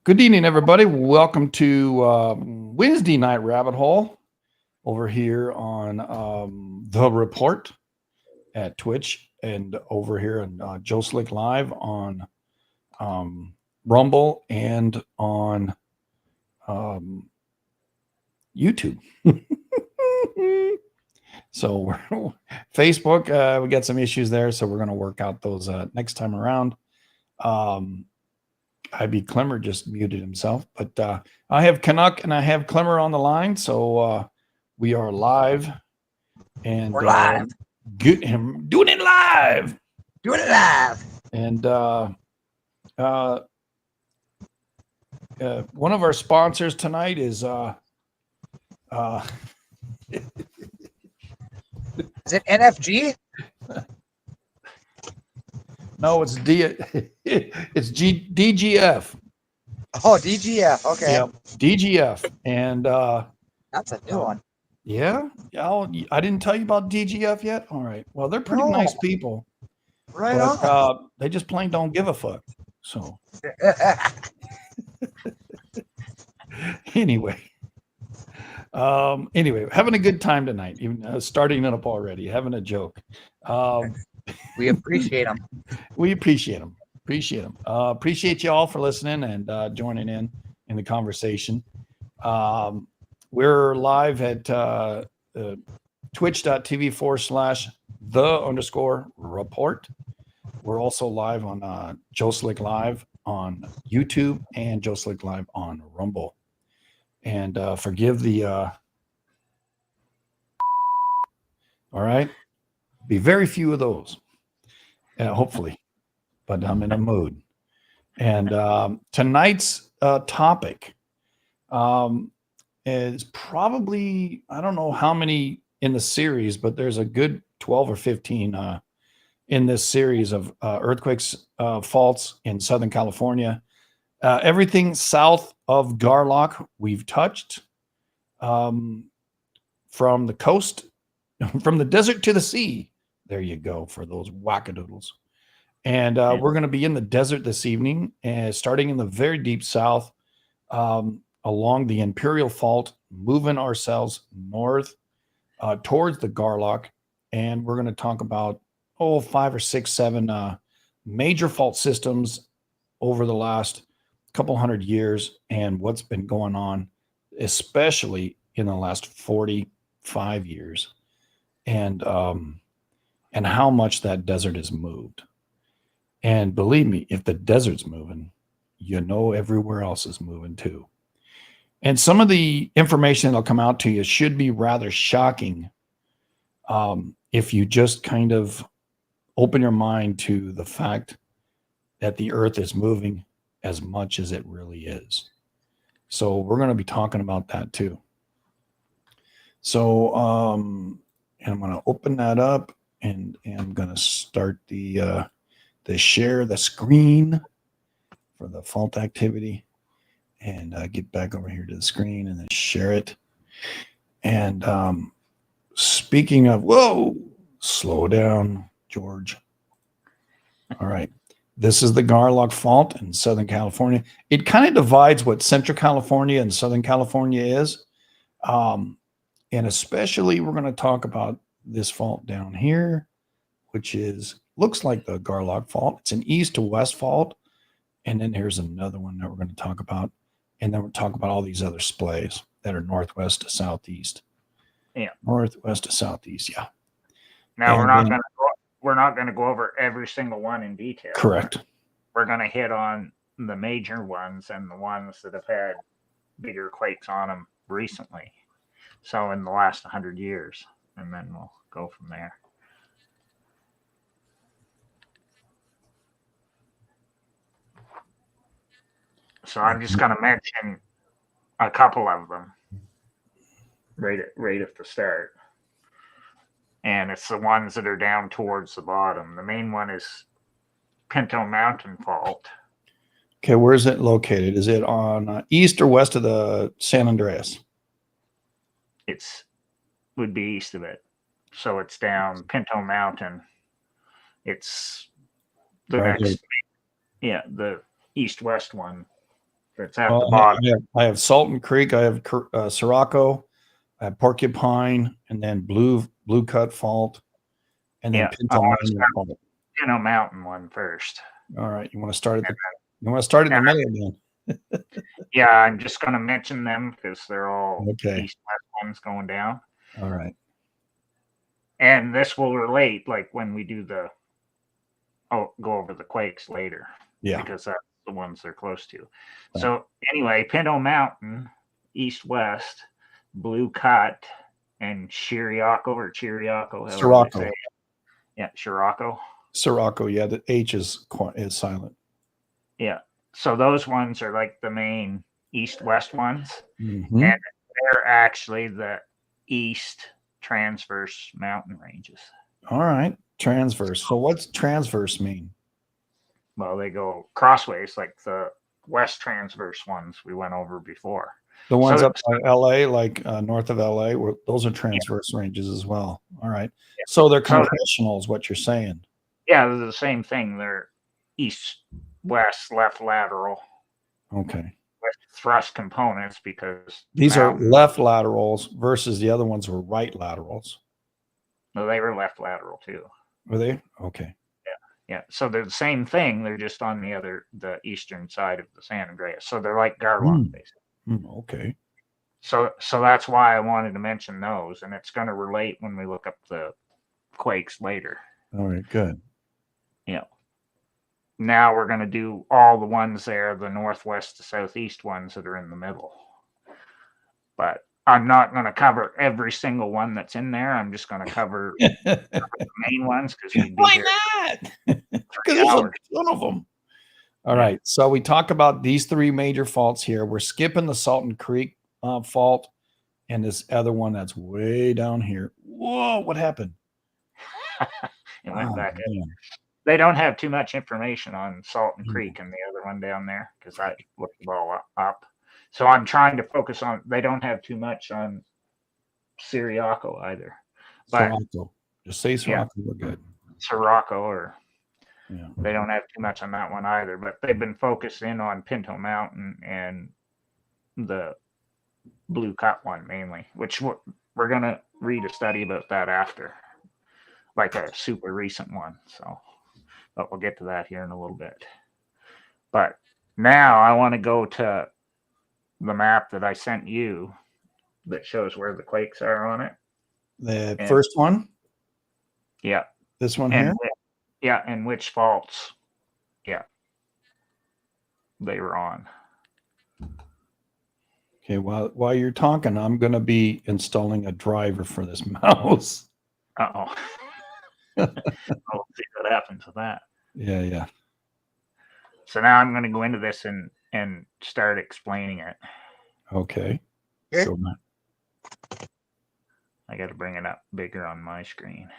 Good evening, everybody. Welcome to Wednesday Night Rabbit Hole over here on The Report at Twitch and over here on Joe Slick Live on Rumble and on YouTube. So we're Facebook, we got some issues there, so we're going to work out those next time around. IB Clemmer just muted himself, but I have Canuck and I have Clemmer on the line, so we are live and we're live. Get him doing it live. Doing it live. And one of our sponsors tonight is Is it NFG? No, it's DGF. Oh, DGF. Okay. Yep, DGF. And that's a new one. Yeah. I didn't tell you about DGF yet. All right. Well, they're pretty nice people. Right but, on. They just plain don't give a fuck. So anyway, having a good time tonight. Even starting it up already, having a joke. We appreciate them. We appreciate them. Appreciate you all for listening and joining in the conversation. We're live at twitch.tv/the_report. We're also live on Joe Slick Live on YouTube and Joe Slick Live on Rumble. And forgive the all right. Be very few of those. Hopefully. But I'm in a mood. And tonight's topic is probably, I don't know how many in the series, but there's a good 12 or 15 in this series of earthquakes, faults in Southern California. Everything south of Garlock we've touched, from the coast, from the desert to the sea. There you go for those wackadoodles. And we're going to be in the desert this evening, starting in the very deep south, along the Imperial Fault, moving ourselves north towards the Garlock. And we're going to talk about, 5 or 6, 7 major fault systems over the last couple hundred years and what's been going on, especially in the last 45 years. And how much that desert has moved. And believe me, if the desert's moving, everywhere else is moving too. And some of the information that'll come out to you should be rather shocking if you just kind of open your mind to the fact that the earth is moving as much as it really is. So we're going to be talking about that too. So, and I'm going to open that up and I'm going to start the share the screen for the fault activity and get back over here to the screen and then share it. And speaking of, slow down, George. All right. This is the Garlock Fault in Southern California. It kind of divides what Central California and Southern California is. And especially we're going to talk about this fault down here, which looks like the Garlock Fault. It's an east to west fault. And then here's another one that we're going to talk about. And then we'll talk about all these other splays that are northwest to southeast. Yeah. Northwest to southeast. Yeah. Now we're not going to go over every single one in detail. Correct. We're going to hit on the major ones and the ones that have had bigger quakes on them recently. So in the last 100 years, and then we'll go from there. So I'm just going to mention a couple of them right at the start. And it's the ones that are down towards the bottom. The main one is Pinto Mountain Fault. Okay, where is it located? Is it on east or west of the San Andreas? Would be east of it. So it's down Pinto Mountain. It's the next, the east-west one that's at the Well, bottom. I have Salton Creek. I have Sirocco. I have Porcupine, and then Blue Cut Fault, and then Yeah, Pinto Mountain Fault. Pinto Mountain one first. All right, you want to start in the middle then? Yeah, I'm just going to mention them because they're all Okay. east-west ones going down. All right. And this will relate, like when we do go over the quakes later. Yeah. Because that's the ones they're close to. Right. So anyway, Pinto Mountain, east-west, Blue Cut, and Chiriaco. Sirocco. Yeah, Sirocco. Sirocco, yeah, the H is silent. Yeah. So those ones are like the main east-west ones. Mm-hmm. And they're actually the east transverse mountain ranges. All right. Transverse. So what's transverse mean? Well, they go crossways, like the west transverse ones we went over before. The ones up by LA, like north of LA, those are transverse ranges as well. All right. Yeah. So they're compressional is what you're saying. Yeah, they're the same thing. They're east, west, left lateral. Okay. With thrust components because these are left laterals versus the other ones were right laterals. No, they were left lateral too. Were they? Okay. Yeah. So they're the same thing. They're just on the eastern side of the San Andreas. So they're like Garlock, basically. Okay. So that's why I wanted to mention those, and it's going to relate when we look up the quakes later. All right. Good. Yeah. Now we're going to do all the ones there, the northwest to southeast ones that are in the middle. But I'm not going to cover every single one that's in there. I'm just going to cover the main ones because we'd be here. Why not? Because there's a ton of them. All right. So we talk about these three major faults here. We're skipping the Salton Creek fault and this other one that's way down here. Whoa, what happened? It went back in. They don't have too much information on Salton Creek and the other one down there because I looked it all up. So I'm trying to focus on, they don't have too much on Sirocco either. But Sirocco. Just say Sirocco, we're good. Sirocco they don't have too much on that one either, but they've been focused in on Pinto Mountain and the Blue Cut one mainly, which we're going to read a study about that after, like a super recent one. So, but we'll get to that here in a little bit. But now I want to go to the map that I sent you that shows where the quakes are on it. The first one? Yeah. This one here? Yeah, and which faults they were on. Okay, while you're talking, I'm going to be installing a driver for this mouse. Uh-oh. We'll see what happens with that. Yeah. So now I'm going to go into this and start explaining it. Okay. So I got to bring it up bigger on my screen.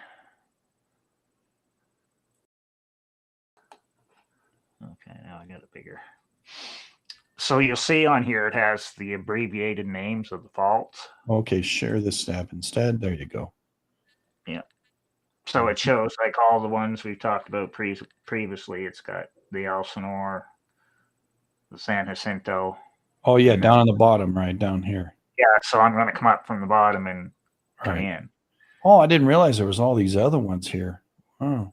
Okay, now I got it bigger. So you'll see on here it has the abbreviated names of the faults. Okay, share this tab instead. There you go. Yeah. So it shows like all the ones we've talked about previously. It's got the Elsinore, the San Jacinto. Oh, yeah, down on the bottom, right down here. Yeah, so I'm going to come up from the bottom and come in. Oh, I didn't realize there was all these other ones here. Oh.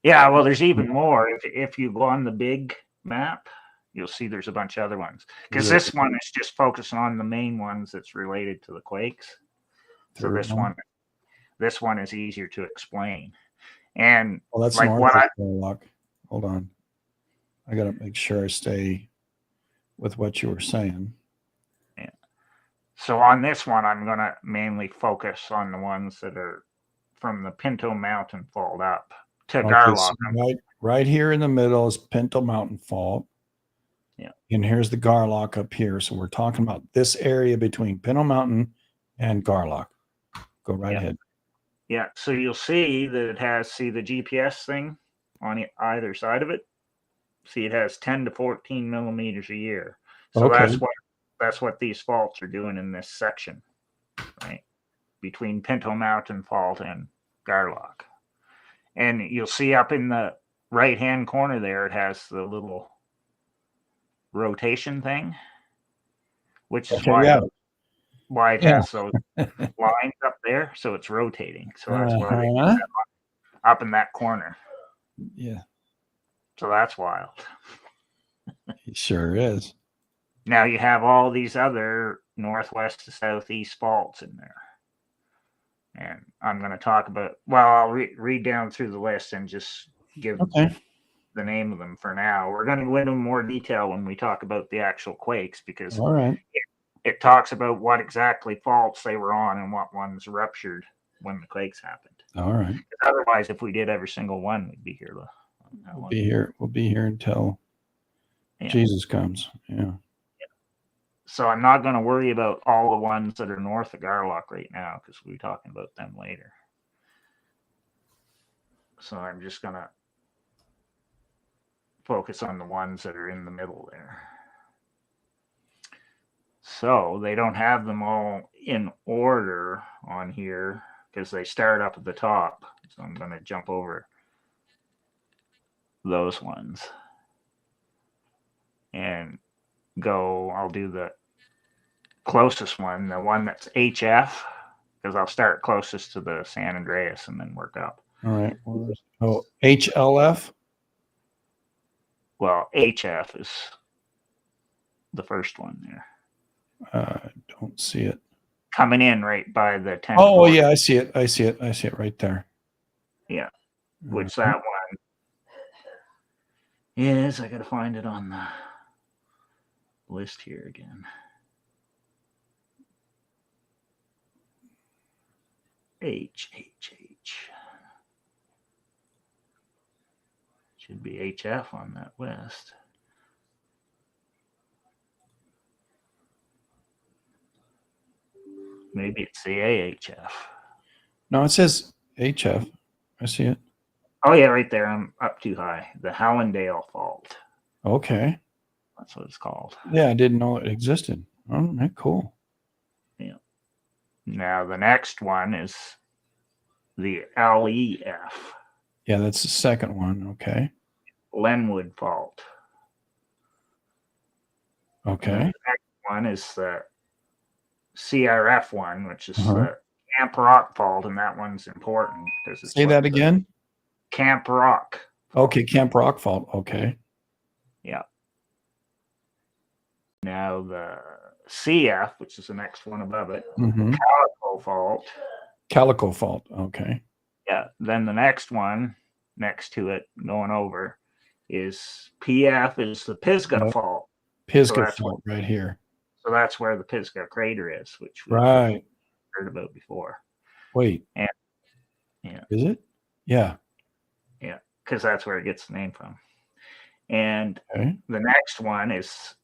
Yeah, well, there's even more. If you go on the big map, you'll see there's a bunch of other ones. Because this one is just focusing on the main ones that's related to the quakes. So this one is easier to explain. And that's like north of Garlock. Hold on. I got to make sure I stay with what you were saying. Yeah. So on this one, I'm going to mainly focus on the ones that are from the Pinto Mountain Fault up to Garlock. So right here in the middle is Pinto Mountain Fault. Yeah. And here's the Garlock up here. So we're talking about this area between Pinto Mountain and Garlock. Go right ahead. Yeah. So you'll see that it has, the GPS thing on either side of it. See, it has 10 to 14 millimeters a year. So that's what these faults are doing in this section, right? Between Pinto Mountain Fault and Garlock. And you'll see up in the right-hand corner there, it has the little rotation thing, which is Okay, why yeah. why it Yeah. has those lines up there, so it's rotating. So that's why they Uh-huh. up in that corner. Yeah, So that's wild. it sure is. Now you have all these other northwest to southeast faults in there. And I'm going to talk about, well, I'll read down through the list and just give Okay. the name of them for now. We're going to go into more detail when we talk about the actual quakes, because All right. it talks about what exactly faults they were on and what ones ruptured when the quakes happened. All right. Otherwise, if we did every single one, we'd be here. We'll be here. We'll be here until Jesus comes. Yeah. So I'm not going to worry about all the ones that are north of Garlock right now, because we'll be talking about them later. So I'm just going to focus on the ones that are in the middle there. So they don't have them all in order on here because they start up at the top. So I'm going to jump over those ones and go. I'll do the closest one, the one that's HF, because I'll start closest to the San Andreas and then work up. All right. Oh, HLF. Well, HF is the first one there. Don't see it. Coming in right by the 10. Oh, yeah, I see it. I see it. I see it right there. Yeah. Which that one is. I got to find it on the list here again. H. Should be HF on that list. Maybe it's the AHF. No, it says HF. I see it. Oh, yeah, right there. I'm up too high. The Hallandale Fault. Okay. That's what it's called. Yeah, I didn't know it existed. All right, cool. Yeah. Now, the next one is the LEF. Yeah, that's the second one. Okay. Lenwood Fault. Okay. The next one is the CRF one, which is the Camp Rock Fault, and that one's important because it's say that again. Camp Rock. Okay, Camp Rock Fault. Okay. Yeah. Now the CF, which is the next one above it, Calico Fault. Calico Fault. Okay. Yeah. Then the next one next to it, going over, is PF is the Pisgah Fault. Pisgah Fault right here. So that's where the Pisgah crater is, which we heard about before. Wait. And yeah. Is it? Yeah. Yeah, because that's where it gets the name from. And the next one is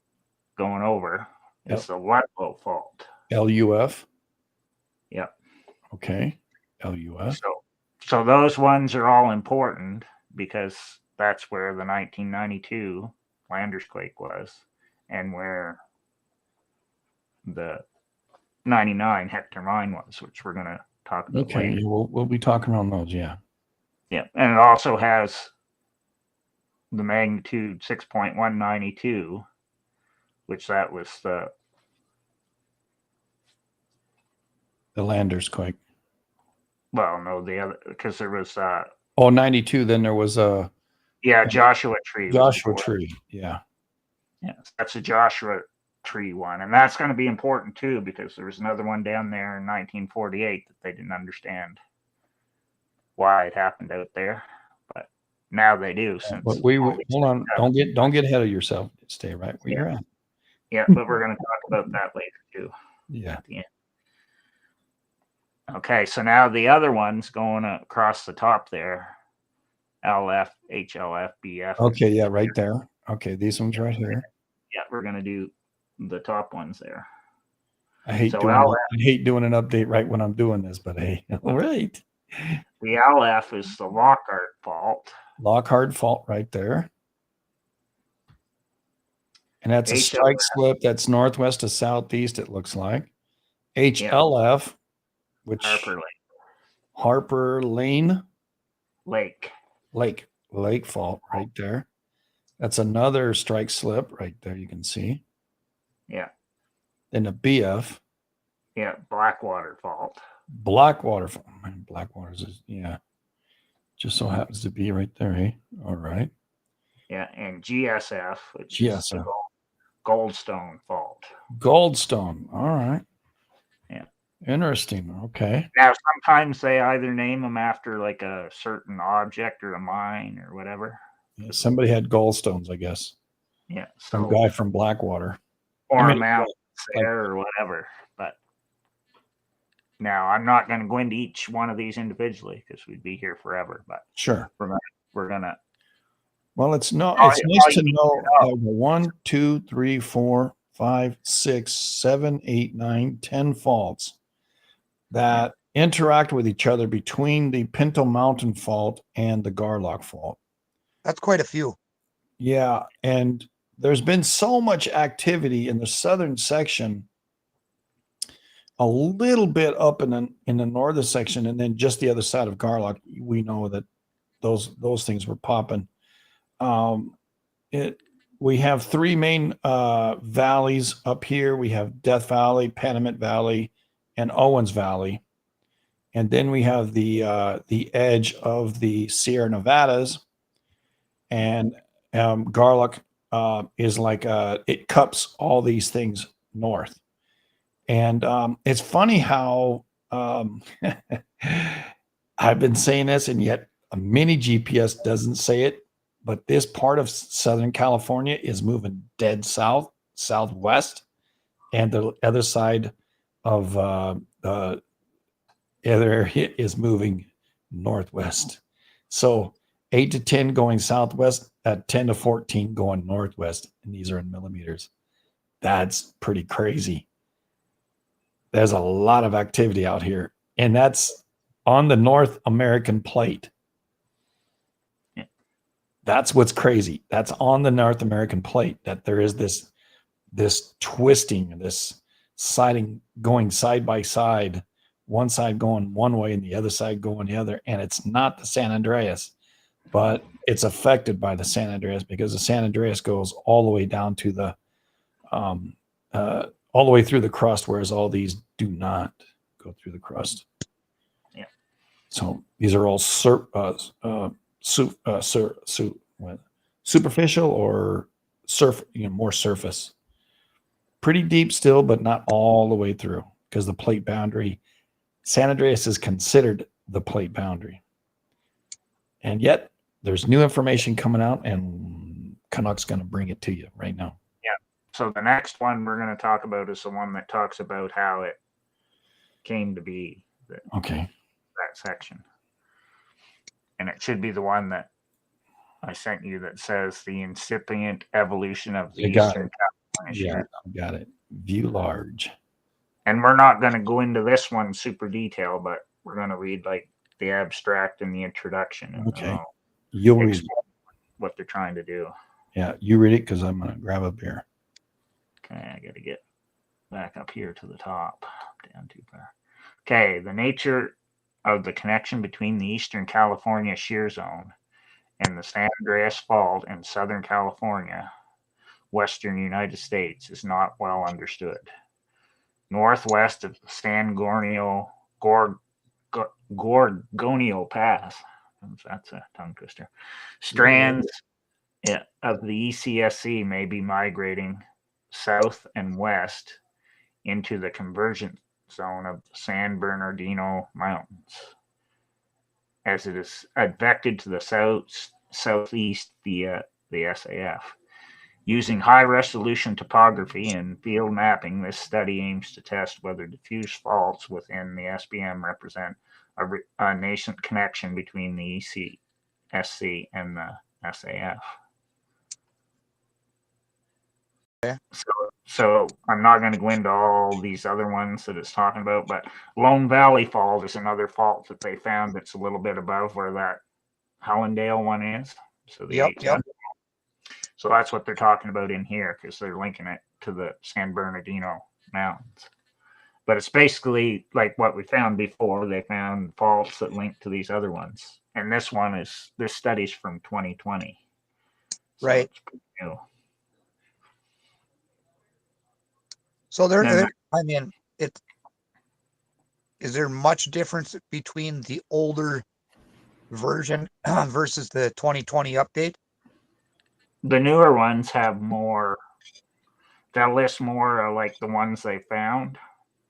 going over. It's the Ludlow Fault. LUF. Yep. Okay. LUF. So those ones are all important because that's where the 1992 Landers quake was, and where the 99 Hector mine was, which we're going to talk about later. Okay, we'll be talking around those, yeah. Yeah, and it also has the magnitude 6.192, which that was the Landers quake. Well, no, the other, because there was 92, then there was a Joshua Tree. Joshua Tree, yeah. Yeah, that's a Joshua Tree one, and that's going to be important too because there was another one down there in 1948 that they didn't understand why it happened out there, but now they do. Since but hold on, don't get ahead of yourself. Stay right where you're at. Yeah, but we're going to talk about that later too. Yeah. Okay, so now the other ones going across the top there, LF, HLF, BF. Okay, yeah, right there. Okay, these ones right here. Yeah, we're going to do the top ones there. I hate doing an update right when I'm doing this, but hey, all right. The LF is the Lockhart Fault. Lockhart Fault right there. And that's a strike slip. That's northwest to southeast, it looks like. HLF, which Harper Lane. Lake Fault right there. That's another strike slip right there. You can see. Yeah. Then the BF. Yeah. Blackwater Fault. Blackwater. Man, Blackwater's is, yeah. Just so happens to be right there, eh? All right. Yeah. And GSF, which GSF. is the Goldstone Fault. Goldstone. All right. Yeah. Interesting. Okay. Now, sometimes they either name them after like a certain object or a mine or whatever. Yeah, somebody had gallstones, I guess. Yeah. Some guy from Blackwater. Or a mountain there or whatever. But now I'm not going to go into each one of these individually because we'd be here forever. But sure, we're gonna. Well, it's no. It's nice to know that 1, 2, 3, 4, 5, 6, 7, 8, 9, 10 faults that interact with each other between the Pinto Mountain Fault and the Garlock Fault. That's quite a few. Yeah, and there's been so much activity in the southern section, a little bit up in the northern section, and then just the other side of Garlock, we know that those things were popping. We have three main valleys up here. We have Death Valley, Panamint Valley, and Owens Valley, and then we have the edge of the Sierra Nevadas, and Garlock is like it cups all these things north. And it's funny how I've been saying this, and yet a mini GPS doesn't say it, but this part of Southern California is moving dead southwest, and the other side of the other area is moving northwest. So 8 to 10 going southwest, at 10 to 14 going northwest, and these are in millimeters. That's pretty crazy. There's a lot of activity out here, and that's on the North American plate. Yeah. That's what's crazy. That's on the North American plate, that there is this twisting, this siding going side by side, one side going one way and the other side going the other. And it's not the San Andreas, but it's affected by the San Andreas because the San Andreas goes all the way down to the all the way through the crust, whereas all these do not go through the crust. Yeah. So these are all superficial or more surface. Pretty deep still, but not all the way through, because the plate boundary, San Andreas is considered the plate boundary. And yet there's new information coming out, and Canuck's going to bring it to you right now. Yeah. So the next one we're going to talk about is the one that talks about how it came to be. Okay. That section. And it should be the one that I sent you that says the incipient evolution of the Eastern California. Yeah, I got it. View large. And we're not going to go into this one super detail, but we're going to read like the abstract and the introduction. And okay. You'll read what they're trying to do. Yeah, you read it because I'm going to grab a beer. Okay, I got to get back up here to the top. Down too far. Okay, the nature of the connection between the Eastern California shear zone and the San Andreas Fault in Southern California, Western United States, is not well understood. Northwest of the San Gorgonio Pass, that's a tongue twister, strands of the ECSC may be migrating south and west into the convergence zone of the San Bernardino Mountains, as it is advected to the southeast via the SAF. Using high-resolution topography and field mapping, this study aims to test whether diffuse faults within the SBM represent a nascent connection between the ECSC and the SAF. Okay. So I'm not going to go into all these other ones that it's talking about, but Lone Valley Fault is another fault that they found that's a little bit above where that Hellendale one is. So Yep. So that's what they're talking about in here, because they're linking it to the San Bernardino Mountains. But it's basically like what we found before. They found faults that link to these other ones. And this study's from 2020. So Right. it's pretty new. So there, And I mean, is there much difference between the older version versus the 2020 update? the newer ones have more. They'll list more like the ones they found,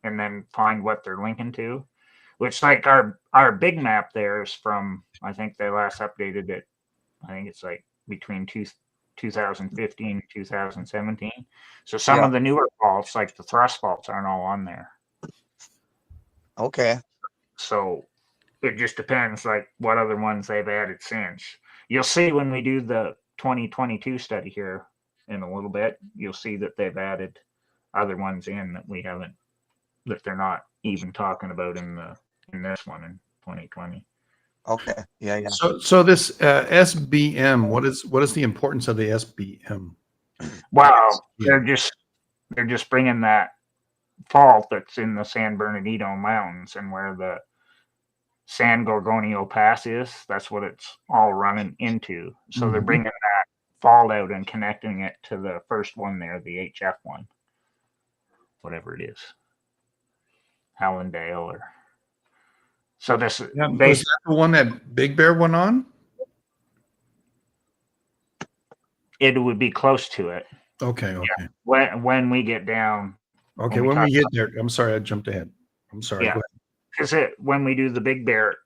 and then find what they're linking to. Which, like our big map there is from, I think they last updated it. I think it's like between 2015 and 2017. So some Yeah. of the newer faults, like the thrust faults, aren't all on there. Okay. So it just depends, like what other ones they've added since. You'll see when we do the 2022 study here in a little bit, you'll see that they've added other ones in that we haven't, that they're not even talking about in this one in 2020. Okay. Yeah. Yeah. So this SBM, what is the importance of the SBM? Wow, Yeah. they're just bringing that fault that's in the San Bernardino Mountains and where the San Gorgonio Pass is. That's what it's all running into. So they're Mhm. bringing that fault out and connecting it to the first one there, the HF one, whatever it is, Hallandale or. So this Yeah, was basically that the one that Big Bear went on? it would be close to it Okay, okay. when we get down. Okay, we when talk we get there, I'm sorry, I jumped ahead. I'm sorry. Yeah. Go ahead. Because when we do the Big Bear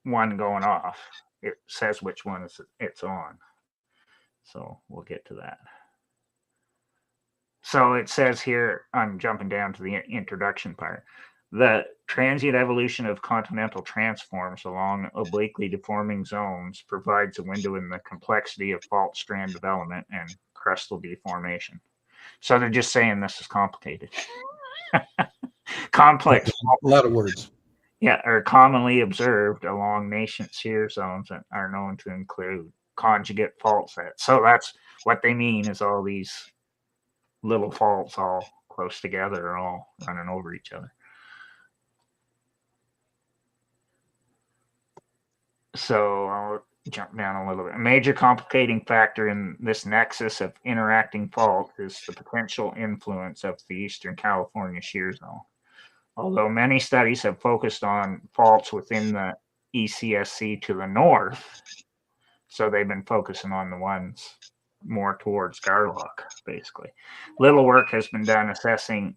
one going off, it says which one it's on. So we'll get to that. So it says here, I'm jumping down to the introduction part. The transient evolution of continental transforms along obliquely deforming zones provides a window in the complexity of fault strand development and crustal deformation. So they're just saying this is complicated. Complex A lot of words. Yeah, are commonly observed along nascent shear zones and are known to include conjugate fault sets. So that's what they mean is all these little faults all close together are all running over each other. So I'll jump down a little bit. A major complicating factor in this nexus of interacting faults is the potential influence of the Eastern California shear zone. Although many studies have focused on faults within the ECSC to the north, so they've been focusing on the ones more towards Garlock, basically. Little work has been done assessing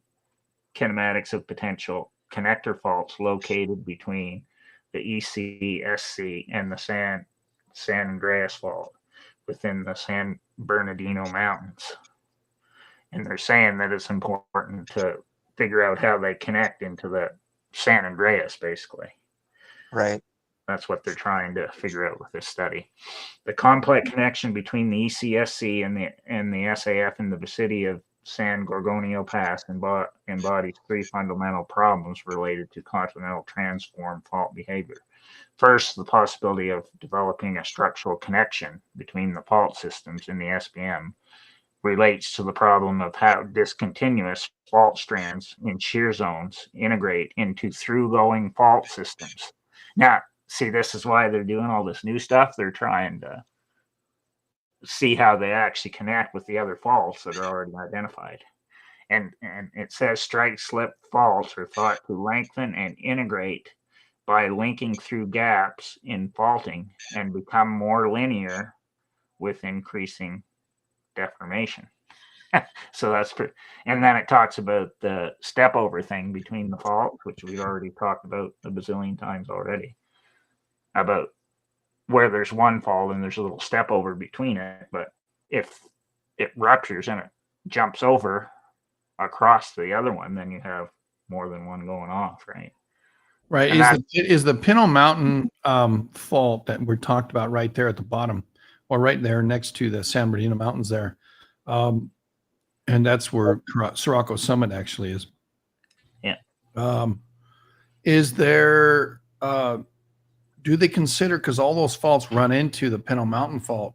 kinematics of potential connector faults located between the ECSC and the San Andreas Fault within the San Bernardino Mountains. And they're saying that it's important to figure out how they connect into the San Andreas, basically. Right. That's what they're trying to figure out with this study. The complex connection between the ECSC and the SAF in the vicinity of San Gorgonio Pass embodies three fundamental problems related to continental transform fault behavior. First, the possibility of developing a structural connection between the fault systems in the SBM relates to the problem of how discontinuous fault strands in shear zones integrate into through-going fault systems. Now, see, this is why they're doing all this new stuff. They're trying to see how they actually connect with the other faults that are already identified. And it says strike slip faults are thought to lengthen and integrate by linking through gaps in faulting and become more linear with increasing deformation. So that's pretty, and then it talks about the step over thing between the faults, which we've already talked about a bazillion times already, about where there's one fault and there's a little step over between it. But if it ruptures and it jumps over across the other one, then you have more than one going off, right? Right. And Is the Pinto Mountain fault that we talked about right there at the bottom, or right there next to the San Bernardino Mountains there? And that's where Sirocco Summit actually is. Yeah. Is there, do they consider, because all those faults run into the Pinto Mountain fault,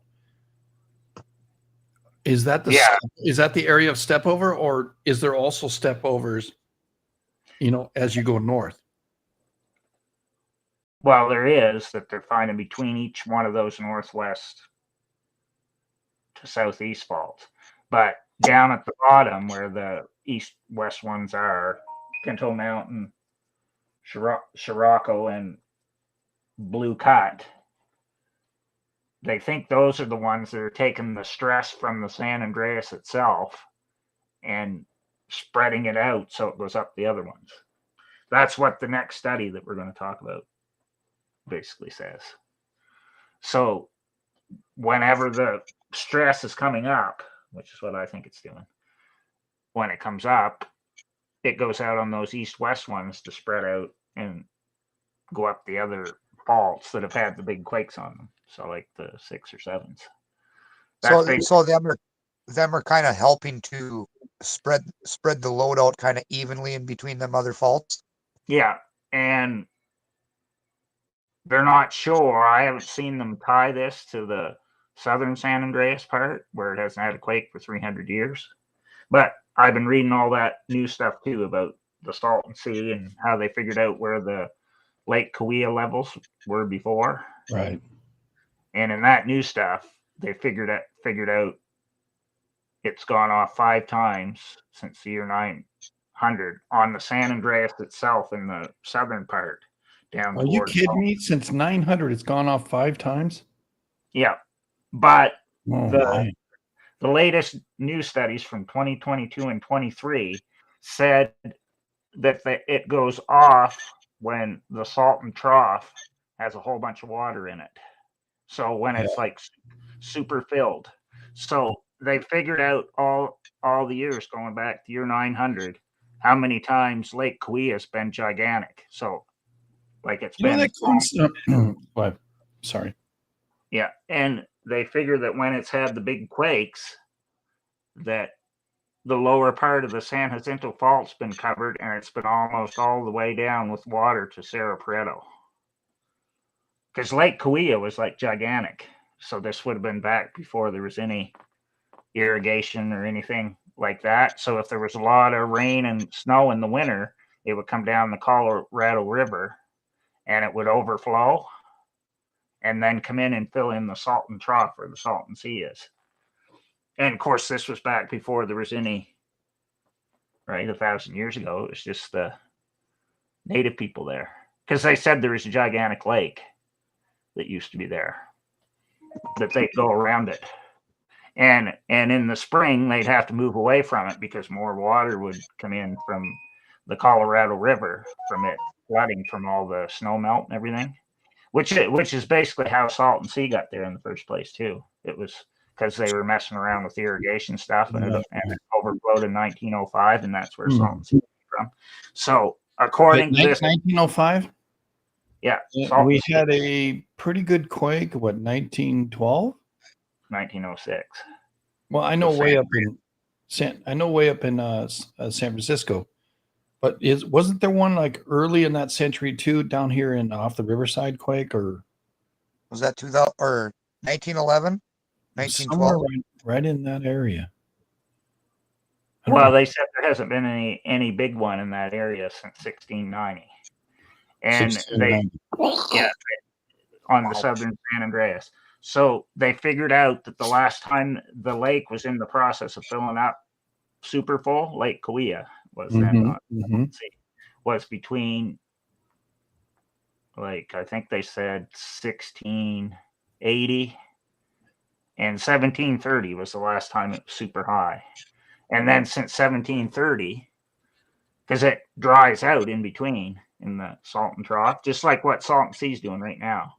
is that the area of step over, or is there also step overs, as you go north? Well, there is that they're finding between each one of those northwest to southeast faults. But down at the bottom where the east-west ones are, Pinto Mountain, Scirocco, and Blue Cut, they think those are the ones that are taking the stress from the San Andreas itself and spreading it out so it goes up the other ones. That's what the next study that we're going to talk about basically says. So whenever the stress is coming up, which is what I think it's doing, when it comes up, it goes out on those east-west ones to spread out and go up the other faults that have had the big quakes on them. So like the 6 or 7s. So them are kind of helping to spread the load out kind of evenly in between them other faults. Yeah, and they're not sure. I haven't seen them tie this to the southern San Andreas part where it hasn't had a quake for 300 years. But I've been reading all that new stuff too about the Salton Sea and how they figured out where the Lake Cahuilla levels were before. Right. And in that new stuff, they figured out it's gone off 5 times since the year 900 on the San Andreas itself in the southern part. Down. Are you kidding me? Since 900, it's gone off 5 times. Yeah, but Oh, the latest new studies from 2022 and 23 said that it goes off when the Salton Trough has a whole bunch of water in it. So when it's like super filled. So they figured out all the years going back to year 900 how many times Lake Cahuilla has been gigantic. So like it's been what? Sorry. Yeah, and they figure that when it's had the big quakes, that the lower part of the San Jacinto Fault's been covered, and it's been almost all the way down with water to Cerro Prieto. Because Lake Cahuilla was like gigantic, so this would have been back before there was any irrigation or anything like that. So if there was a lot of rain and snow in the winter, it would come down the Colorado River, and it would overflow and then come in and fill in the Salton Trough where the Salton Sea is. And of course, this was back before there was any, right? 1,000 years ago, it was just the native people there. Because they said there was a gigantic lake that used to be there, that they'd go around it. And in the spring, they'd have to move away from it because more water would come in from the Colorado River from it flooding from all the snow melt and everything. Which is basically how Salton Sea got there in the first place too. It was because they were messing around with irrigation stuff, and it overflowed in 1905, and that's where Salton Sea came from. So according to this, 1905. Yeah, we had a pretty good quake. What, 1912? 1906. Well, I know way up in San Francisco. But wasn't there one like early in that century too, down here in off the Riverside quake, or was that 2000 or 1911, 1912? Right in that area? Well, they said there hasn't been any big one in that area since 1690, and on the southern San Andreas. So they figured out that the last time the lake was in the process of filling up super full, Lake Cahuilla was was between, like, I think they said 1680 and 1730 was the last time it was super high. And then since 1730, because it dries out in between in the Salton Trough, just like what Salton Sea is doing right now.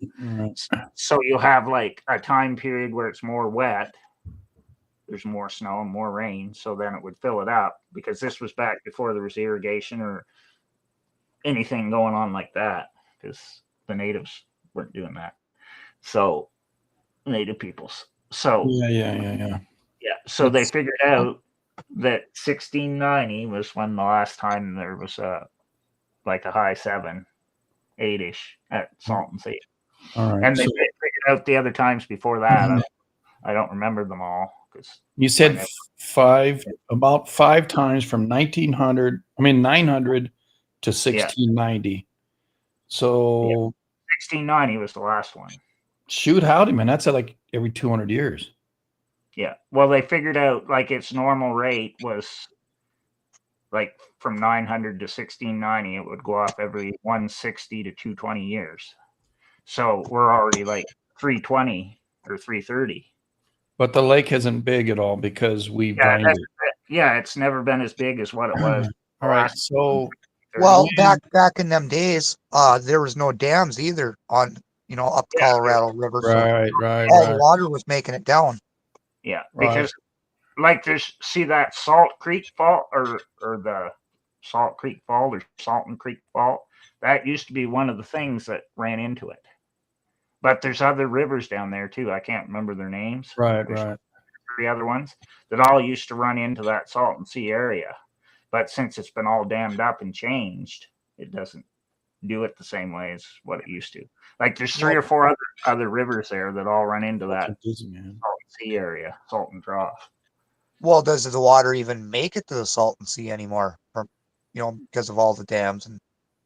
So you'll have like a time period where it's more wet. There's more snow and more rain, so then it would fill it up, because this was back before there was irrigation or anything going on like that, because the natives weren't doing that. So native peoples. So yeah. So they figured out that 1690 was when the last time there was like a high 7, 8-ish at Salton Sea. All right. And they figured out the other times before that. I don't remember them all. You said about 5 times from 900 to 1690. Yeah. So 1690 was the last one. Shoot, howdy, man. That's like every 200 years. Yeah. Well, they figured out like its normal rate was like from 900 to 1690, it would go off every 160 to 220 years. So we're already like 320 or 330. But the lake isn't big at all because we Yeah, drained it. yeah, it's never been as big as what it was. All right. last So 30. Well, back in them days, there was no dams either on, up the Yeah, Colorado River. So right. all the water was making it down. Yeah, Right. because like there's see that Salt Creek fault or the Salt Creek fault or Salton Creek fault, that used to be one of the things that ran into it. But there's other rivers down there too. I can't remember their names. Right. There's Right. 3 other ones that all used to run into that Salton Sea area. But since it's been all dammed up and changed, it doesn't do it the same way as what it used to. Like there's 3 or 4 other rivers there that all run into that Confusing, man. Salton Sea area, Salton Trough. Well, does the water even make it to the Salton Sea anymore? From, because of all the dams and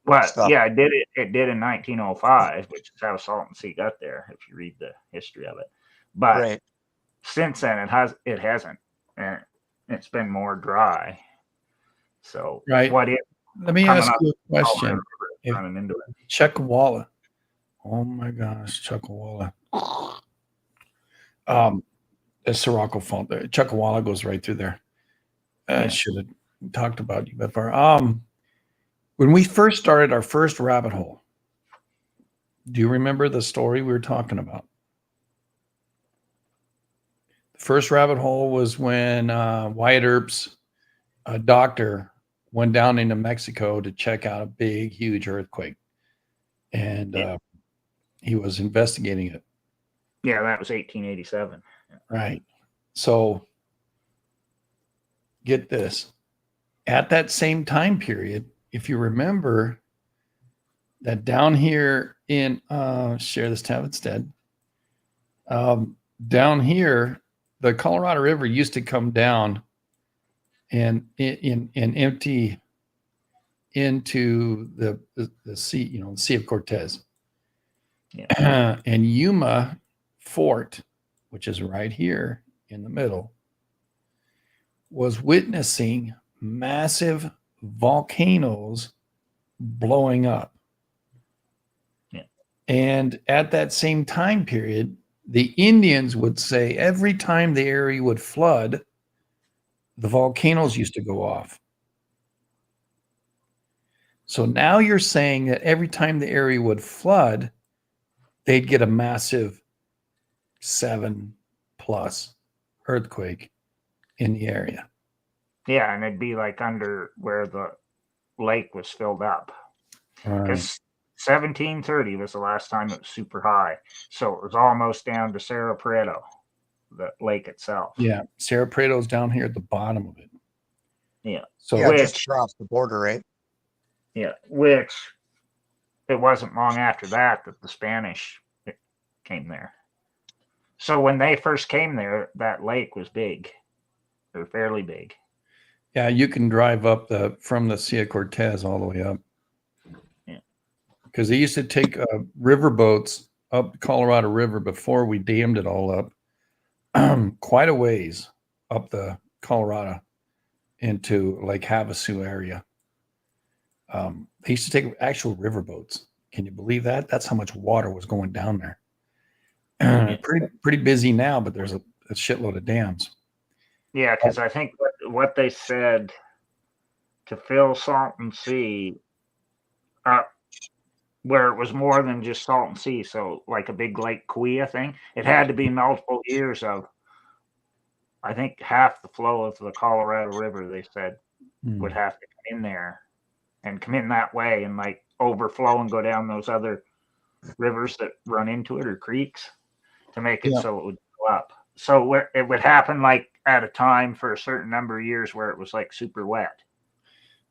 But stuff. yeah, it did. It did in 1905, which is how Salton Sea got there. If you read the history of it, but Right. since then it hasn't, and it's been more dry. So Right. what if Let me coming ask up you a Colorado question. River is If- running into it? Chuckawalla. Oh my gosh, Chuckawalla. The Sirocco Fault. Chuckawalla goes right through there. I Yeah. should have talked about you before. When we first started our first rabbit hole, do you remember the story we were talking about? The first rabbit hole was when Wyatt Earp's doctor went down into Mexico to check out a big, huge earthquake. And he was investigating it. Yeah, that was 1887. Right. So get this. At that same time period, if you remember that down here in share this tab instead, down here, the Colorado River used to come down and empty into the sea, the Sea of Cortez. Yeah. And Yuma Fort, which is right here in the middle, was witnessing massive volcanoes blowing up. Yeah. And at that same time period, the Indians would say every time the area would flood, the volcanoes used to go off. So now you're saying that every time the area would flood, they'd get a massive 7+ earthquake in the area. Yeah, and it'd be like under where the lake was filled up. Because 1730 was the last time it was super high. So it was almost down to Cerro Prieto, the lake itself. Yeah, Cerro Prieto's down here at the bottom of it. Yeah. So Yeah, which- just across the border, right? Yeah, which it wasn't long after that the Spanish came there. So when they first came there, that lake was big, or fairly big. yeah, you can drive up from the Sea of Cortez all the way up. Yeah. Because they used to take river boats up the Colorado River before we dammed it all up, quite a ways up the Colorado into Lake Havasu area. They used to take actual river boats. Can you believe that? That's how much water was going down there. Pretty busy now, but there's a shitload of dams. Yeah, because I think what they said to fill Salton Sea up where it was more than just Salton Sea, so like a big Lake Cahuilla thing, it had to be multiple years of, I think, half the flow of the Colorado River, they said, would have to come in there and come in that way and like overflow and go down those other rivers that run into it or creeks to make it so it would go up. So where it would happen like at a time for a certain number of years where it was like super wet.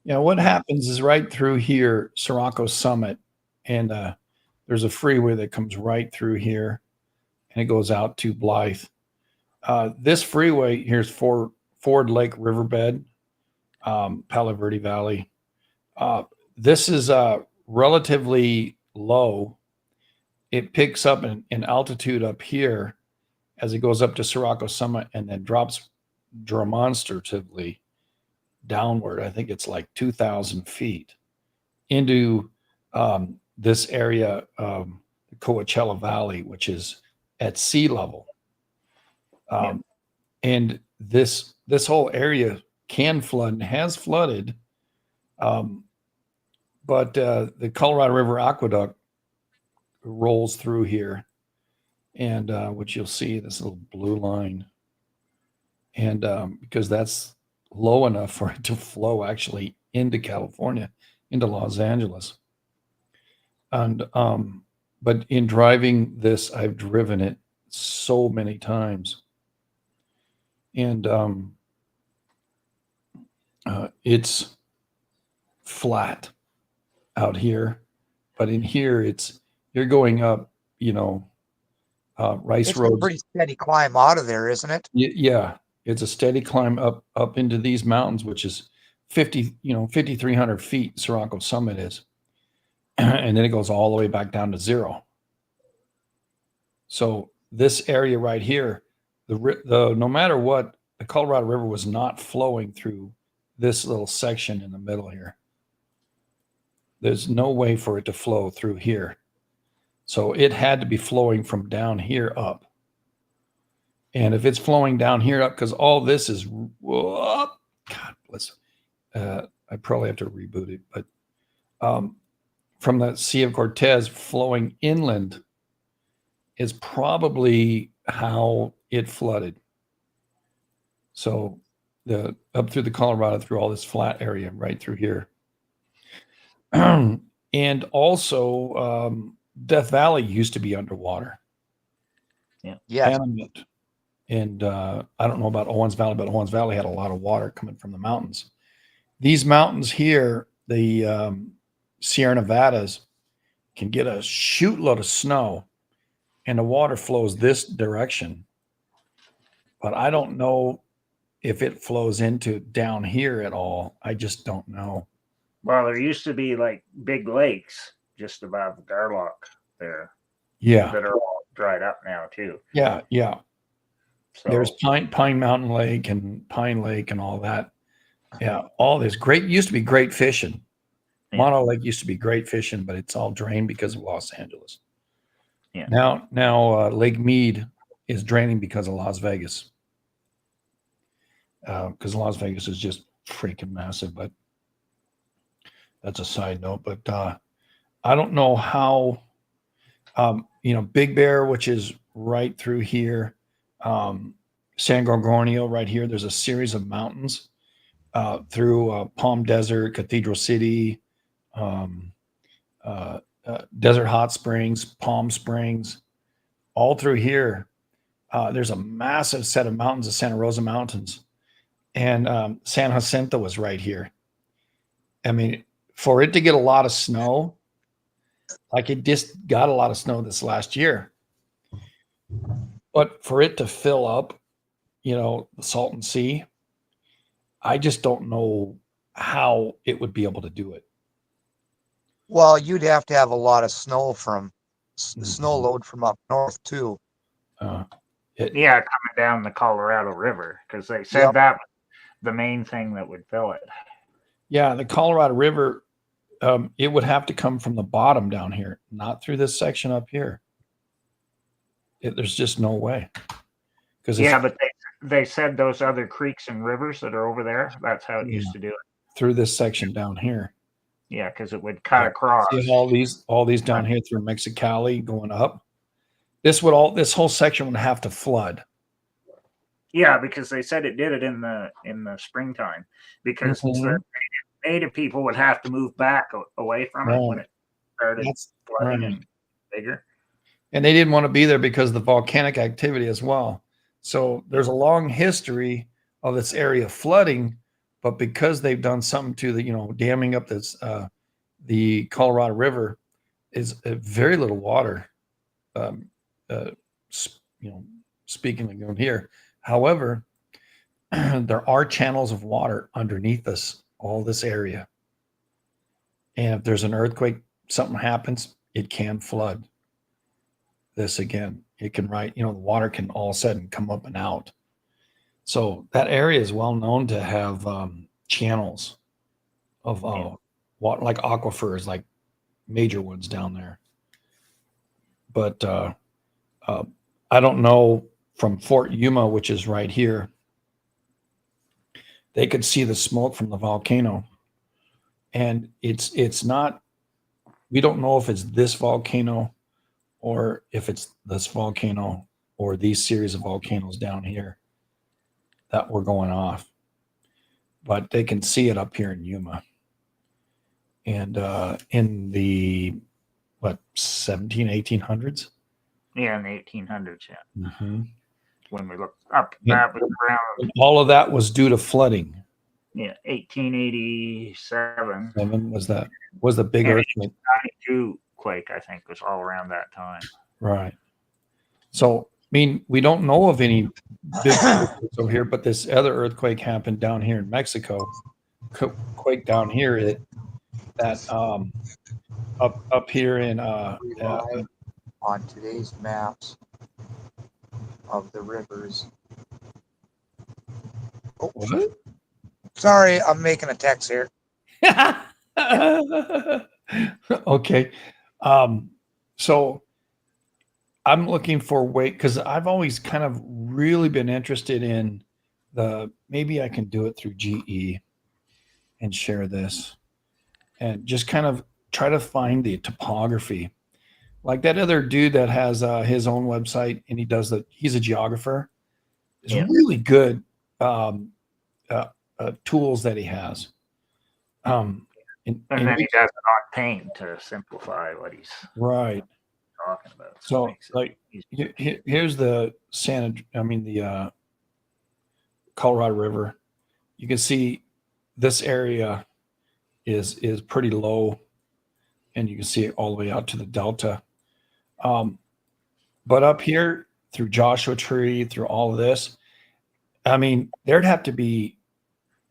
Yeah, what happens is right through here, Sirocco Summit, and there's a freeway that comes right through here, and it goes out to Blythe. This freeway here's Ford Lake Riverbed, Palo Verde Valley. This is relatively low. It picks up in altitude up here as it goes up to Sirocco Summit and then drops demonstratively downward. I think it's like 2,000 feet into this area, the Coachella Valley, which is at sea level. And this whole area can flood and has flooded. But the Colorado River Aqueduct rolls through here, and which you'll see this little blue line. And because that's low enough for it to flow actually into California, into Los Angeles. And but in driving this, I've driven it so many times. And it's flat out here, but in here you're going up, rice It's roads. a pretty steady climb out of there, isn't it? Yeah, it's a steady climb up into these mountains, which is 5,300 feet. Sirocco Summit is, and then it goes all the way back down to zero. So this area right here, the no matter what, the Colorado River was not flowing through this little section in the middle here. There's no way for it to flow through here. So it had to be flowing from down here up. And if it's flowing down here up, because all this is, God bless, I probably have to reboot it, but from the Sea of Cortez flowing inland is probably how it flooded. So up through the Colorado, through all this flat area, right through here. And also, Death Valley used to be underwater. Yeah. Yes. And I don't know about Owens Valley, but Owens Valley had a lot of water coming from the mountains. These mountains here, the Sierra Nevadas, can get a shootload of snow, and the water flows this direction. But I don't know if it flows into down here at all. I just don't know. Well, there used to be like big lakes just above Garlock there. Yeah. That are all dried up now too. Yeah. Yeah. So there's Pine Mountain Lake and Pine Lake and all that. Yeah. All this used to be great fishing. Yeah. Mono Lake used to be great fishing, but it's all drained because of Los Angeles. Yeah. Now Lake Mead is draining because of Las Vegas. Because Las Vegas is just freaking massive, but that's a side note. But I don't know how, Big Bear, which is right through here, San Gorgonio right here. There's a series of mountains through Palm Desert, Cathedral City, Desert Hot Springs, Palm Springs, all through here. There's a massive set of mountains, the Santa Rosa Mountains. And San Jacinto was right here. I mean, for it to get a lot of snow, like it just got a lot of snow this last year. But for it to fill up, the Salton Sea, I just don't know how it would be able to do it. Well, you'd have to have a lot of snow snow load from up north too. coming down the Colorado River, because they said Yep. that was the main thing that would fill it. Yeah, the Colorado River, it would have to come from the bottom down here, not through this section up here. There's just no way. Because But they said those other creeks and rivers that are over there, that's how it used to do it. through this section down here. Yeah, because it would cut across. See all these down here through Mexicali going up. This whole section would have to flood. Yeah, because they said it did it in the springtime, because the native people would have to move back away from it when it started flooding and bigger. And they didn't want to be there because of the volcanic activity as well. So there's a long history of this area flooding, but because they've done something to the, damming up this, the Colorado River is very little water, speaking of here. However, there are channels of water underneath all this area. And if there's an earthquake, something happens, it can flood this again. It can the water can all of a sudden come up and out. So that area is well known to have channels of water, like aquifers, like major ones down there. But I don't know, from Fort Yuma, which is right here, they could see the smoke from the volcano. And it's not, we don't know if it's this volcano or if it's this volcano or these series of volcanoes down here that were going off. But they can see it up here in Yuma. And in the, 1800s? Yeah, in the 1800s, yeah. Mm-hmm. When we looked up, that was around. And all of that was due to flooding. Yeah, 1887. Was the big earthquake. 92 quake, I think, was all around that time. Right. So, I mean, we don't know of any big earthquakes over here, but this other earthquake happened down here in Mexico. Quake down here that up here in on today's maps of the rivers. Oh, what? Sorry, I'm making a text here. Okay. So I'm looking for because I've always kind of really been interested in maybe I can do it through GE and share this and just kind of try to find the topography. Like that other dude that has his own website and he's a geographer. It's really good tools that he has. And then he does it on paint to simplify what he's right talking about. So like here's the Colorado River. You can see this area is pretty low, and you can see it all the way out to the delta. But up here through Joshua Tree, through all of this, I mean, there'd have to be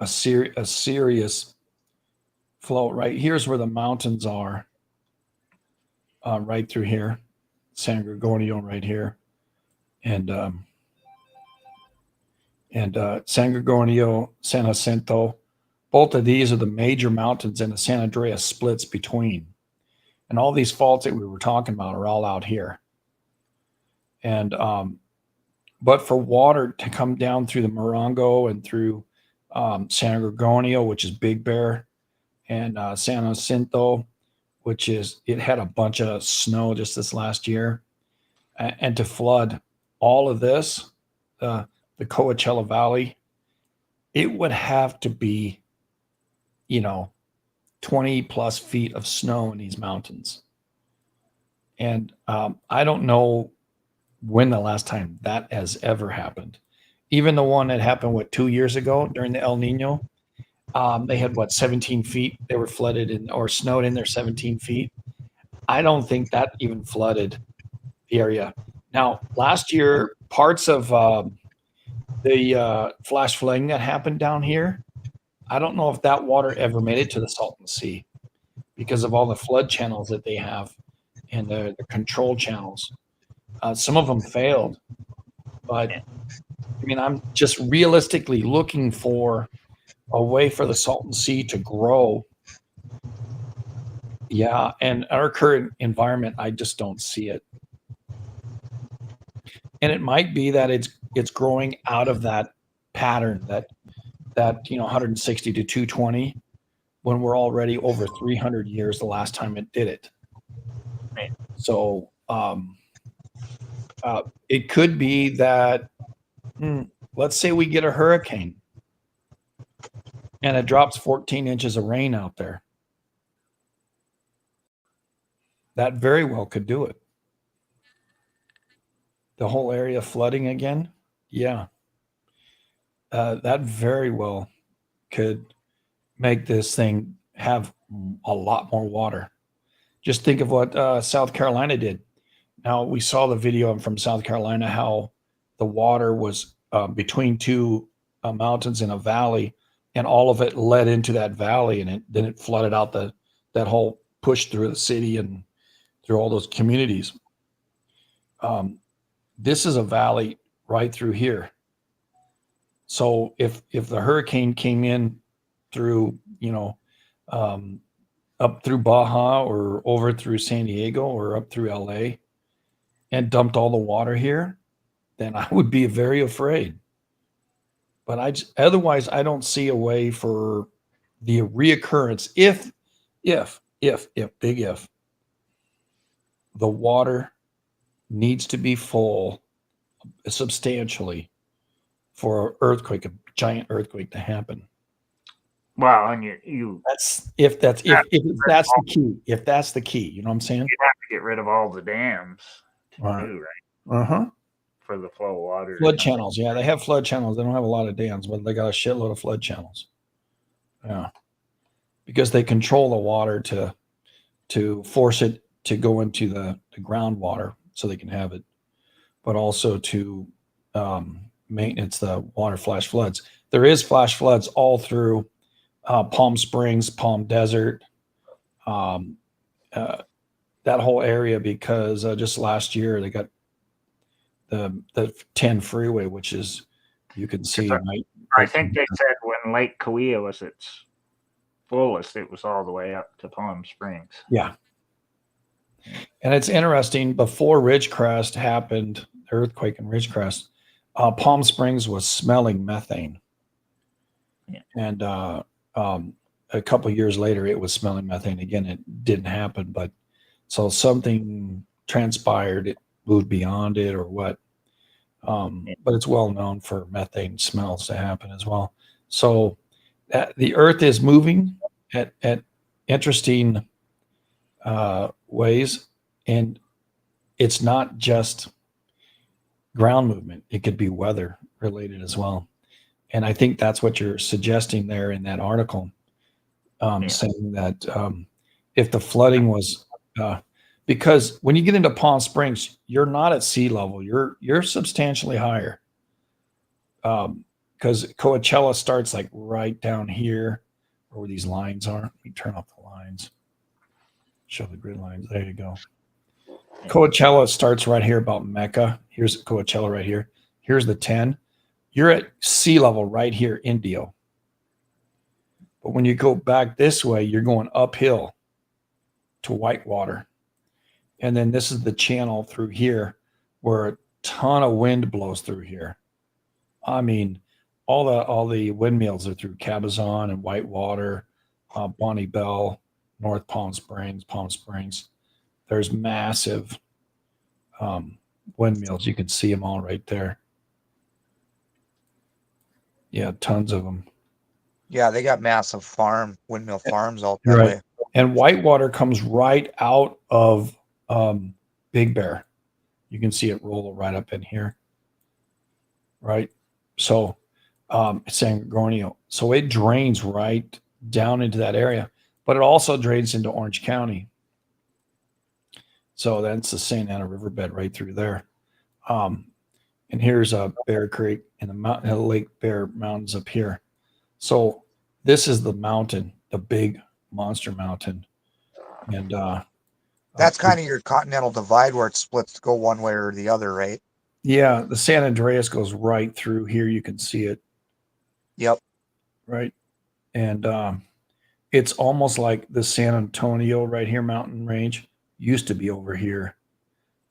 a serious flow. Right here's where the mountains are. Right through here, San Gorgonio right here, and San Gorgonio, San Jacinto. Both of these are the major mountains, and the San Andreas splits between. And all these faults that we were talking about are all out here. And but for water to come down through the Morongo and through San Gorgonio, which is Big Bear, and San Jacinto, which it had a bunch of snow just this last year, and to flood all of this, the Coachella Valley, it would have to be, 20 plus feet of snow in these mountains. And I don't know when the last time that has ever happened. Even the one that happened, 2 years ago during the El Nino, they had 17 feet. They were flooded or snowed in there 17 feet. I don't think that even flooded the area. Now, last year, parts of the flash flooding that happened down here, I don't know if that water ever made it to the Salton Sea because of all the flood channels that they have and the control channels. Some of them failed, but I mean, I'm just realistically looking for a way for the Salton Sea to grow. Yeah, and our current environment, I just don't see it. And it might be that it's growing out of that pattern that 160 to 220 when we're already over 300 years the last time it did it. Right. So it could be that let's say we get a hurricane and it drops 14 inches of rain out there. That very well could do it. The whole area flooding again? Yeah. That very well could make this thing have a lot more water. Just think of what South Carolina did. Now, we saw the video from South Carolina, how the water was between two mountains in a valley, and all of it led into that valley, and then it flooded out that whole push through the city and through all those communities. this is a valley right through here. So if the hurricane came in through, up through Baja or over through San Diego or up through LA and dumped all the water here, then I would be very afraid. But otherwise, I don't see a way for the reoccurrence if big if the water needs to be full substantially for an earthquake, a giant earthquake to happen. Well, and you If that's the key. If that's the key, you know what I'm saying? you'd have to get rid of all the dams to Right. do, right? Uh-huh. For the flow of water. Flood channels. Yeah, they have flood channels. They don't have a lot of dams, but they got a shitload of flood channels. Yeah. Because they control the water to force it to go into the groundwater so they can have it, but also to maintenance the water flash floods. There is flash floods all through Palm Springs, Palm Desert, that whole area, because just last year they got the 10 freeway, which is, you can see. I think they said when Lake Cahuilla was its fullest, it was all the way up to Palm Springs. Yeah. And it's interesting, before Ridgecrest happened, earthquake in Ridgecrest, Palm Springs was smelling methane. Yeah. And a couple of years later, it was smelling methane again. It didn't happen, but so something transpired. It moved beyond it or what. But it's well known for methane smells to happen as well. So the earth is moving at interesting ways, and it's not just ground movement. It could be weather related as well. And I think that's what you're suggesting there in that article, saying that if the flooding was because when you get into Palm Springs, you're not at sea level. You're substantially higher. Because Coachella starts like right down here where these lines are. Let me turn off the lines. Show the grid lines. There you go. Coachella starts right here about Mecca. Here's Coachella right here. Here's the 10. You're at sea level right here, Indio. But when you go back this way, you're going uphill to Whitewater. And then this is the channel through here where a ton of wind blows through here. I mean, all the windmills are through Cabazon and Whitewater, Bonnie Bell, North Palm Springs. There's massive windmills. You can see them all right there. Yeah, tons of them. Yeah, they got massive windmill farms out that way. And Whitewater comes right out of Big Bear. You can see it roll right up in here. Right? So San Gorgonio. So it drains right down into that area, but it also drains into Orange County. So that's the St. Anna Riverbed right through there. And here's a Bear Creek and the Lake Bear Mountains up here. So this is the mountain, the big monster mountain. And that's kind of your continental divide where it splits to go one way or the other, right? Yeah, the San Andreas goes right through here. You can see it. Yep. Right. And it's almost like the San Antonio right here mountain range used to be over here,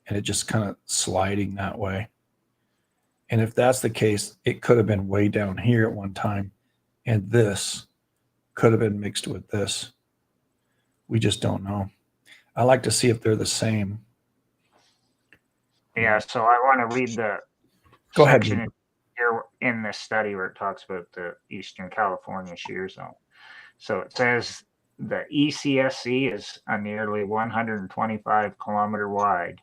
and it just kind of sliding that way. And if that's the case, it could have been way down here at one time, and this could have been mixed with this. We just don't know. I like to see if they're the same. Yeah, so I want to read the Go ahead. section here in this study where it talks about the Eastern California shear zone. So it says the ECSC is a nearly 125 kilometer wide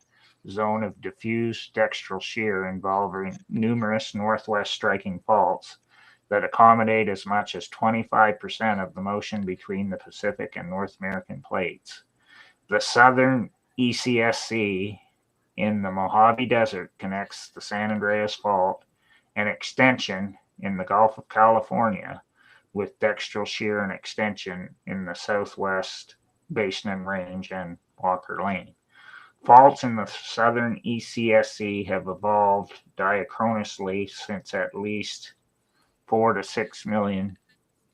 zone of diffuse dextral shear involving numerous northwest striking faults that accommodate as much as 25% of the motion between the Pacific and North American plates. The southern ECSC in the Mojave Desert connects the San Andreas Fault and extension in the Gulf of California with dextral shear and extension in the Southwest Basin and Range and Walker Lane. Faults in the southern ECSC have evolved diachronously since at least 4 to 6 million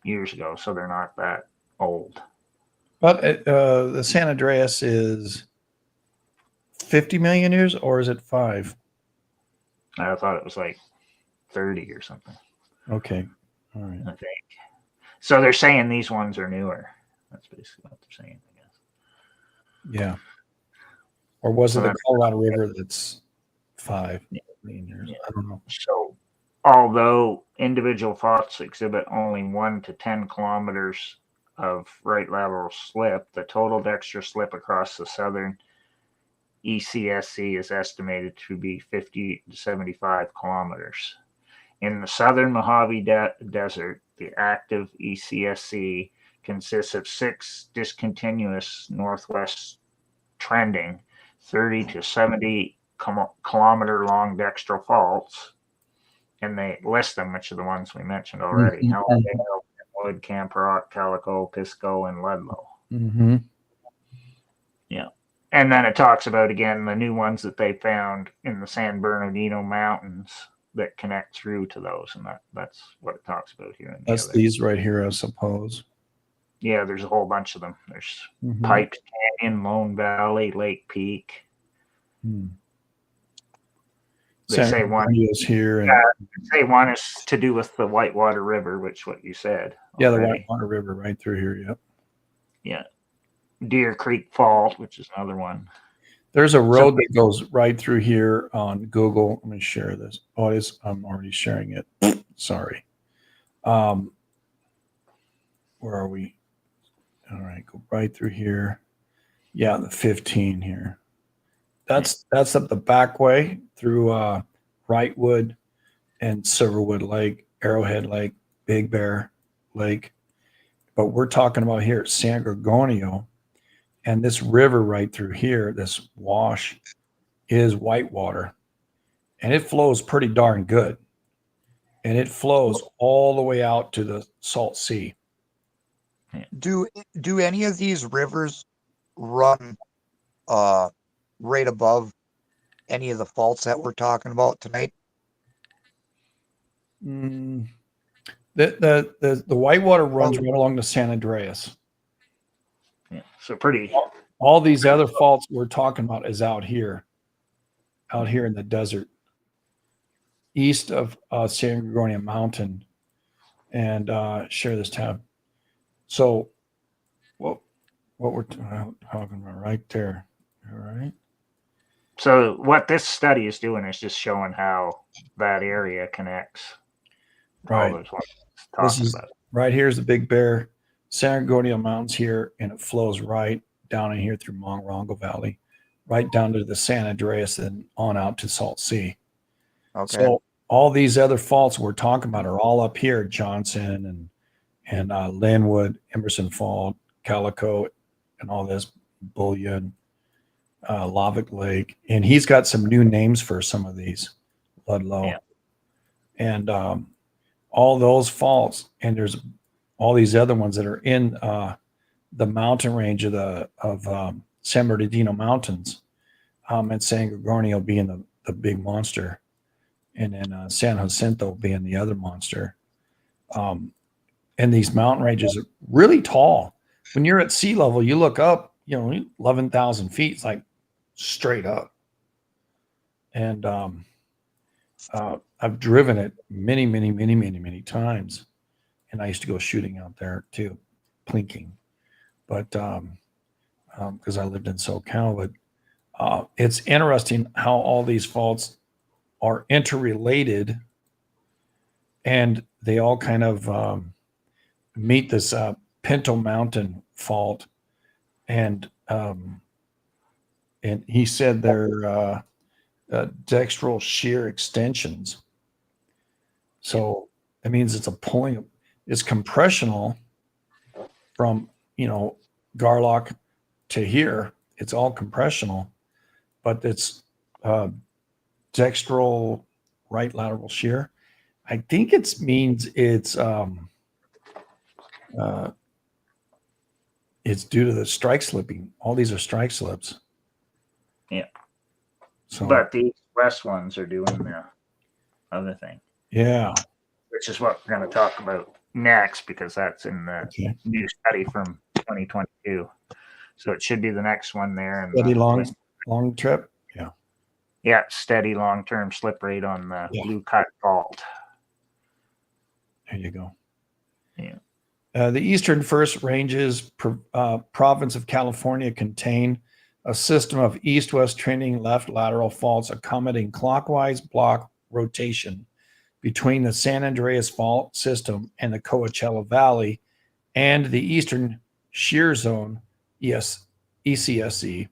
years ago, so they're not that old. But the San Andreas is 50 million years, or is it 5? I thought it was like 30 or something, Okay. All right. I think. So they're saying these ones are newer. That's basically what they're saying, I guess. Yeah. Or was So it the that's- Colorado River that's 5 million years? Yeah. I don't know. So, although individual faults exhibit only 1 to 10 kilometers of right lateral slip, the total dextral slip across the southern ECSC is estimated to be 50 to 75 kilometers. In the southern Mojave Desert, the active ECSC consists of 6 discontinuous northwest trending 30 to 70 kilometer long dextral faults, and they list them, which are the ones we mentioned already: Hallandale, Wood, Camp Rock, Calico, Pisco, and Ludlow. Mm-hmm. Yeah. And then it talks about, again, the new ones that they found in the San Bernardino Mountains that connect through to those, and that's what it talks about here. That's these right here, I suppose. Yeah, there's a whole bunch of them. There's Mm-hmm. Pipes Canyon, Lone Valley, Lake Peak. Hmm. They say one. Here, and Say one is to do with the Whitewater River, which what you said. yeah, already. the Whitewater River right through here. Yep. Yeah. Deer Creek Fault, which is another one. There's a road that goes right through here on Google. Let me share this. Oh, I'm already sharing it. Sorry. Where are we? All right, go right through here. Yeah, the 15 here. That's up the back way through Wrightwood and Silverwood Lake, Arrowhead Lake, Big Bear Lake. But we're talking about here at San Gorgonio, and this river right through here, this wash, is Whitewater, and it flows pretty darn good, and it flows all the way out to the Salt Sea. Do any of these rivers run right above any of the faults that we're talking about tonight? The Whitewater runs right along the San Andreas. Yeah. So pretty. All these other faults we're talking about is out here in the desert, east of San Gorgonio Mountain. And share this tab. So what we're talking about right there. All right. So what this study is doing is just showing how that area connects. Right. All those ones This is about. Right here's the Big Bear, San Gorgonio Mountains here, and it flows right down in here through Monrongo Valley, right down to the San Andreas and on out to Salt Sea. Okay. So all these other faults we're talking about are all up here, Johnson and Linwood, Emerson Fault, Calico, and all this Bullion, Lovick Lake, and he's got some new names for some of these, Ludlow, and all those faults, and there's all these other ones that are in the mountain range of San Bernardino Mountains, and San Gorgonio being the big monster, and then San Jacinto being the other monster. And these mountain ranges are really tall. When you're at sea level, you look up, 11,000 feet, it's like straight up. And I've driven it many, many, many, many, many times. And I used to go shooting out there too, plinking. But because I lived in SoCal, but it's interesting how all these faults are interrelated, and they all kind of meet this Pinto Mountain fault, and he said they're dextral shear extensions. So it means it's it's compressional from Garlock to here. It's all compressional, but it's dextral right lateral shear. I think it means it's due to the strike slipping. All these are strike slips. Yeah. So, But the west ones are doing the other thing, yeah. which is what we're going to talk about next because that's in the Okay. new study from 2022. So it should be the next one there. And Steady long trip. Yeah. yeah, steady long-term slip rate on the Yeah. Blue Cut Fault. There you go. Yeah. The Eastern First Ranges province of California contain a system of east-west trending left lateral faults accommodating clockwise block rotation between the San Andreas Fault system and the Coachella Valley and the Eastern Shear Zone, ECSE,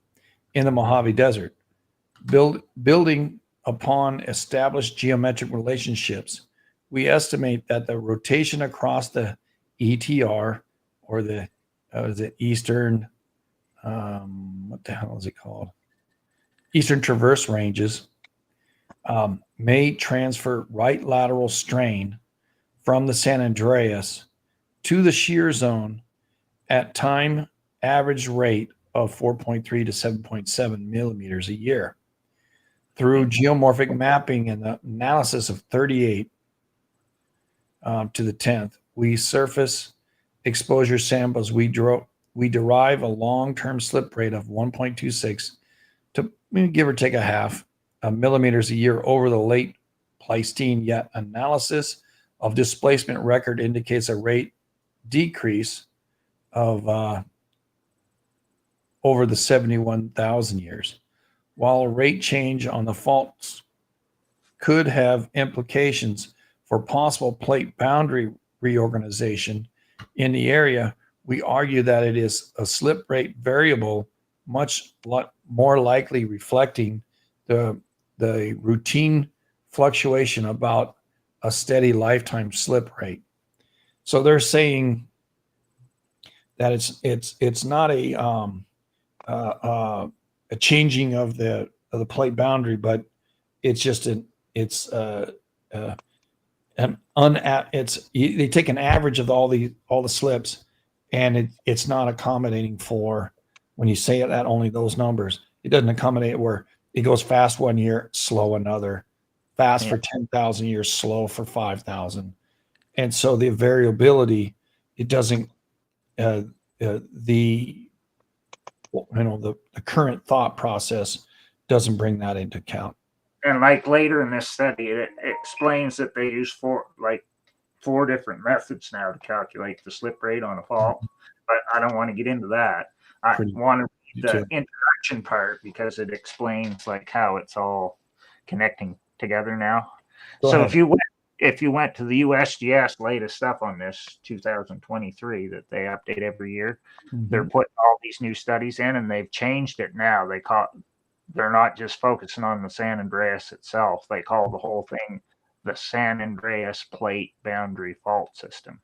in the Mojave Desert. Building upon established geometric relationships, we estimate that the rotation across the ETR, or the Eastern, what the hell is it called? Eastern Traverse Ranges, may transfer right lateral strain from the San Andreas to the shear zone at time average rate of 4.3 to 7.7 millimeters a year. Through geomorphic mapping and the analysis of 38 to the 10th, we surface exposure samples. We derive a long-term slip rate of 1.26 to give or take a half millimeters a year over the late Pleistocene. Yet analysis of displacement record indicates a rate decrease of over the 71,000 years. While a rate change on the faults could have implications for possible plate boundary reorganization in the area, we argue that it is a slip rate variable, much more likely reflecting the routine fluctuation about a steady lifetime slip rate. So they're saying that it's not a changing of the plate boundary, but it's just they take an average of all the slips, and it's not accommodating for, when you say it at only those numbers, it doesn't accommodate where it goes fast one year, slow another, fast for 10,000 years, slow for 5,000, and so the variability, it doesn't the current thought process doesn't bring that into account. And like later in this study, it explains that they use four different methods now to calculate the slip rate on a fault. But I don't want to get into that. I want to read the introduction part because it explains like how it's all connecting together now. So if you went to the USGS latest stuff on this 2023 that they update every year, they're putting all these new studies in, and they've changed it now. They're not just focusing on the San Andreas itself. They call the whole thing the San Andreas Plate Boundary Fault System.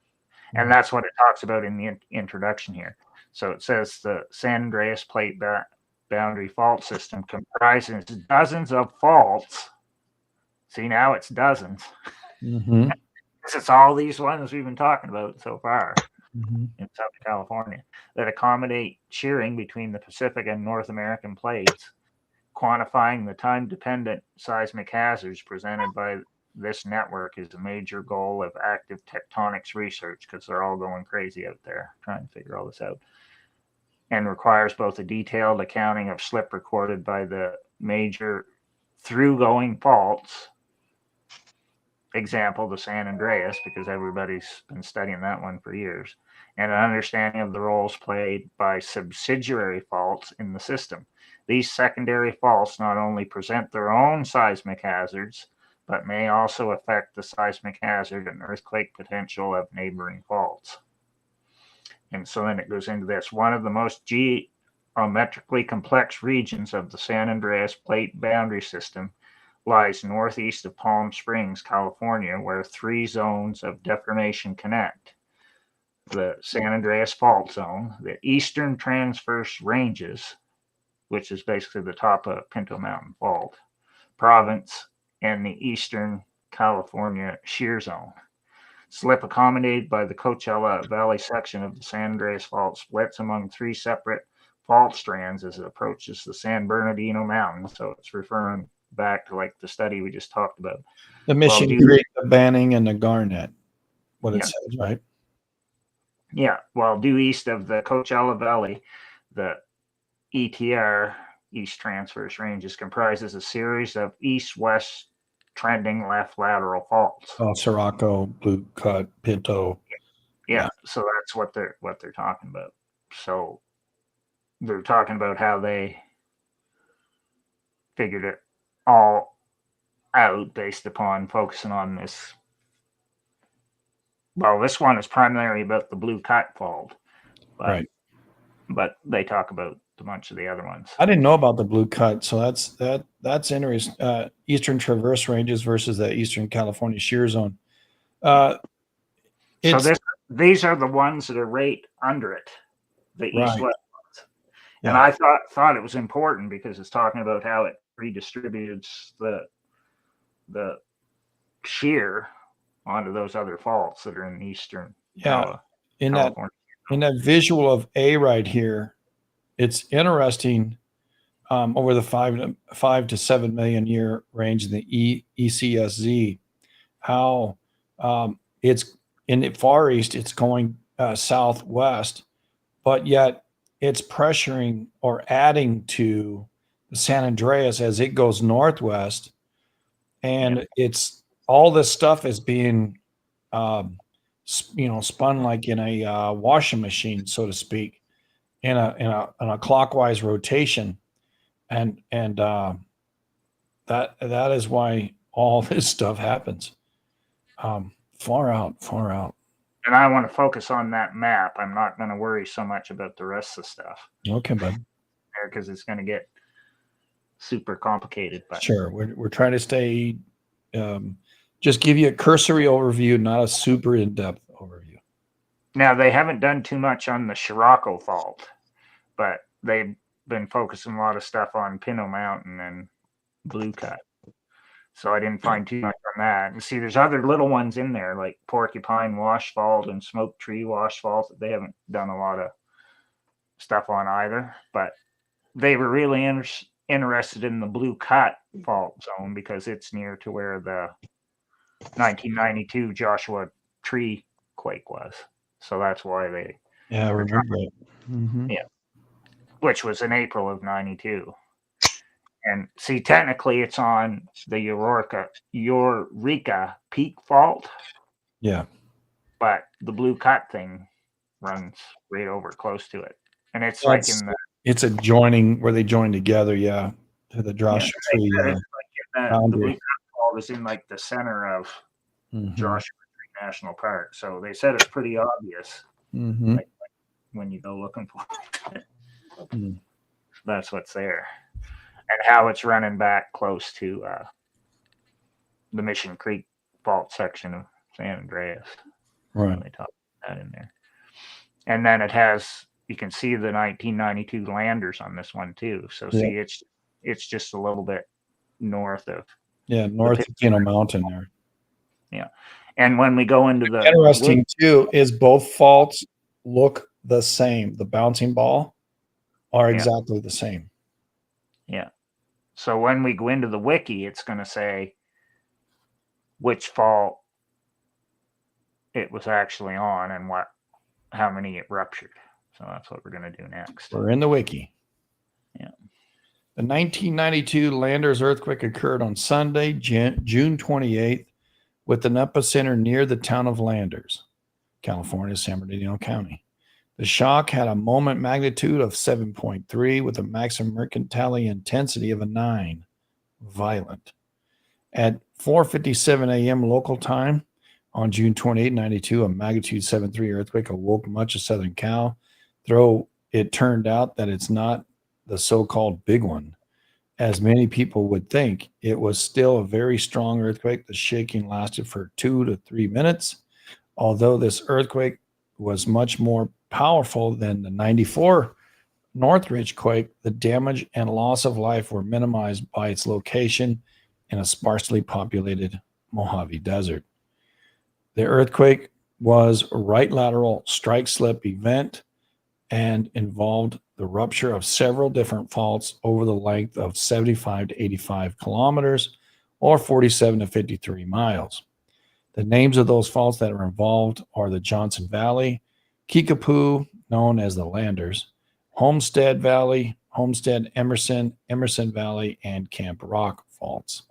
And that's what it talks about in the introduction here. So it says the San Andreas Plate Boundary Fault System comprises dozens of faults. See, now it's dozens. It's all these ones we've been talking about so far in Southern California that accommodate shearing between the Pacific and North American plates. Quantifying the time-dependent seismic hazards presented by this network is a major goal of active tectonics research, because they're all going crazy out there trying to figure all this out, and requires both a detailed accounting of slip recorded by the major through-going faults, example, the San Andreas, because everybody's been studying that one for years, and an understanding of the roles played by subsidiary faults in the system. These secondary faults not only present their own seismic hazards, but may also affect the seismic hazard and earthquake potential of neighboring faults. And so then it goes into this. One of the most geometrically complex regions of the San Andreas Plate Boundary System lies northeast of Palm Springs, California, where three zones of deformation connect. The San Andreas Fault Zone, the Eastern Transverse Ranges, which is basically the top of Pinto Mountain Fault Province, and the Eastern California Shear Zone. Slip accommodated by the Coachella Valley section of the San Andreas Fault splits among three separate fault strands as it approaches the San Bernardino Mountains. So it's referring back to like the study we just talked about. The Mission due- Creek, the Banning, and the Garnet. What it Yeah. says, right? Yeah, well, due east of the Coachella Valley, the ETR, East Transverse Ranges, comprises a series of east-west trending left lateral faults. Oh, Sirocco, Blue Cut, Pinto. Yeah, so that's what they're talking about. So they're talking about how they figured it all out based upon focusing on this. Well, this one is primarily about the Blue Cut fault, but, Right. but they talk about a bunch of the other ones. I didn't know about the Blue Cut, so that's interesting. Eastern Traverse Ranges versus the Eastern California Shear Zone. These are the ones that are right under it, the east-west ones. And Yeah. I thought it was important because it's talking about how it redistributes the shear onto those other faults that are in eastern in California. that visual of A right here, it's interesting. Over the 5 to 7 million year range in the ECSZ, how it's in the Far East, it's going southwest, but yet it's pressuring or adding to the San Andreas as it goes northwest, and it's all this stuff is being spun like in a washing machine, so to speak, in a clockwise rotation, and that is why all this stuff happens. Far out. And I want to focus on that map. I'm not going to worry so much about the rest of the stuff Okay, bud. there because it's going to get super complicated. But Sure, we're trying to stay. Just give you a cursory overview, not a super in-depth overview. now they haven't done too much on the Sirocco fault, but they've been focusing a lot of stuff on Pinto Mountain and Blue Cut. So I didn't find too much on that. And see, there's other little ones in there like Porcupine Wash Fault and Smoke Tree Wash Fault that they haven't done a lot of stuff on either. But they were really interested in the Blue Cut fault zone because it's near to where the 1992 Joshua Tree quake was. So that's why they, Yeah, I remember it. Mm-hmm. Yeah. which was in April of 92. And see, technically it's on the Eureka Peak Fault, Yeah, but the Blue Cut thing runs right over close to it. And it's like in the it's a joining where they join together. Yeah, to the Joshua Tree. it's like in the boundary. Blue Cut Fault is in like the center of Mhm. Joshua Tree National Park. So they said it's pretty obvious Mhm. when you go looking for it. Mm. That's what's there. And how it's running back close to the Mission Creek Fault section of San Andreas. Right. They talk about that in there. And then it has, you can see the 1992 landers on this one too. So see, it's just a little bit north of. Yeah, north of Keno Mountain there. Yeah. And when we go into the Interesting too is both faults look the same. The bouncing ball are exactly the same. Yeah. So when we go into the wiki, it's going to say which fault it was actually on and how many it ruptured. So that's what we're going to do next. We're in the wiki. Yeah. The 1992 Landers earthquake occurred on Sunday, June 28th, with an epicenter near the town of Landers, California, San Bernardino County. The shock had a moment magnitude of 7.3 with a maximum mercantile intensity of a 9. Violent. At 4:57 a.m. local time on June 28, 92, a magnitude 7.3 earthquake awoke much of southern Cal, though it turned out that it's not the so-called big one. As many people would think, it was still a very strong earthquake. The shaking lasted for 2 to 3 minutes. Although this earthquake was much more powerful than the 94 Northridge quake, the damage and loss of life were minimized by its location in a sparsely populated Mojave Desert. The earthquake was a right lateral strike slip event and involved the rupture of several different faults over the length of 75 to 85 kilometers or 47 to 53 miles. The names of those faults that are involved are the Johnson Valley, Kickapoo, known as the Landers, Homestead Valley, Homestead Emerson, Emerson Valley, and Camp Rock faults.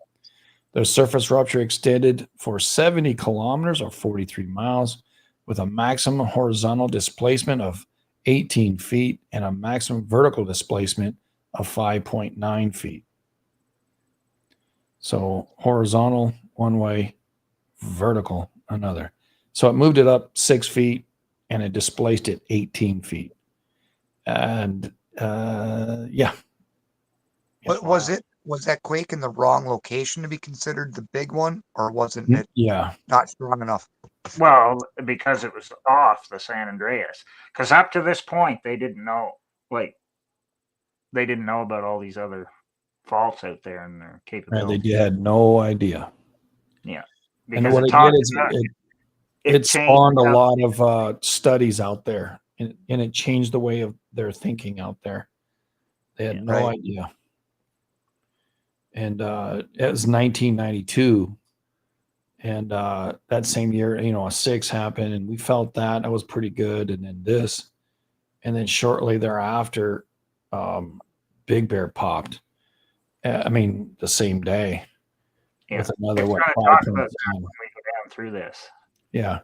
The surface rupture extended for 70 kilometers or 43 miles with a maximum horizontal displacement of 18 feet and a maximum vertical displacement of 5.9 feet. So horizontal one way, vertical another. So it moved it up 6 feet and it displaced it 18 feet. And yeah. But was that quake in the wrong location to be considered the big one, or wasn't it Yeah. not strong enough? Well, because it was off the San Andreas. Because up to this point, they didn't know, they didn't know about all these other faults out there and their Right, capability. they had no idea. Yeah. And Because what it did is it spawned a lot of studies out there, and it changed the way of their thinking out there. They had no Right. idea. And it was 1992. And that same year, a 6 happened, and we felt that was pretty good. And then this, and then shortly thereafter, Big Bear popped. I mean, the same day with another We're what? going to talk about 5.7. that when we go down through this. Yeah.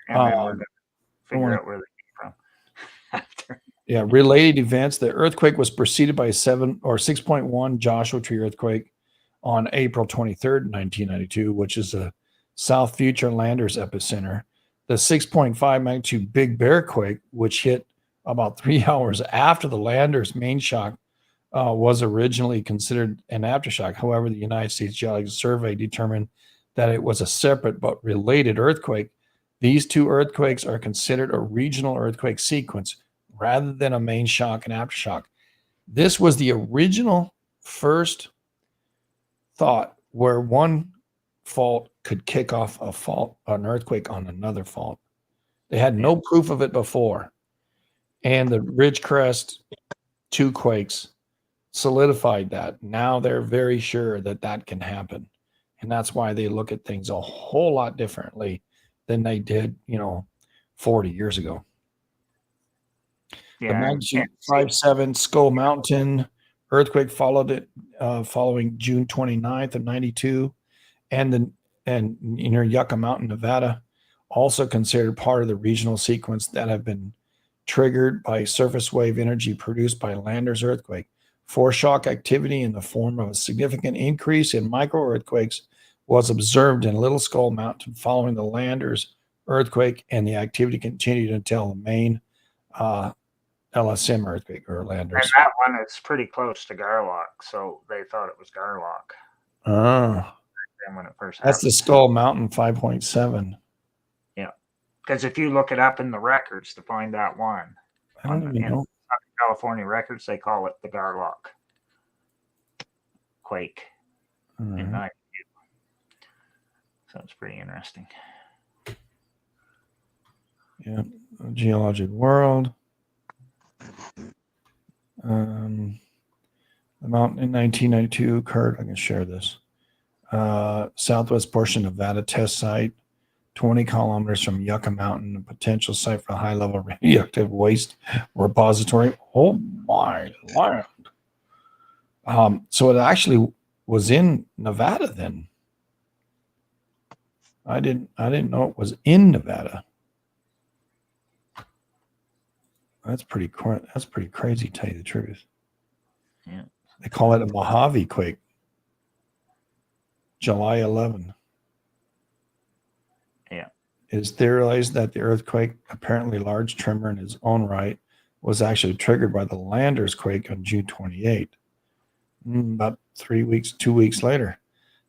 And then we're going to figure out where they came from after. Yeah, related events. The earthquake was preceded by a 6.1 Joshua Tree earthquake on April 23rd, 1992, which is a South Future Landers epicenter. The 6.5 magnitude Big Bear quake, which hit about 3 hours after the Landers main shock, was originally considered an aftershock. However, the United States Geological Survey determined that it was a separate but related earthquake. These two earthquakes are considered a regional earthquake sequence rather than a main shock and aftershock. This was the original first thought where one fault could kick off an earthquake on another fault. They had no proof of it before. And the Ridgecrest 2 quakes solidified that. Now they're very sure that can happen. And that's why they look at things a whole lot differently than they did, 40 years ago. Yeah, The magnitude 5.7 Skull Mountain earthquake followed it following June 29th of 92. And near Yucca Mountain, Nevada, also considered part of the regional sequence that have been triggered by surface wave energy produced by Landers earthquake. Foreshock activity in the form of a significant increase in micro earthquakes was observed in Little Skull Mountain following the Landers earthquake, and the activity continued until the main LSM earthquake or Landers. And that one is pretty close to Garlock, so they thought it was Garlock. Oh. And when it first That's happened. the Skull Mountain 5.7. Yeah. Because if you look it up in the records to find that one, I don't even know. California records, they call it the Garlock quake in 92. So it's pretty interesting. Yeah, Geologic World. The mountain in 1992 occurred. I can share this. Southwest portion of Nevada test site, 20 kilometers from Yucca Mountain, a potential site for high-level radioactive waste repository. Oh my land! So it actually was in Nevada then. I didn't know it was in Nevada. That's pretty crazy, to tell you the truth. Yeah. They call it a Mojave quake. July 11. Yeah. It is theorized that the earthquake, apparently large tremor in its own right, was actually triggered by the Landers quake on June 28. About 2 weeks later.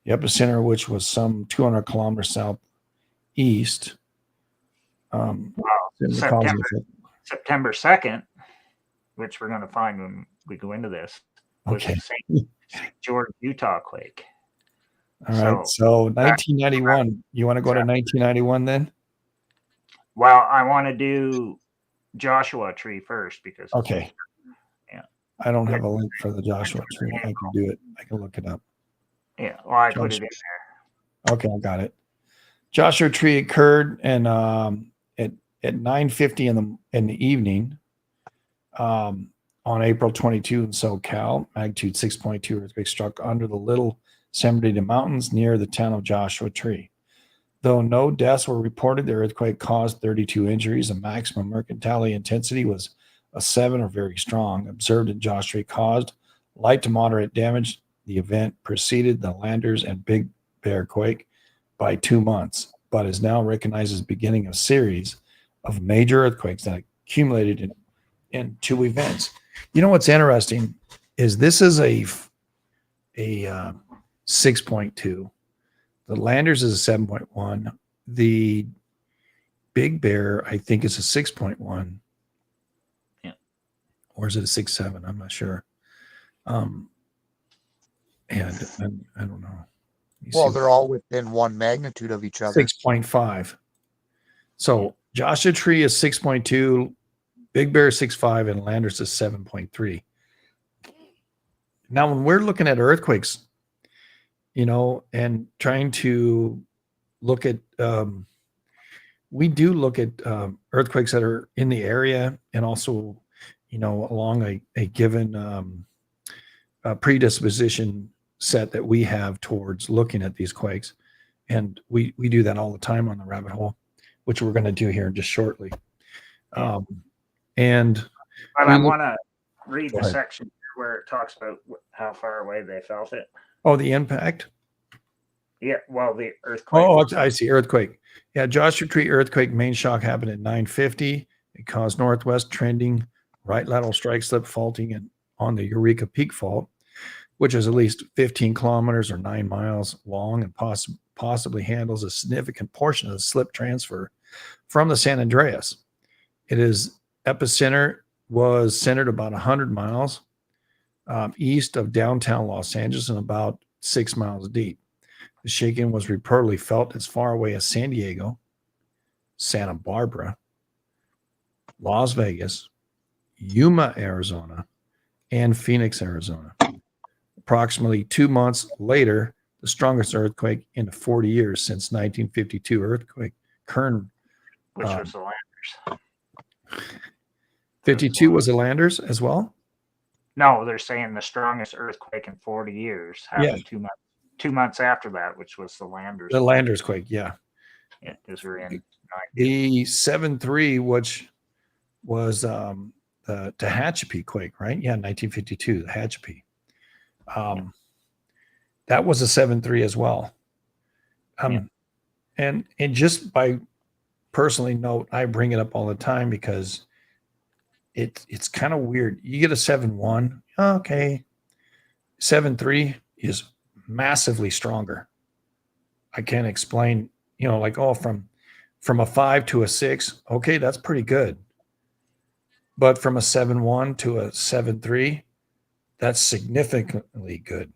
The epicenter, which was some 200 kilometers southeast. September 2nd, which we're going to find when we go into this, was the St. George, Utah quake. All right. So 1991. You want to go to 1991 then? Well, I want to do Joshua Tree first because I don't have a link for the Joshua Tree. I can do it. I can look it up. Yeah, well, I put it in there. Okay, I got it. Joshua Tree occurred and at 9:50 in the evening on April 22 in SoCal. Magnitude 6.2 earthquake struck under the Little San Bernardino Mountains near the town of Joshua Tree. Though no deaths were reported, the earthquake caused 32 injuries. The maximum mercantile intensity was a 7 or very strong. Observed in Joshua Tree caused light to moderate damage. The event preceded the Landers and Big Bear quake by 2 months, but is now recognized as the beginning of a series of major earthquakes that accumulated in 2 events. You know what's interesting is this is a 6.2. The Landers is a 7.1. The Big Bear, I think, is a 6.1. Yeah. Or is it a 6.7? I'm not sure. And I don't know. Well, they're all within one magnitude of each other. 6.5. So Joshua Tree is 6.2, Big Bear is 6.5, and Landers is 7.3. Now, when we're looking at earthquakes, and trying to look at, we do look at earthquakes that are in the area and also, along a given predisposition set that we have towards looking at these quakes. And we do that all the time on the rabbit hole, which we're going to do here just shortly. But I want to read Go the ahead. section where it talks about how far away they felt it. the impact. Yeah, well, the earthquake. Oh, I see. Earthquake. Yeah, Joshua Tree earthquake main shock happened at 9:50. It caused northwest trending right lateral strike slip faulting on the Eureka Peak Fault, which is at least 15 kilometers or 9 miles long and possibly handles a significant portion of the slip transfer from the San Andreas. Epicenter was centered about 100 miles east of downtown Los Angeles and about 6 miles deep. The shaking was reportedly felt as far away as San Diego, Santa Barbara, Las Vegas, Yuma, Arizona, and Phoenix, Arizona. Approximately 2 months later, the strongest earthquake in 40 years since 1952 earthquake, Kern. Which was the Landers. 52 was the Landers as well? No, they're saying the strongest earthquake in 40 years happened 2 months after that, which was the Landers. The Landers quake, yeah. Yeah, because we're in. The 7.3, which was the Tehachapi quake, right? Yeah, 1952, the Tehachapi. That was a 7.3 as well. And just by personally note, I bring it up all the time because it's kind of weird. You get a 7.1, okay. 7.3 is massively stronger. I can't explain, from a 5 to a 6, okay, that's pretty good. But from a 7.1 to a 7.3, that's significantly good.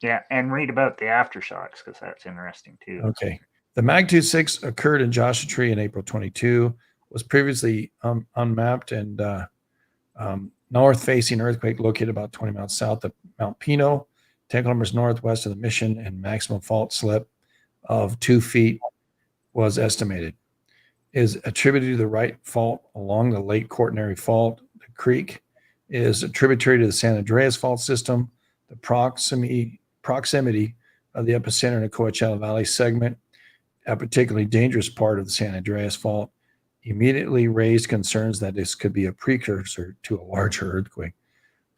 Yeah, and read about the aftershocks because that's interesting too. Okay. The magnitude 6 occurred in Joshua Tree in April 22, was previously unmapped and north-facing earthquake located about 20 miles south of Mount Pino, 10 kilometers northwest of the Mission, and maximum fault slip of 2 feet was estimated. Is attributed to the right fault along the Lake Quaternary Fault. The creek is a tributary to the San Andreas Fault system. The proximity of the epicenter in the Coachella Valley segment, a particularly dangerous part of the San Andreas Fault, immediately raised concerns that this could be a precursor to a larger earthquake.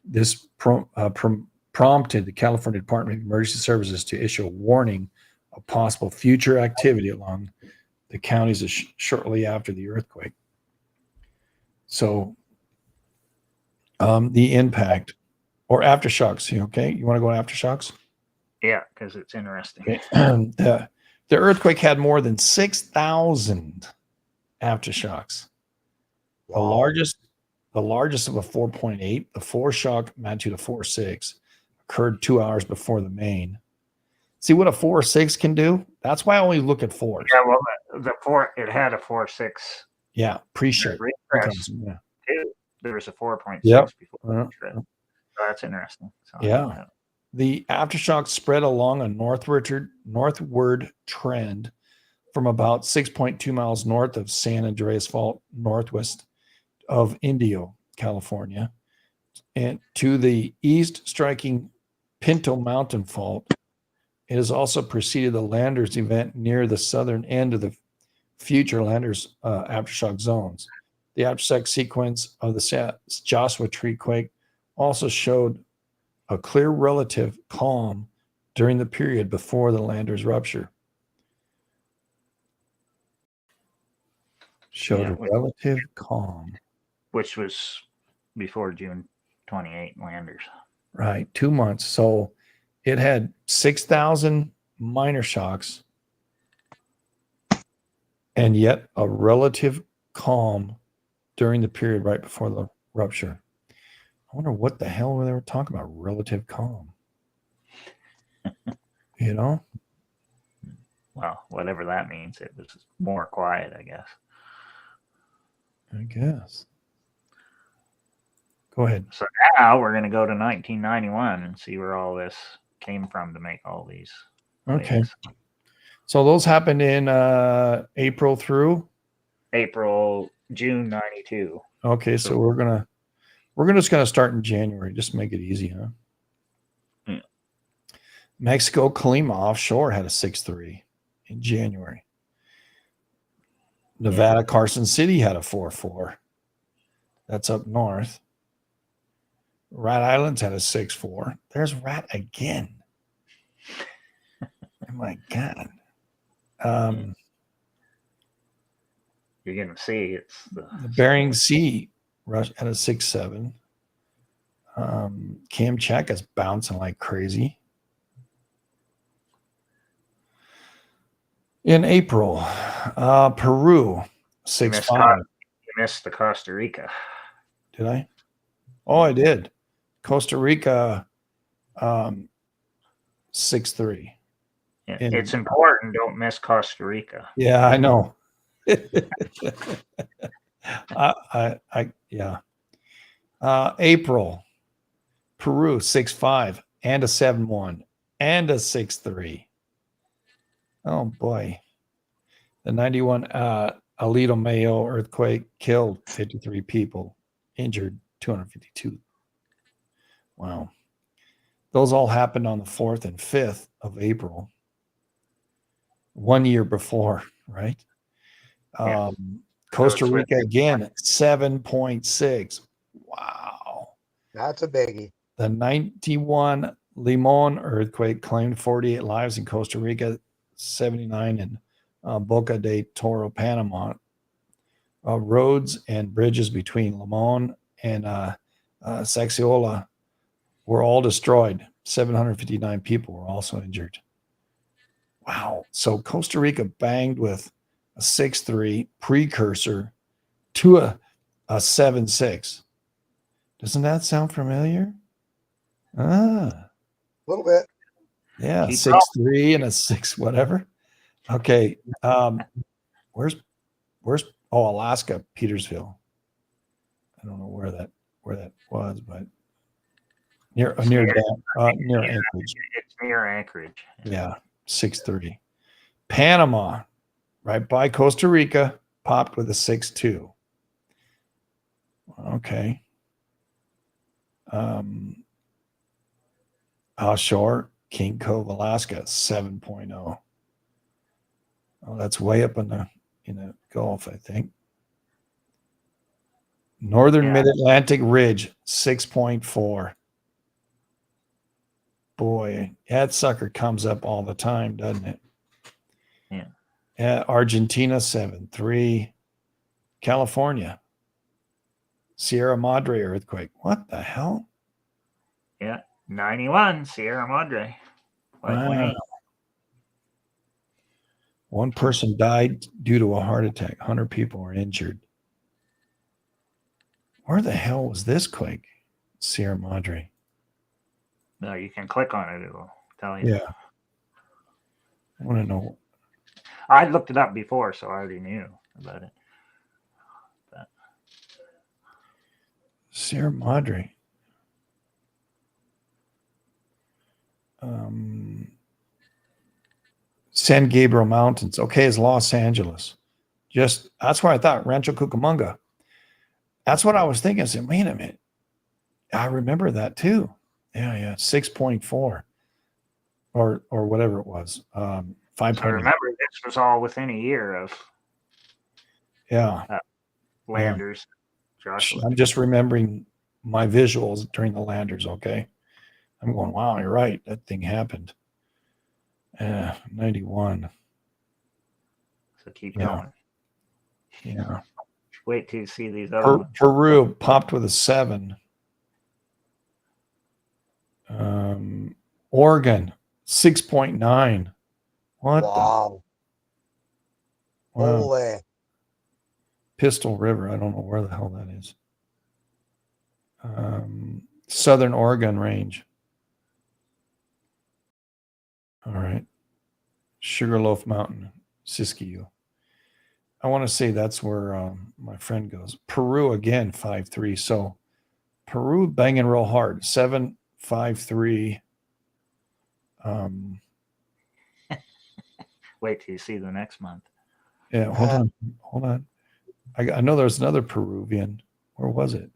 This prompted the California Department of Emergency Services to issue a warning of possible future activity along the counties shortly after the earthquake. So the impact or aftershocks, okay? You want to go to aftershocks? Yeah, because it's interesting. The earthquake had more than 6,000 aftershocks. Wow. The largest of a 4.8, the foreshock magnitude of 4.6, occurred 2 hours before the main. See what a 4.6 can do? That's why I only look at 4s. Yeah, well, it had a 4.6. Yeah, pre-shake. Refresh. Yeah. There was a 4.6 Yep. before. That's interesting. So, Yeah. The aftershock spread along a northward trend from about 6.2 miles north of San Andreas Fault, northwest of Indio, California, and to the east, striking Pinto Mountain Fault. It has also preceded the Landers event near the southern end of the future Landers aftershock zones. The aftershock sequence of the Joshua Tree quake also showed a clear relative calm during the period before the Landers rupture. Showed a relative calm. Which was before June 28 Landers. Right, 2 months. So it had 6,000 minor shocks and yet a relative calm during the period right before the rupture. I wonder what the hell they were talking about, relative calm. You know? Well, whatever that means, it was more quiet, I guess. I guess. Go ahead. So now we're going to go to 1991 and see where all this came from to make all these. Okay. Waves. So those happened in April through June 92. Okay, so we're just gonna start in January. Just make it easy, huh? Yeah. Mexico, Colima offshore had a 6.3 in January. Nevada, Carson City had a 4.4. That's up north. Rat Islands had a 6.4. There's Rat again. Oh my God. You're going to see it's the Bering Sea rush at a 6.7. Kamchatka's bouncing like crazy. In April, Peru, 6.5. You missed the Costa Rica. Did I? Oh, I did. Costa Rica, 6.3. Yeah, it's important. Don't miss Costa Rica. Yeah, I know. Yeah. April, Peru, 6.5 and a 7.1 and a 6.3. Oh boy. The 91 Alito Mayo earthquake killed 53 people, injured 252. Wow. Those all happened on the 4th and 5th of April. 1 year before, right? Costa Rica again, 7.6. Wow. That's a biggie. The 91 Limon earthquake claimed 48 lives in Costa Rica, 79 in Boca de Toro, Panama. Roads and bridges between Limon and Saxiola were all destroyed. 759 people were also injured. Wow. So Costa Rica banged with a 6.3 precursor to a 7.6. Doesn't that sound familiar? A little bit. Yeah, 6.3 and a 6 whatever. Okay. Where's Alaska, Petersville. I don't know where that was, but near Anchorage. It's near Anchorage. Yeah, 6.3. Panama, right by Costa Rica, popped with a 6.2. Okay. Offshore, King Cove, Alaska, 7.0. Oh, that's way up in the Gulf, I think. Northern Mid-Atlantic Ridge, 6.4. Boy, that sucker comes up all the time, doesn't it? Yeah. Argentina, 7.3. California, Sierra Madre earthquake. What the hell? Yeah, 91, Sierra Madre. 5.8. One person died due to a heart attack. 100 people were injured. Where the hell was this quake? Sierra Madre. No, you can click on it. It'll tell you. Yeah. I want to know. I looked it up before, so I already knew about it. Sierra Madre. San Gabriel Mountains. Okay, is Los Angeles. Just that's where I thought Rancho Cucamonga. That's what I was thinking. I said, wait a minute. I remember that too. Yeah, 6.4 or whatever it was. 5. So remember, this was all within a year of Yeah. Landers, Joshua. I'm just remembering my visuals during the Landers. Okay. I'm going, wow, you're right. That thing happened. 91. So keep Yeah. going. Yeah. Wait till you see these other ones. Peru popped with a 7. Oregon 6.9. What? Wow. Wow. Holy. Pistol River. I don't know where the hell that is. Southern Oregon Range. All right. Sugarloaf Mountain, Siskiyou. I want to say that's where my friend goes. Peru again, 5.3. So Peru banging real hard. 7.53. Wait till you see the next month. Yeah, hold on. I know there's another Peruvian. Where was it?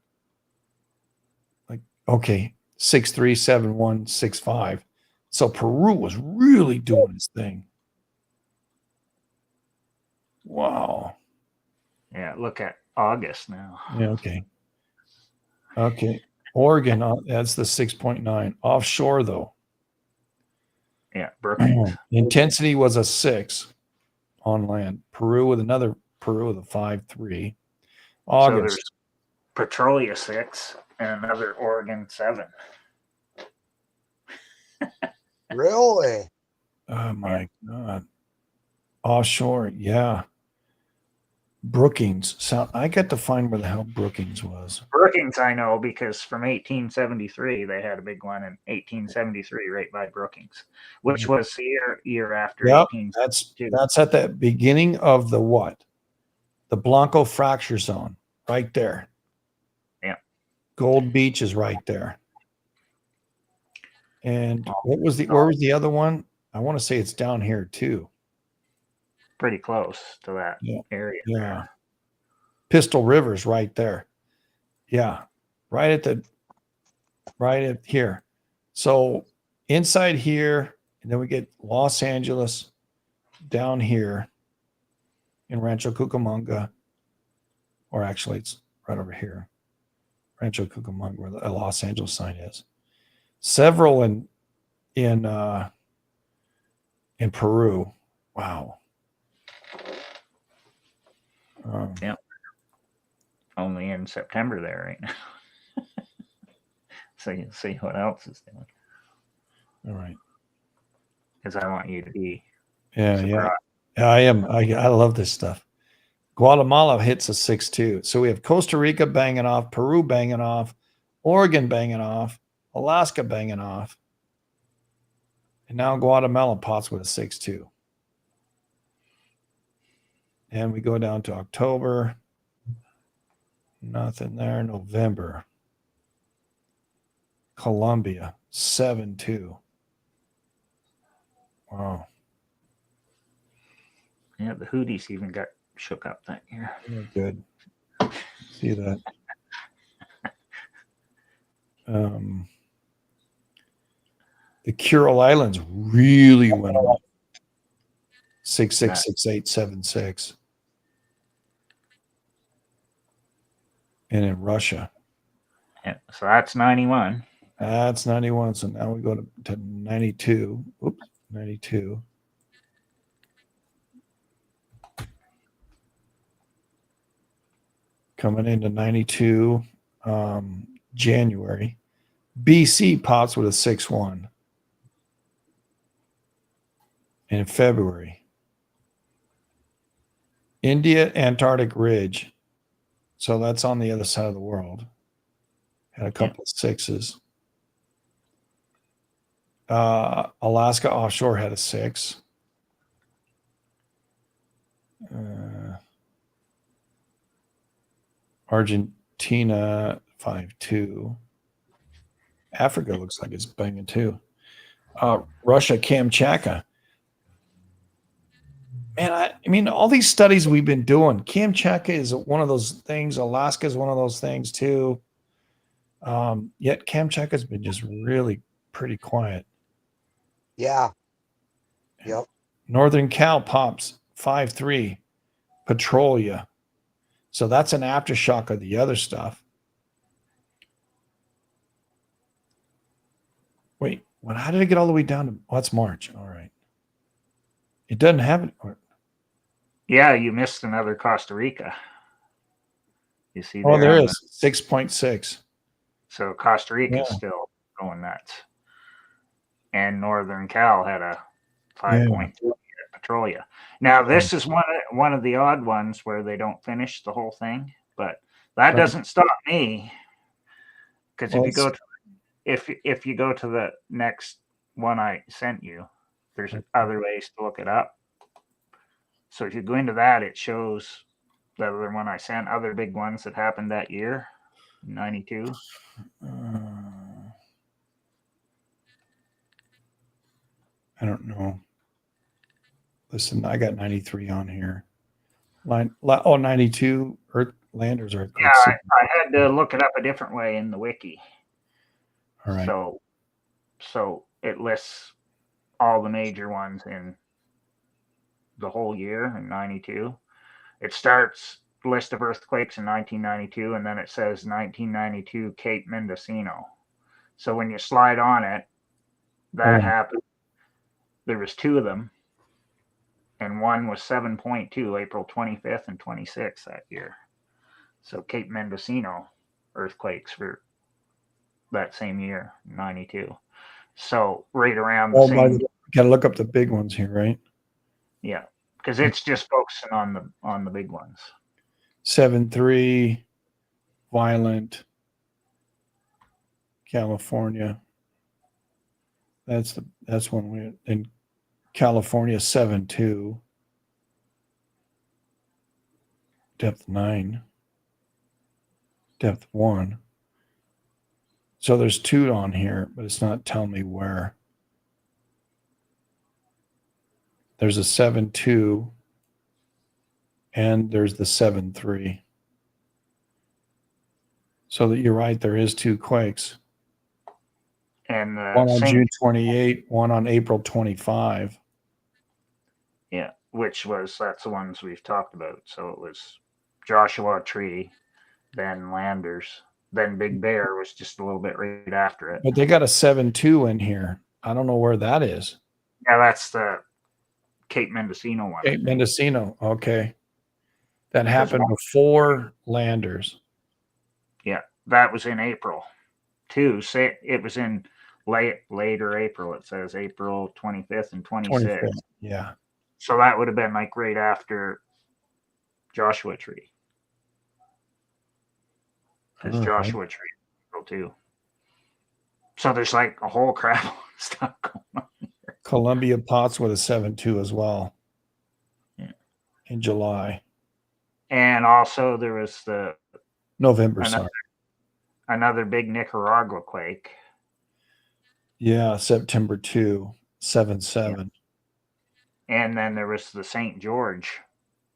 Like, okay, 6.3, 7.1, 6.5. So Peru was really doing his thing. Wow. Yeah, look at August now. Yeah, okay. Oregon, that's the 6.9. Offshore, though. Yeah, Brookings. Intensity was a 6 on land. Peru with a 5.3. So August. there's Petrolia 6 and another Oregon 7. Really? Oh my God. Offshore, yeah. Brookings. So I got to find where the hell Brookings was. Brookings, I know because from 1873 they had a big one in 1873 right by Brookings, which was the year after. Yep, 1872. that's at the beginning of the what? The Blanco fracture zone, right there. Yeah. Gold Beach is right there. And where was the other one? I want to say it's down here too. Pretty close to that area. Yeah. Pistol River's right there. Yeah. Right at here. So inside here, and then we get Los Angeles down here in Rancho Cucamonga, or actually it's right over here. Rancho Cucamonga, where the Los Angeles sign is. Several in Peru. Wow. Yeah. Only in September there right now. So you can see what else is doing. All right. Because I want you to be Yeah. I am. I love this stuff. Guatemala hits a 6.2. So we have Costa Rica banging off, Peru banging off, Oregon banging off, Alaska banging off, and now Guatemala pots with a 6.2. And we go down to October. Nothing there. November. Colombia, 7.2. Wow. Yeah, the Houthis even got shook up that year. Good. See that. The Kuril Islands really went up. 6.6, 6.8, 7.6. And in Russia. Yeah, so that's 91. That's 91. So now we go to 92. Oops, 92. Coming into 92, January. BC pops with a 6.1. In February. India, Antarctic Ridge. So that's on the other side of the world. Had a couple of 6s. Alaska offshore had a 6. Argentina 5.2. Africa looks like it's banging too. Russia, Kamchatka. Man, I mean, all these studies we've been doing, Kamchatka is one of those things. Alaska is one of those things too. Yet Kamchatka has been just really pretty quiet. Yeah. Yep. Northern Cal pops 5.3, Petrolia. So that's an aftershock of the other stuff. Wait, what? How did it get all the way down to? Oh, that's March. All right. It doesn't have it. Yeah, you missed another Costa Rica. You see Oh, there on is 6.6. So Costa Rica's Yeah. still going nuts. And Northern Cal had a 5.2 at Petrolia. Now this is one of the odd ones where they don't finish the whole thing, but that doesn't stop me. Because if you go to the next one I sent you, there's other ways to look it up. So if you go into that, it shows the other one I sent, other big ones that happened that year, 92. I don't know. Listen, I got 93 on here. 92 Landers earthquake. Yeah, I had to look it up a different way in the wiki. All right. So it lists all the major ones in the whole year in 92. It starts list of earthquakes in 1992, and then it says 1992 Cape Mendocino. So when you slide on it, that happened. There was two of them, and one was 7.2, April 25th and 26th that year. So Cape Mendocino earthquakes for that same year, 92. So right around the same. Got to look up the big ones here, right? Yeah, because it's just focusing on the big ones. 7.3, violent, California. That's one we in California. 7.2, depth 9, depth 1. So there's two on here, but it's not telling me where. There's a 7.2 and there's the 7.3. So that you're right, there is two quakes. And one on June 28, one on April 25. Yeah, that's the ones we've talked about. So it was Joshua Tree, then Landers, then Big Bear was just a little bit right after it. But they got a 7.2 in here. I don't know where that is. Yeah, that's the Cape Mendocino one. Cape Mendocino. Okay. That happened before Landers. Yeah, that was in April too. Say it was in later April. It says April 25th and 26th. Yeah. So that would have been like right after Joshua Tree. Because Joshua Tree April too. So there's like a whole crap of stuff going on here. Columbia Potts with a 7.2 as well. Yeah. In July. And also there was the November, another big Nicaragua quake. Yeah, September 2, 7.7. Yeah. And then there was the St. George,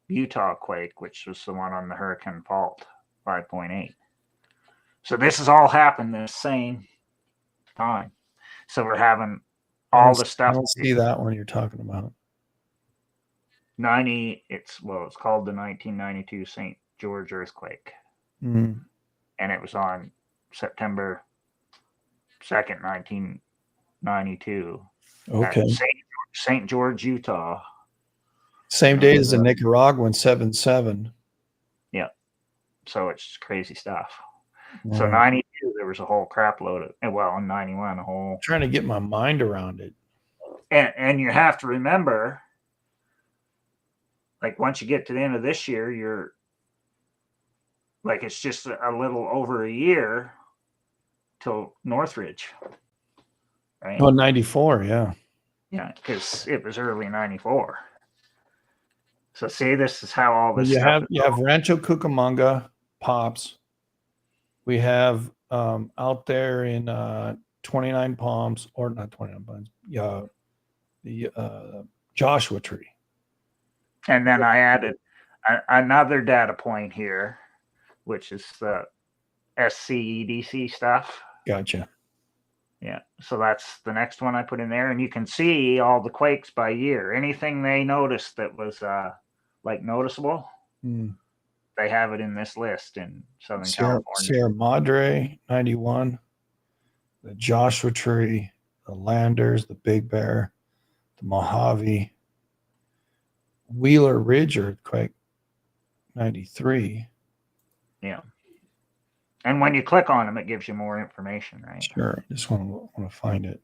Utah quake, which was the one on the Hurricane Fault, 5.8. So this has all happened the same time. So we're having all the stuff. I don't see that one you're talking about. It's called the 1992 St. George earthquake. Mm-hmm. And it was on September 2nd, 1992. Okay. St. George, Utah. Same day as the Nicaraguan 7.7. Yeah. So it's crazy stuff. Wow. So 92, there was a whole crap load of, in 91, a whole. I'm trying to get my mind around it. And you have to remember, like once you get to the end of this year, you're like, it's just a little over a year till Northridge. Right? Oh, 94, yeah. Yeah, because it was early 94. So see, this is how all this you stuff have Rancho Cucamonga pops. We have out there in 29 palms, or not 29 palms. Yeah, the Joshua Tree. And then I added another data point here, which is the SCEDC stuff. Gotcha. Yeah. So that's the next one I put in there. And you can see all the quakes by year. Anything they noticed that was like noticeable, they have it in this list in Southern California. Sierra Madre, 91. The Joshua Tree, the Landers, the Big Bear, the Mojave, Wheeler Ridge earthquake, 93. Yeah. And when you click on them, it gives you more information, right? Sure. Just want to find it.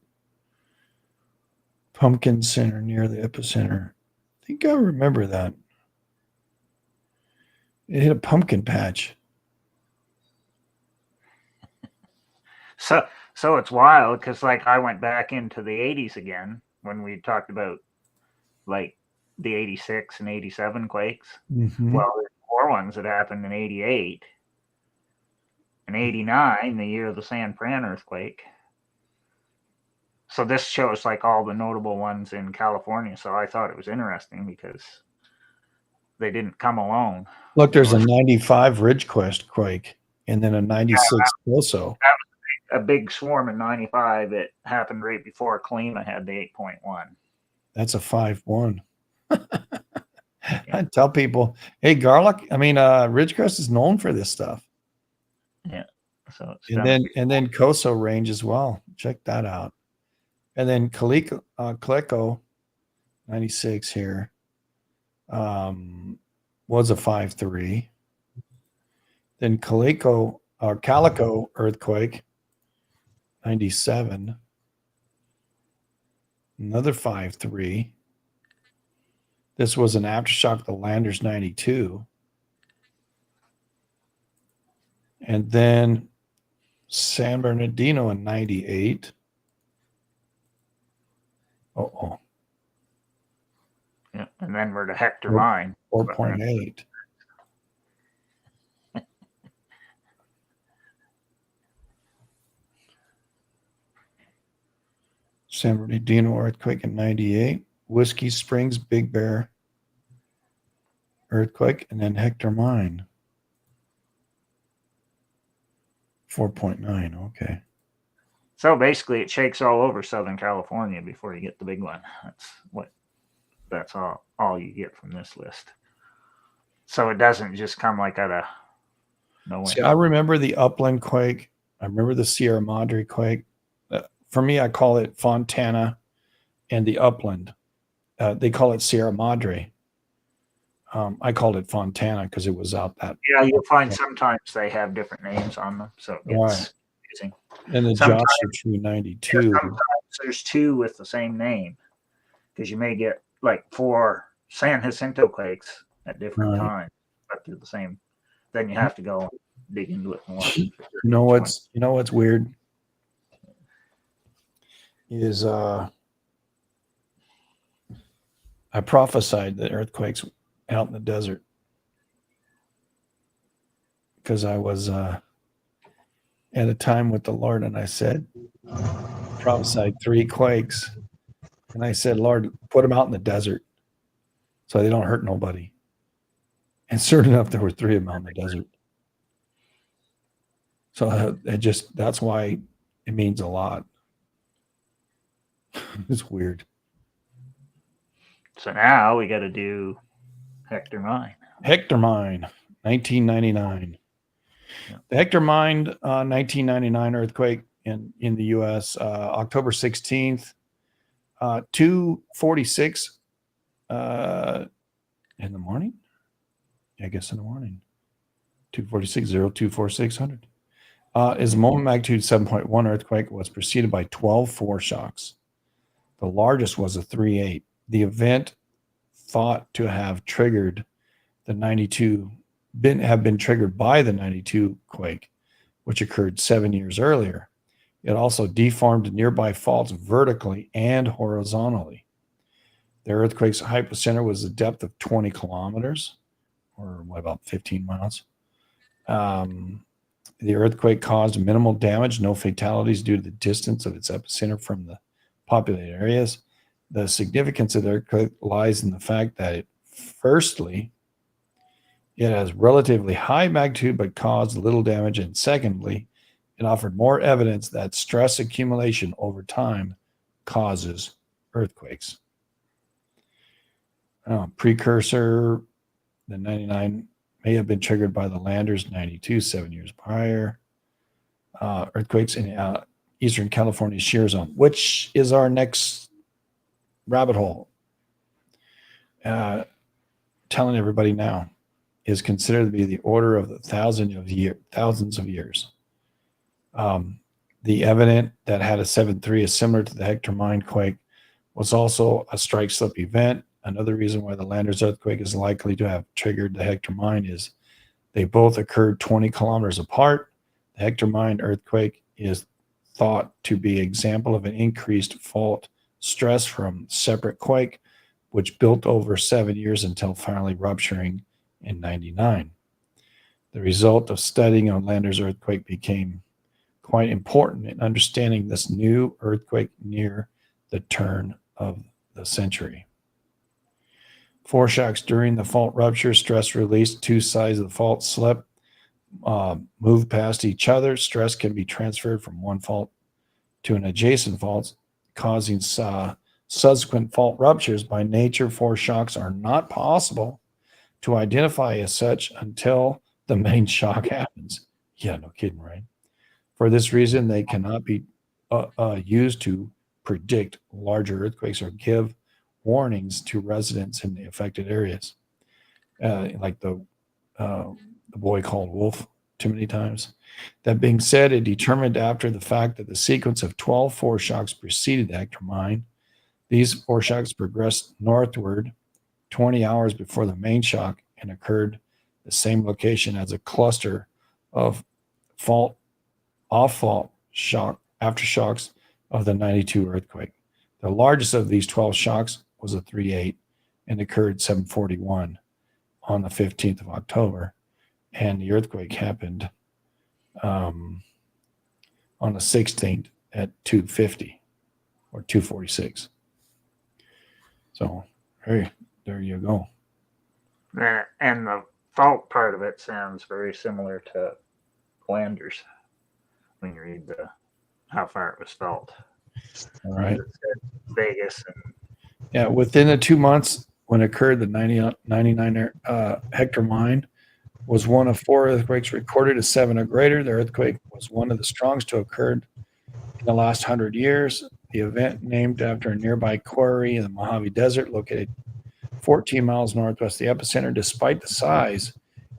Pumpkin Center near the epicenter. I think I remember that. It hit a pumpkin patch. So it's wild because like I went back into the 80s again when we talked about like the 86 and 87 quakes. Mm-hmm. Well, there's more ones that happened in 88 and 89, the year of the San Fran earthquake. So this shows like all the notable ones in California. So I thought it was interesting because they didn't come alone. Look, there's a 95 Ridgecrest quake and then a 96 also. A big swarm in 95. It happened right before Kalima had the 8.1. That's a 5-1. I tell people, hey, Ridgecrest is known for this stuff. Yeah. So it's and then Coso Range as well. Check that out. And then Caleco, 96 here, was a 5-3. Then Calico earthquake, 97. Another 5-3. This was an aftershock of the Landers, 92. And then San Bernardino in 98. Yeah, and then we're to Hector Mine. 4.8. San Bernardino earthquake in 98. Whiskey Springs, Big Bear earthquake, and then Hector Mine. 4.9. Okay. So basically, it shakes all over Southern California before you get the big one. That's all you get from this list. So it doesn't just come like out of nowhere. See, I remember the Upland quake. I remember the Sierra Madre quake. For me, I call it Fontana and the Upland. They call it Sierra Madre. I called it Fontana because it was out that. Yeah, you'll find sometimes they have different names on them, so it gets confusing. And the Joshua Tree 92. Yeah, sometimes there's two with the same name because you may get like 4 San Jacinto quakes at different times, but they're the same. Then you have to go dig into it more. You know what's weird is I prophesied the earthquakes out in the desert because I was at a time with the Lord, and I said, prophesied 3 quakes, and I said, Lord, put them out in the desert so they don't hurt nobody. And certain enough, there were 3 of them out in the desert. So that's why it means a lot. It's weird. So now we got to do Hector Mine. Hector Mine, 1999. Yeah. The Hector Mine 1999 earthquake in the U.S., October 16th, 2:46 in the morning. Yeah, I guess in the morning. 2:46, 024600. Is a moment magnitude 7.1 earthquake. Was preceded by 12 foreshocks. The largest was a 3.8. The event thought to have triggered the 92, have been triggered by the 92 quake, which occurred 7 years earlier. It also deformed nearby faults vertically and horizontally. The earthquake's hypocenter was a depth of 20 kilometers, or what, about 15 miles. The earthquake caused minimal damage, no fatalities due to the distance of its epicenter from the populated areas. The significance of the earthquake lies in the fact that firstly, it has relatively high magnitude but caused little damage, and secondly, it offered more evidence that stress accumulation over time causes earthquakes. Precursor, the 99 may have been triggered by the Landers 92, 7 years prior. Earthquakes in Eastern California shear zone, which is our next rabbit hole. Telling everybody now is considered to be the order of the thousands of years. The evident that had a 7.3 is similar to the Hector mine quake was also a strike slip event. Another reason why the Landers earthquake is likely to have triggered the Hector mine is they both occurred 20 kilometers apart. The Hector mine earthquake is thought to be an example of an increased fault stress from separate quake, which built over 7 years until finally rupturing in 99. The result of studying on Landers earthquake became quite important in understanding this new earthquake near the turn of the century. Foreshocks during the fault rupture, stress released, two sides of the fault slip, move past each other. Stress can be transferred from one fault to an adjacent fault, causing subsequent fault ruptures. By nature, foreshocks are not possible to identify as such until the main shock happens. Yeah, no kidding, right? For this reason, they cannot be used to predict larger earthquakes or give warnings to residents in the affected areas. Like the boy called Wolf too many times. That being said, it determined after the fact that the sequence of 12 foreshocks preceded the Hector mine. These foreshocks progressed northward 20 hours before the main shock and occurred the same location as a cluster of off-fault shock aftershocks of the 92 earthquake. The largest of these 12 shocks was a 3.8 and occurred 7:41 on the 15th of October. And the earthquake happened on the 16th at 2:50 or 2:46. So there you go. And the fault part of it sounds very similar to Landers when you read how far it was felt. All right. Vegas and yeah, within the 2 months when occurred, the 99 Hector mine was one of 4 earthquakes recorded as 7 or greater. The earthquake was one of the strongest to occur in the last 100 years. The event, named after a nearby quarry in the Mojave Desert, located 14 miles northwest of the epicenter. Despite the size,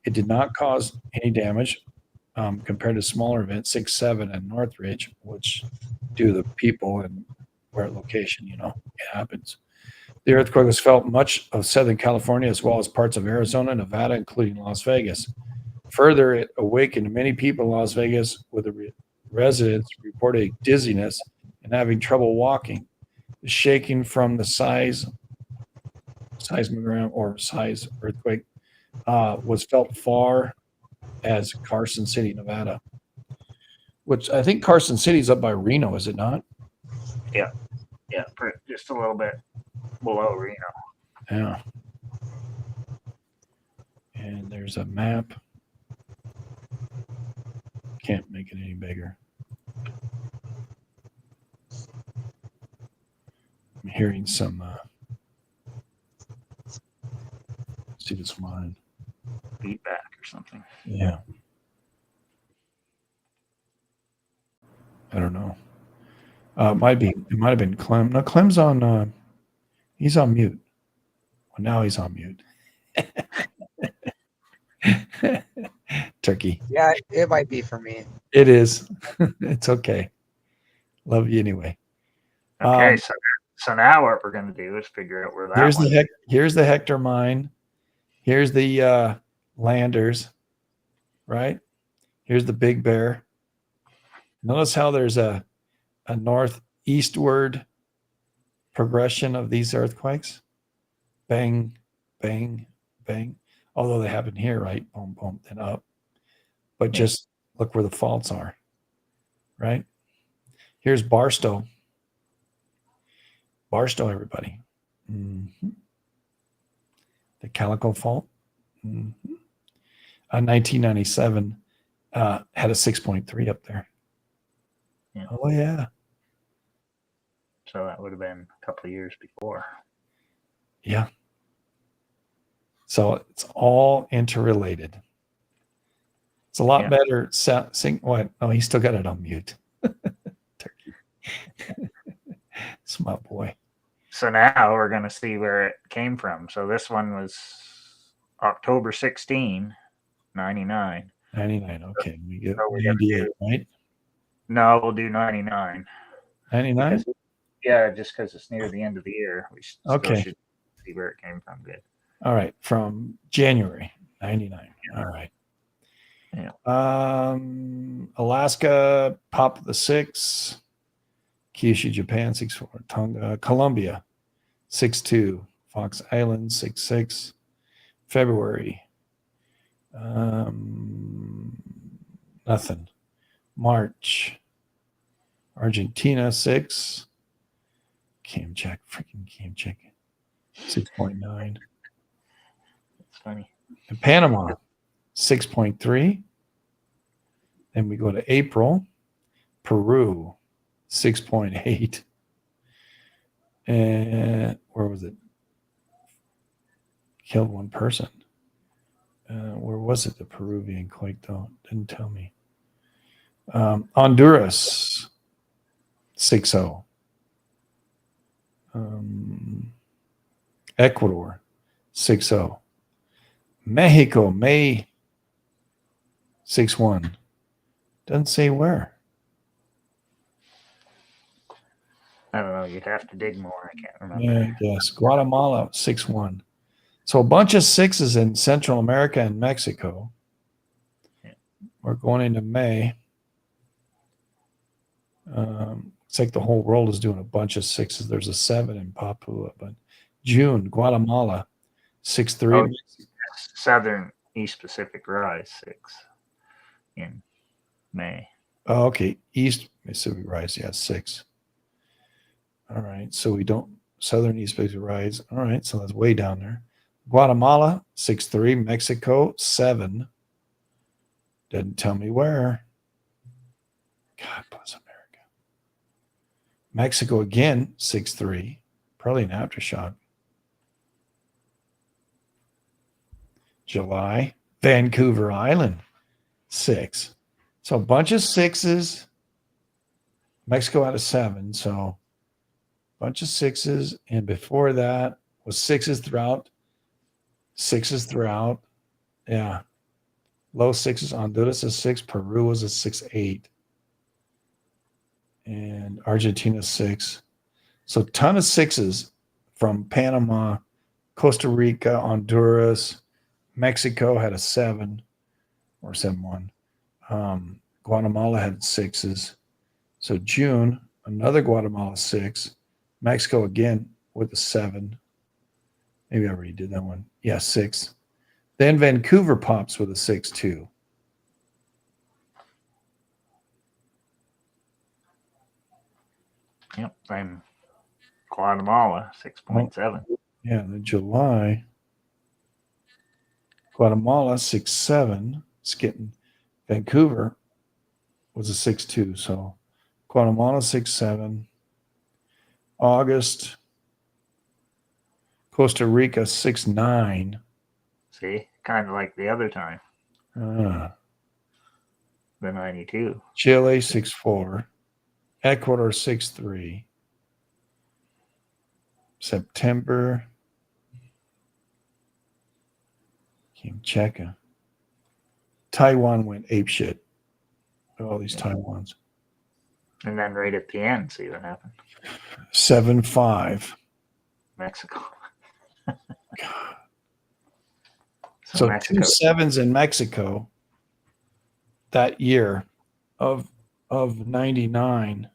it did not cause any damage compared to smaller events, 6.7 at Northridge, which due to the people and where location, it happens. The earthquake was felt much of Southern California as well as parts of Arizona, Nevada, including Las Vegas. Further, it awakened many people in Las Vegas, with the residents reporting dizziness and having trouble walking. The shaking from the seismogram or size earthquake was felt far as Carson City, Nevada, which I think Carson City is up by Reno, is it not? yeah, just a little bit below Reno. Yeah. And there's a map. Can't make it any bigger. I'm hearing some. See this line. Feedback or something. Yeah. I don't know. It might have been Clem. No, Clem's on. He's on mute. Well, now he's on mute. Turkey. Yeah, it might be for me. It is. It's okay. Love you anyway. Okay, so now what we're going to do is figure out where that here's the Hector mine. Here's the Landers, right? Here's the Big Bear. Notice how there's a northeastward progression of these earthquakes. Bang, bang, bang. Although they happen here, right? Boom, boom, then up. But just Look where the faults are, right? Here's Barstow. Barstow, everybody. Mhm. The Calico Fault. Mhm. 1997 had a 6.3 up there. Yeah. Oh, yeah. So that would have been a couple of years before. Yeah. So it's all interrelated. It's a lot Yeah. better. Sing what? Oh, he still got it on mute. Turkey. It's my boy. So now we're going to see where it came from. So this one was October 16, 99. 99. Okay. We get So we gotta 98, do- right? No, we'll do 99. 99? Because, yeah, just because it's near the end of the year, we still Okay. should see where it came from. Good. All right. From January 99. All right. Yeah. Alaska, Pop of the 6. Kyushu, Japan, 6.4. Tonga, Colombia, 6.2. Fox Island, 6.6. February, nothing. March, Argentina, 6. Freaking Cam check, 6.9. It's funny. And Panama, 6.3. Then we go to April, Peru, 6.8. And where was it? Killed one person. Where was it? The Peruvian quake, though. Didn't tell me. Honduras, 6.0. Ecuador, 6.0. Mexico, May, 6.1. Doesn't say where. I don't know. You'd have to dig more. I can't remember. Yeah, I guess. Guatemala, 6.1. So a bunch of 6s in Central America and Mexico. Yeah. We're going into May. It's like the whole world is doing a bunch of 6s. There's a 7 in Papua, but June, Guatemala, 6.3. Oh, Southern East Pacific Rise 6 in May. Oh, okay. East Mississippi Rise, yeah, 6. All right. So we don't Southern East Pacific Rise. All right. So that's way down there. Guatemala, 6.3. Mexico, 7. Doesn't tell me where. God bless America. Mexico again, 6.3. Probably an aftershock. July, Vancouver Island, 6. So a bunch of 6s. Mexico had a 7. So a bunch of 6s. And before that was 6s throughout. 6s throughout. Yeah. Low 6s. Honduras is 6. Peru was a 6.8. And Argentina 6. So ton of 6s from Panama, Costa Rica, Honduras. Mexico had a 7 or 7.1. Guatemala had 6s. So June, another Guatemala 6. Mexico again with a 7. Maybe I already did that one. Yeah, 6. Then Vancouver pops with a 6 too. Yep. Then Guatemala 6.7. Yeah, then July, Guatemala 6.7. It's getting Vancouver was a 6.2. So Guatemala 6.7. August, Costa Rica 6.9. See, kind of like the other time, the 92. Chile 6.4. Ecuador 6.3. September, Kamchatka. Taiwan went apeshit. All these Taiwans. And then right at the end, see what happened. 7.5. Mexico. So Mexico. 2 7s in Mexico that year of 99.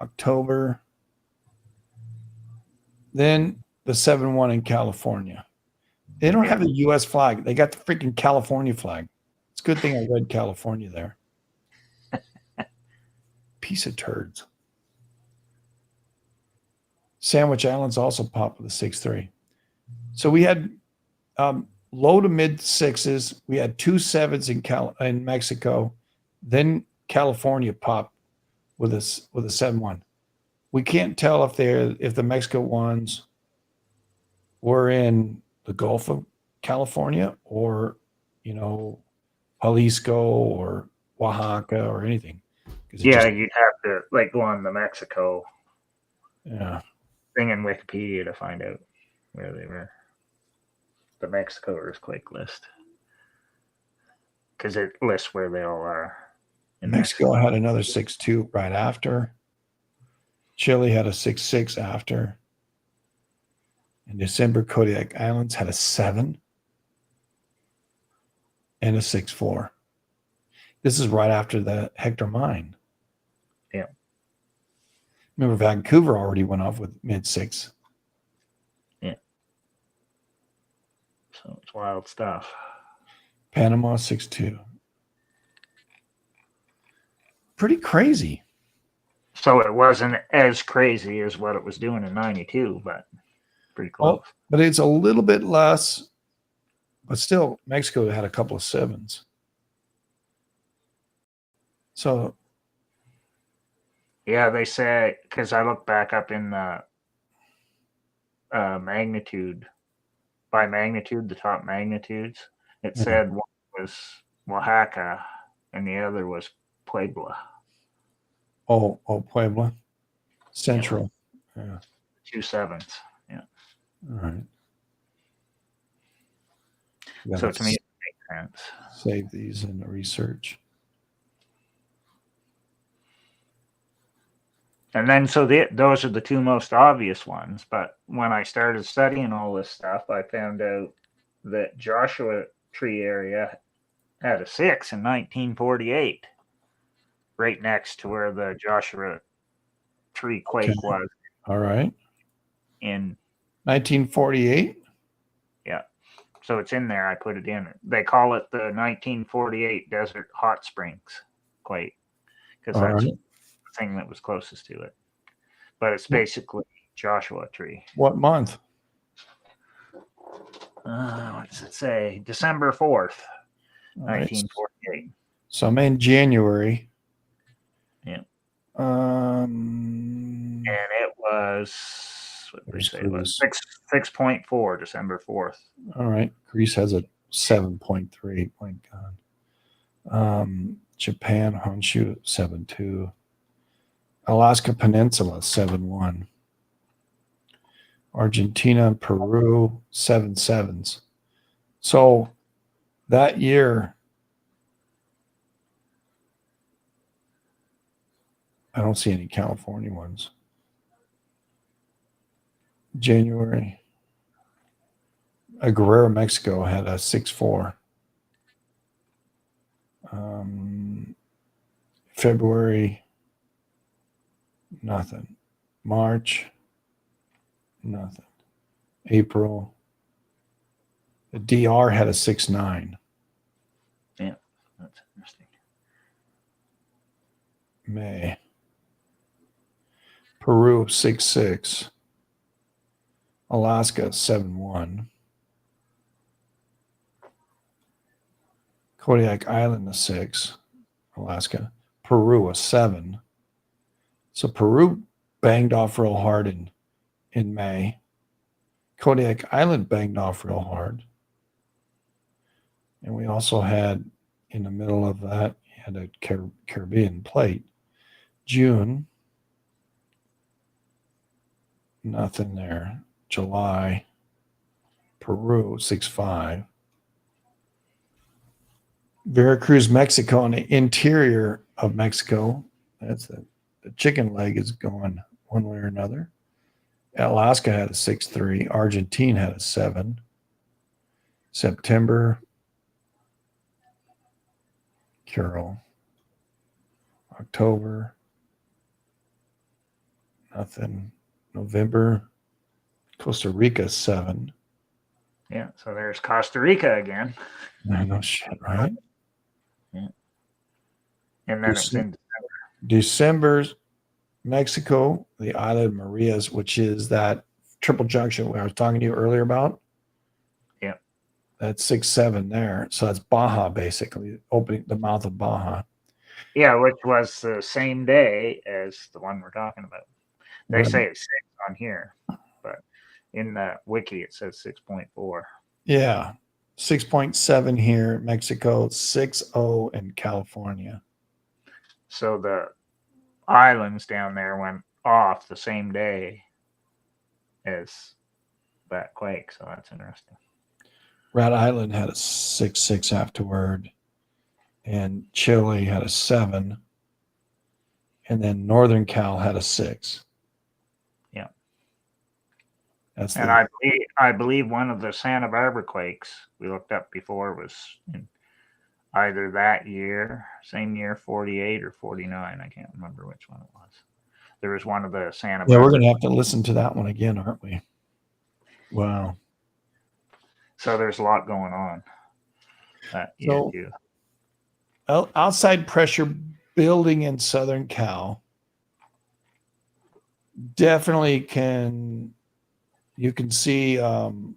October. Then the 7.1 in California. They don't have a U.S. flag. They got the freaking California flag. It's a good thing I read California there. Piece of turds. Sandwich Islands also popped with a 6-3. So we had low to mid sixes. We had 2 sevens in Mexico. Then California popped with a 7-1. We can't tell if the Mexico ones were in the Gulf of California or, Jalisco or Oaxaca or anything. Yeah, you'd have to like go on the Mexico Yeah. thing in Wikipedia to find out where they were. The Mexico earthquake list. Because it lists where they all are. Mexico had another 6-2 right after. Chile had a 6-6 after. In December, Kodiak Islands had a 7 and a 6-4. This is right after the Hector mine. Yeah. Remember, Vancouver already went off with mid-6. Yeah. So it's wild stuff. Panama 6-2. Pretty crazy. So it wasn't as crazy as what it was doing in 92, but pretty close. Oh, but it's a little bit less. But still, Mexico had a couple of 7s. So, yeah, they say, because I look back up in the magnitude, by magnitude, the top magnitudes, it said one was Oaxaca and the other was Puebla. Oh, Puebla. Central. Yeah. 2 sevens. Yeah. All right. So to me, it makes sense. Save these in the research. And then, so those are the 2 most obvious ones. But when I started studying all this stuff, I found out that Joshua Tree area had a 6 in 1948, right next to where the Joshua Tree quake was. All right. In 1948? Yeah. So it's in there. I put it in. They call it the 1948 Desert Hot Springs quake because that's the thing that was closest to it. But it's basically Joshua Tree. What month? What does it say? December 4th, 1948. So I'm in January. Yeah. And it was, what did they say? It was 6.4, December 4th. All right. Greece has a 7.3. My God. Japan, Honshu, 7.2. Alaska Peninsula, 7.1. Argentina and Peru, 7.7s. So that year, I don't see any California ones. January. Guerrero, Mexico had a 6.4. February, nothing. March, nothing. April, the DR had a 6.9. Yeah, that's interesting. May, Peru 6.6. Alaska 7.1. Kodiak Island a 6. Alaska. Peru a 7. So Peru banged off real hard in May. Kodiak Island banged off real hard. And we also had, in the middle of that, you had a Caribbean plate. June, nothing there. July, Peru, 6.5. Veracruz, Mexico, in the interior of Mexico. That's the chicken leg is going one way or another. Alaska had a 6.3. Argentina had a 7. September, Carol. October, nothing. November, Costa Rica 7. Yeah, so there's Costa Rica again. I know shit, right? and then it's in December, Mexico, the island of Marias, which is that triple junction where I was talking to you earlier about. Yeah. That's 6-7 there. So that's Baja, basically, opening the mouth of Baja. Yeah, which was the same day as the one we're talking about. They Right. say it's 6 on here, but in the wiki it says 6.4. Yeah. 6.7 here, Mexico, 6.0 in California. So the islands down there went off the same day as that quake. So that's interesting. Rat Island had a 6.6 afterward, and Chile had a 7, and then Northern Cal had a 6. Yeah. That's And I believe one of the Santa Barbara quakes we looked up before was in either that year, same year, 48 or 49. I can't remember which one it was. There was one of the Santa yeah, Barbara. we're going to have to listen to that one again, aren't we? Wow. So there's a lot going on that year So- too. Outside pressure building in Southern Cal definitely you can see the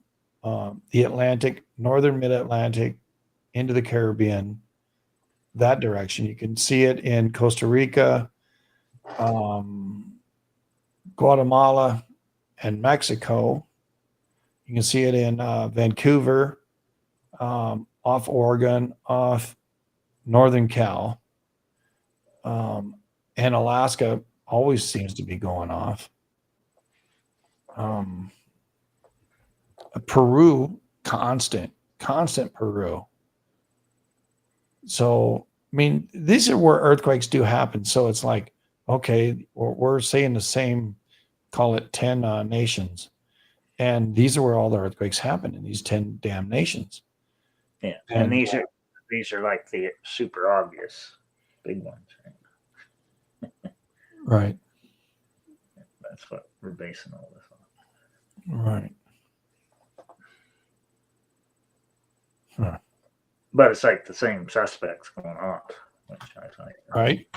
Atlantic, northern mid-Atlantic into the Caribbean, that direction. You can see it in Costa Rica, Guatemala, and Mexico. You can see it in Vancouver, off Oregon, off Northern Cal, and Alaska always seems to be going off. Peru, constant Peru. So, I mean, these are where earthquakes do happen. So it's like, okay, we're saying the same, call it 10 nations. And these are where all the earthquakes happen, in these 10 damn nations. Yeah. And- And these are like the super obvious big ones. Right? Right. That's what we're basing all this on. Right. Huh. But it's like the same suspects going off, which I think. Right.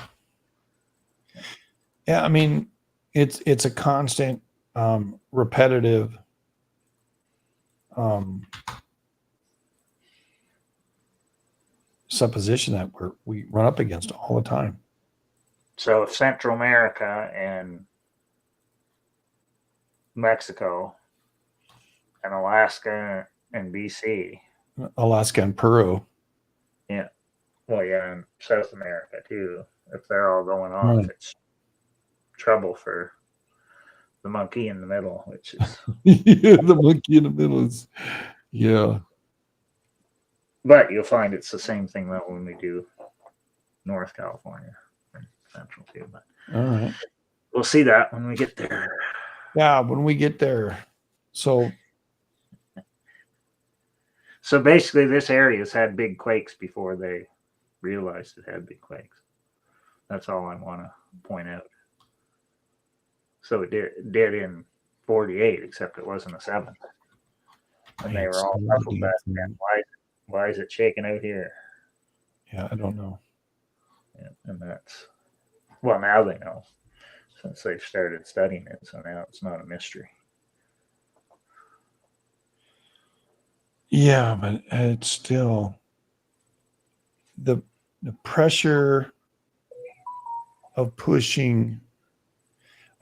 Yeah, I mean, it's a constant, repetitive, supposition that we run up against all the time. So if Central America and Mexico and Alaska and BC, Alaska and Peru. well, yeah, and South America too, if they're all going off, Right. it's trouble for the monkey in the middle, which is. Yeah, the monkey in the middle is, yeah. But you'll find it's the same thing though when we do North California and Central too. But All right. we'll see that when we get there. Yeah, when we get there. So basically, this area has had big quakes before they realized it had big quakes. That's all I want to point out. So it did in 48, except it wasn't a 7. And they were all puzzled back then. Why is it shaking out here? yeah, I don't know. Yeah, and that's, well, now they know since they've started studying it. So now it's not a mystery. Yeah, but it's still the pressure of pushing.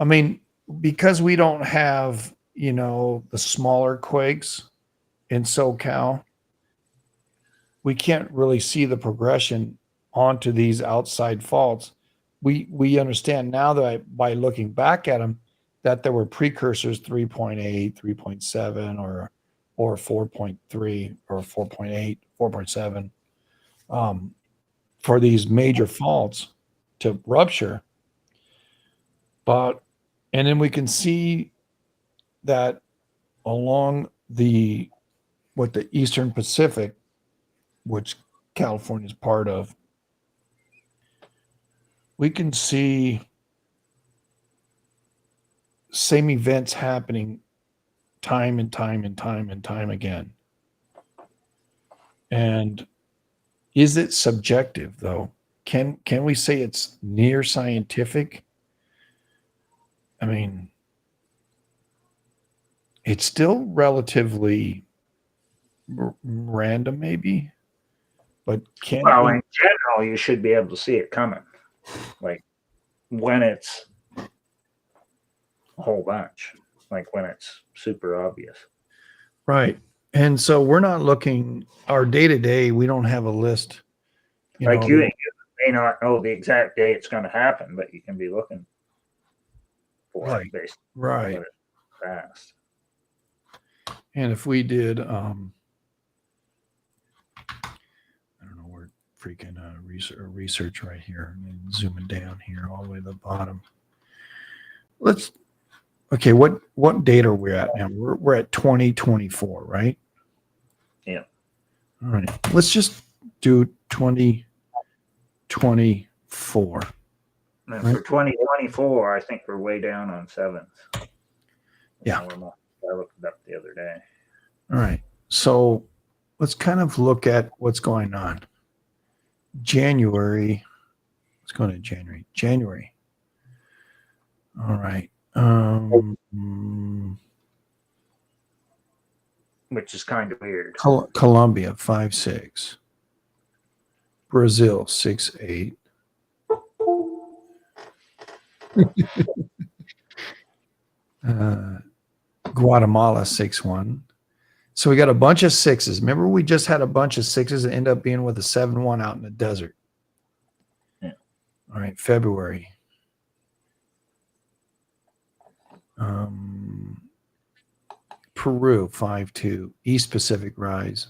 I mean, because we don't have, the smaller quakes in SoCal, we can't really see the progression onto these outside faults. We understand now that by looking back at them that there were precursors 3.8, 3.7, or 4.3 or 4.8, 4.7 for these major faults to rupture. And then we can see that along the Eastern Pacific, which California is part of, we can see same events happening time and time and time and time again. And is it subjective though? can we say it's near scientific? I mean, it's still relatively random, maybe, but can Well, we? in general, you should be able to see it coming. Like when it's a whole bunch, like when it's super obvious. Right. And so we're not looking our day to day. We don't have a list. Like you may not know the exact day it's going to happen, but you can be looking for Right. it based right. on it fast. And if we did, I don't know, we're freaking research right here. And zooming down here all the way to the bottom. Okay, what date are we at now? We're at 2024, right? Yeah. All right. Let's just do 2024. And for 2024, I think we're way down on sevens. Yeah. I looked it up the other day. All right. So let's kind of look at what's going on. January. Let's go to January. January. All right. Which is kind of weird. Colombia 5-6. Brazil 6-8. Guatemala 6-1. So we got a bunch of sixes. Remember, we just had a bunch of sixes that end up being with a 7-1 out in the desert. Yeah. All right, February. Peru 5-2. East Pacific Rise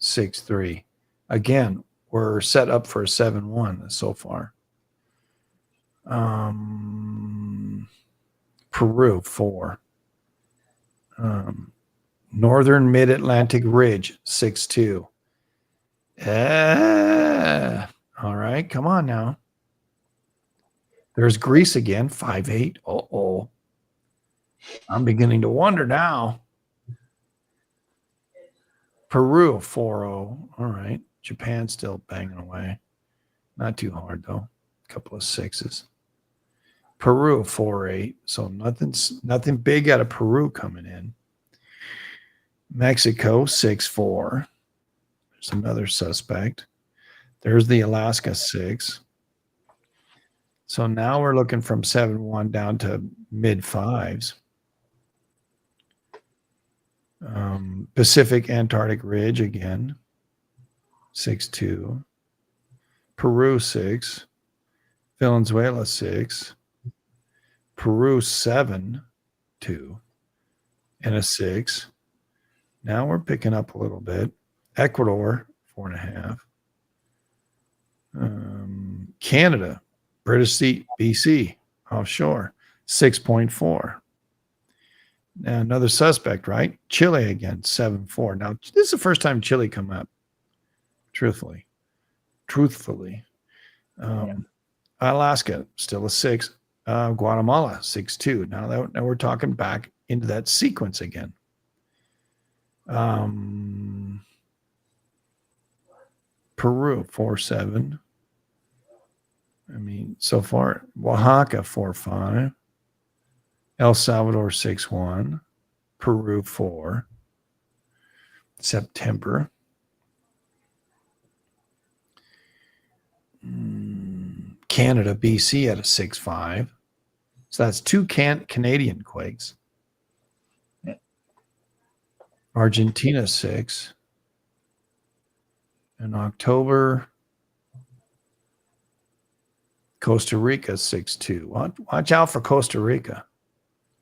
6-3. Again, we're set up for a 7-1 so far. Peru 4. Northern Mid-Atlantic Ridge 6-2. All right, come on now. There's Greece again 5-8. Uh-oh. I'm beginning to wonder now. Peru 4-0. All right. Japan still banging away. Not too hard though. A couple of sixes. Peru 4-8. So nothing big out of Peru coming in. Mexico 6-4. There's another suspect. There's the Alaska 6. So now we're looking from 7-1 down to mid fives. Pacific Antarctic Ridge again 6-2. Peru 6. Venezuela 6. Peru 7-2 and a 6. Now we're picking up a little bit. Ecuador 4.5. Canada, British Sea, BC offshore 6.4. Now another suspect, right? Chile again 7-4. Now this is the first time Chile come up. Truthfully. Alaska still a 6. Guatemala 6-2. Now we're talking back into that sequence again. Peru 4-7. I mean, so far Oaxaca 4-5. El Salvador 6-1. Peru 4. September. Canada, BC at a 6-5. So that's 2 Canadian quakes. Yeah. Argentina 6. In October, Costa Rica 6-2. Watch out for Costa Rica.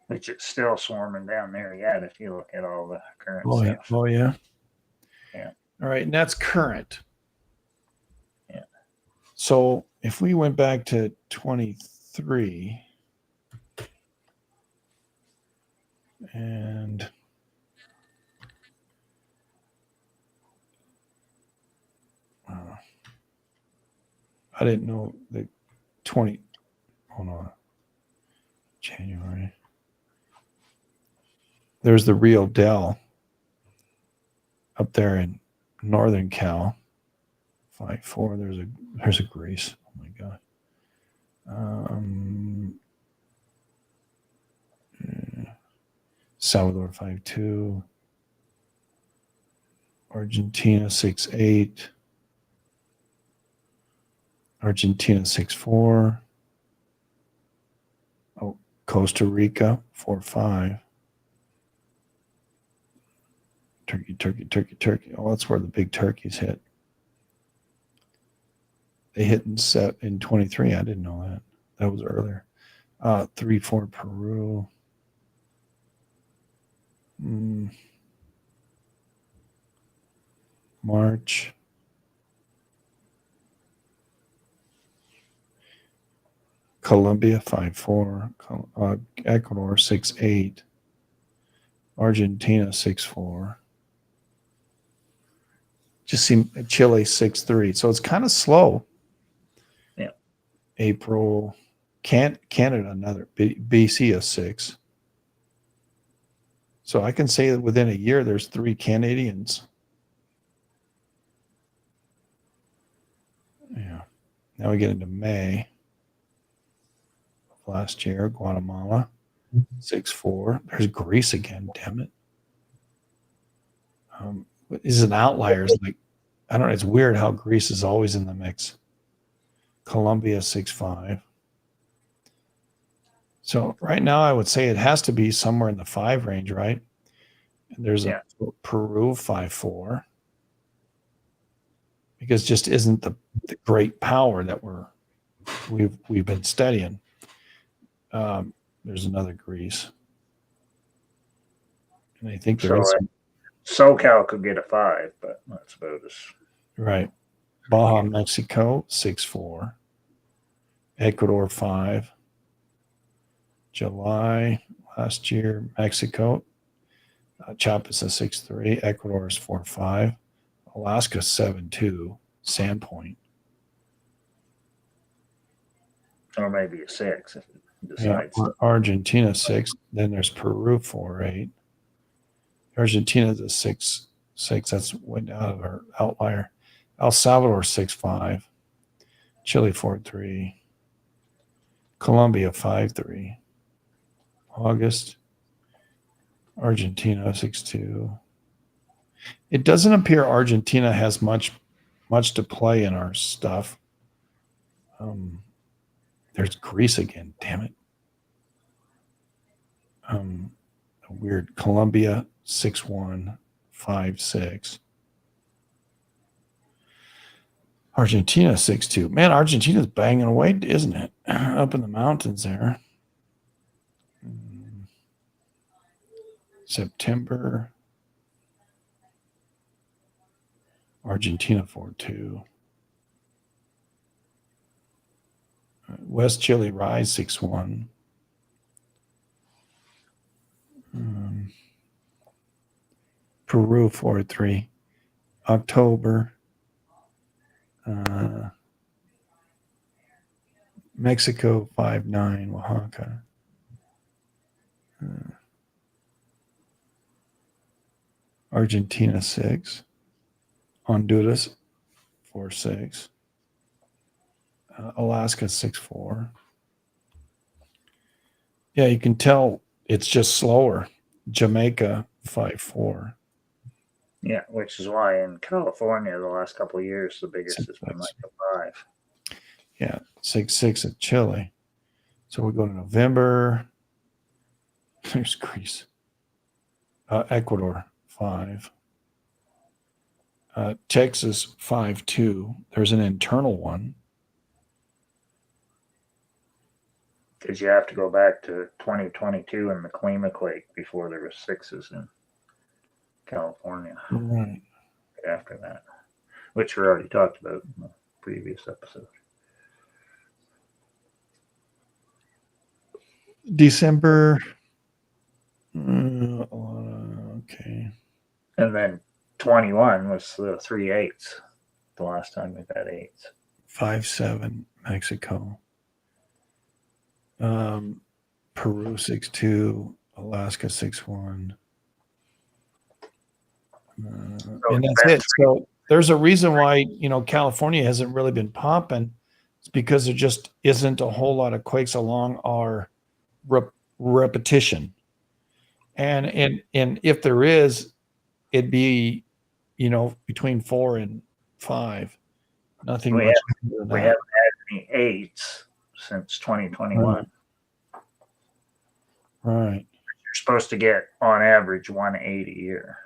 Which is still swarming down there yet if you look at all the current stuff. Oh, yeah. Yeah. All right, and that's current. Yeah. So if we went back to 23 and I didn't know the 20. Hold on. January. There's the Rio Del up there in northern Cal. 5-4. There's a Greece. my God. Salvador 5-2. Argentina 6-8. Argentina 6-4. Oh, Costa Rica 4-5. Turkey. Oh, that's where the big turkeys hit. They hit in 23. I didn't know that. That was earlier. 3-4 Peru. March. Colombia 5-4. Ecuador 6-8. Argentina 6-4. Just seem Chile 6-3. So it's kind of slow. Yeah. April. Canada another. BC a 6. So I can say that within a year there's 3 Canadians. Yeah. Now we get into May of last year. Guatemala 6-4. There's Greece again. Damn it. This is an outlier. It's like, I don't know. It's weird how Greece is always in the mix. Colombia 6-5. So right now I would say it has to be somewhere in the 5 range, right? And there's a Peru 5-4. Because just isn't the great power that we've been studying. There's another Greece. And I think there is SoCal could get a 5, but that's about as right. Baja, Mexico 6-4. Ecuador 5. July last year, Mexico. Chiapas is 6-3. Ecuador is 4-5. Alaska 7-2. Sandpoint. or maybe a 6 if it decides. Yeah, Argentina 6. Then there's Peru 4-8. Argentina's a 6-6. That's went out of our outlier. El Salvador 6-5. Chile 4-3. Colombia 5-3. August. Argentina 6-2. It doesn't appear Argentina has much to play in our stuff. There's Greece again. Damn it. Weird. Colombia 6-1, 5-6. Argentina 6-2. Man, Argentina's banging away, isn't it? Up in the mountains there. September. Argentina 4-2. West Chile Rise 6-1. Peru 4-3. October. Mexico 5-9. Oaxaca. Argentina 6. Honduras 4-6. Alaska 6-4. Yeah, you can tell it's just slower. Jamaica 5-4. Yeah, which is why in California the last couple of years the biggest has been like a 5. Yeah, 6-6 at Chile. So we go to November. There's Greece. Ecuador 5. Texas 5-2. There's an internal one. Because you have to go back to 2022 and the Klima quake before there was 6s in California. Right. After that, which we already talked about in the previous episode. December. Okay. And then 21 was the 3/8. The last time we've had 8s. 5-7 Mexico. Peru 6-2. Alaska 6-1. And that's it. So there's a reason why California hasn't really been popping. It's because there just isn't a whole lot of quakes along our repetition. And if there is, it'd be, between 4 and 5. Nothing We much more than We that. haven't had any 8s since 2021. Right. You're supposed to get on average 1 8 a year.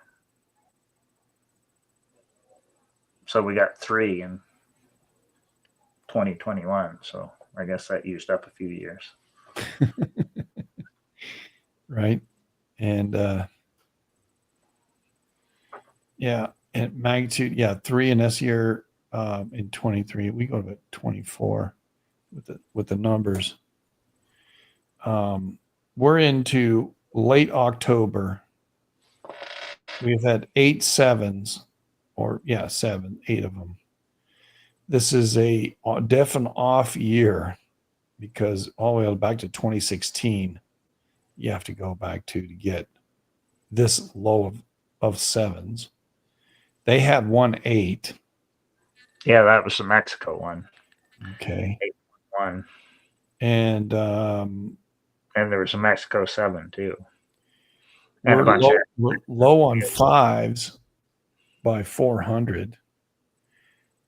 So we got 3 in 2021. So I guess that used up a few years. Right. And and magnitude, 3 in this year, in 23. We go to 24 with the numbers. We're into late October. We've had 8 7s, or 8 of them. This is a definite off year, because all the way back to 2016, you have to go back to get this low of 7s. They had 1 8. Yeah, that was the Mexico one. Okay. 8.1. And there was a Mexico 7 too. And we're low on 5s by 400.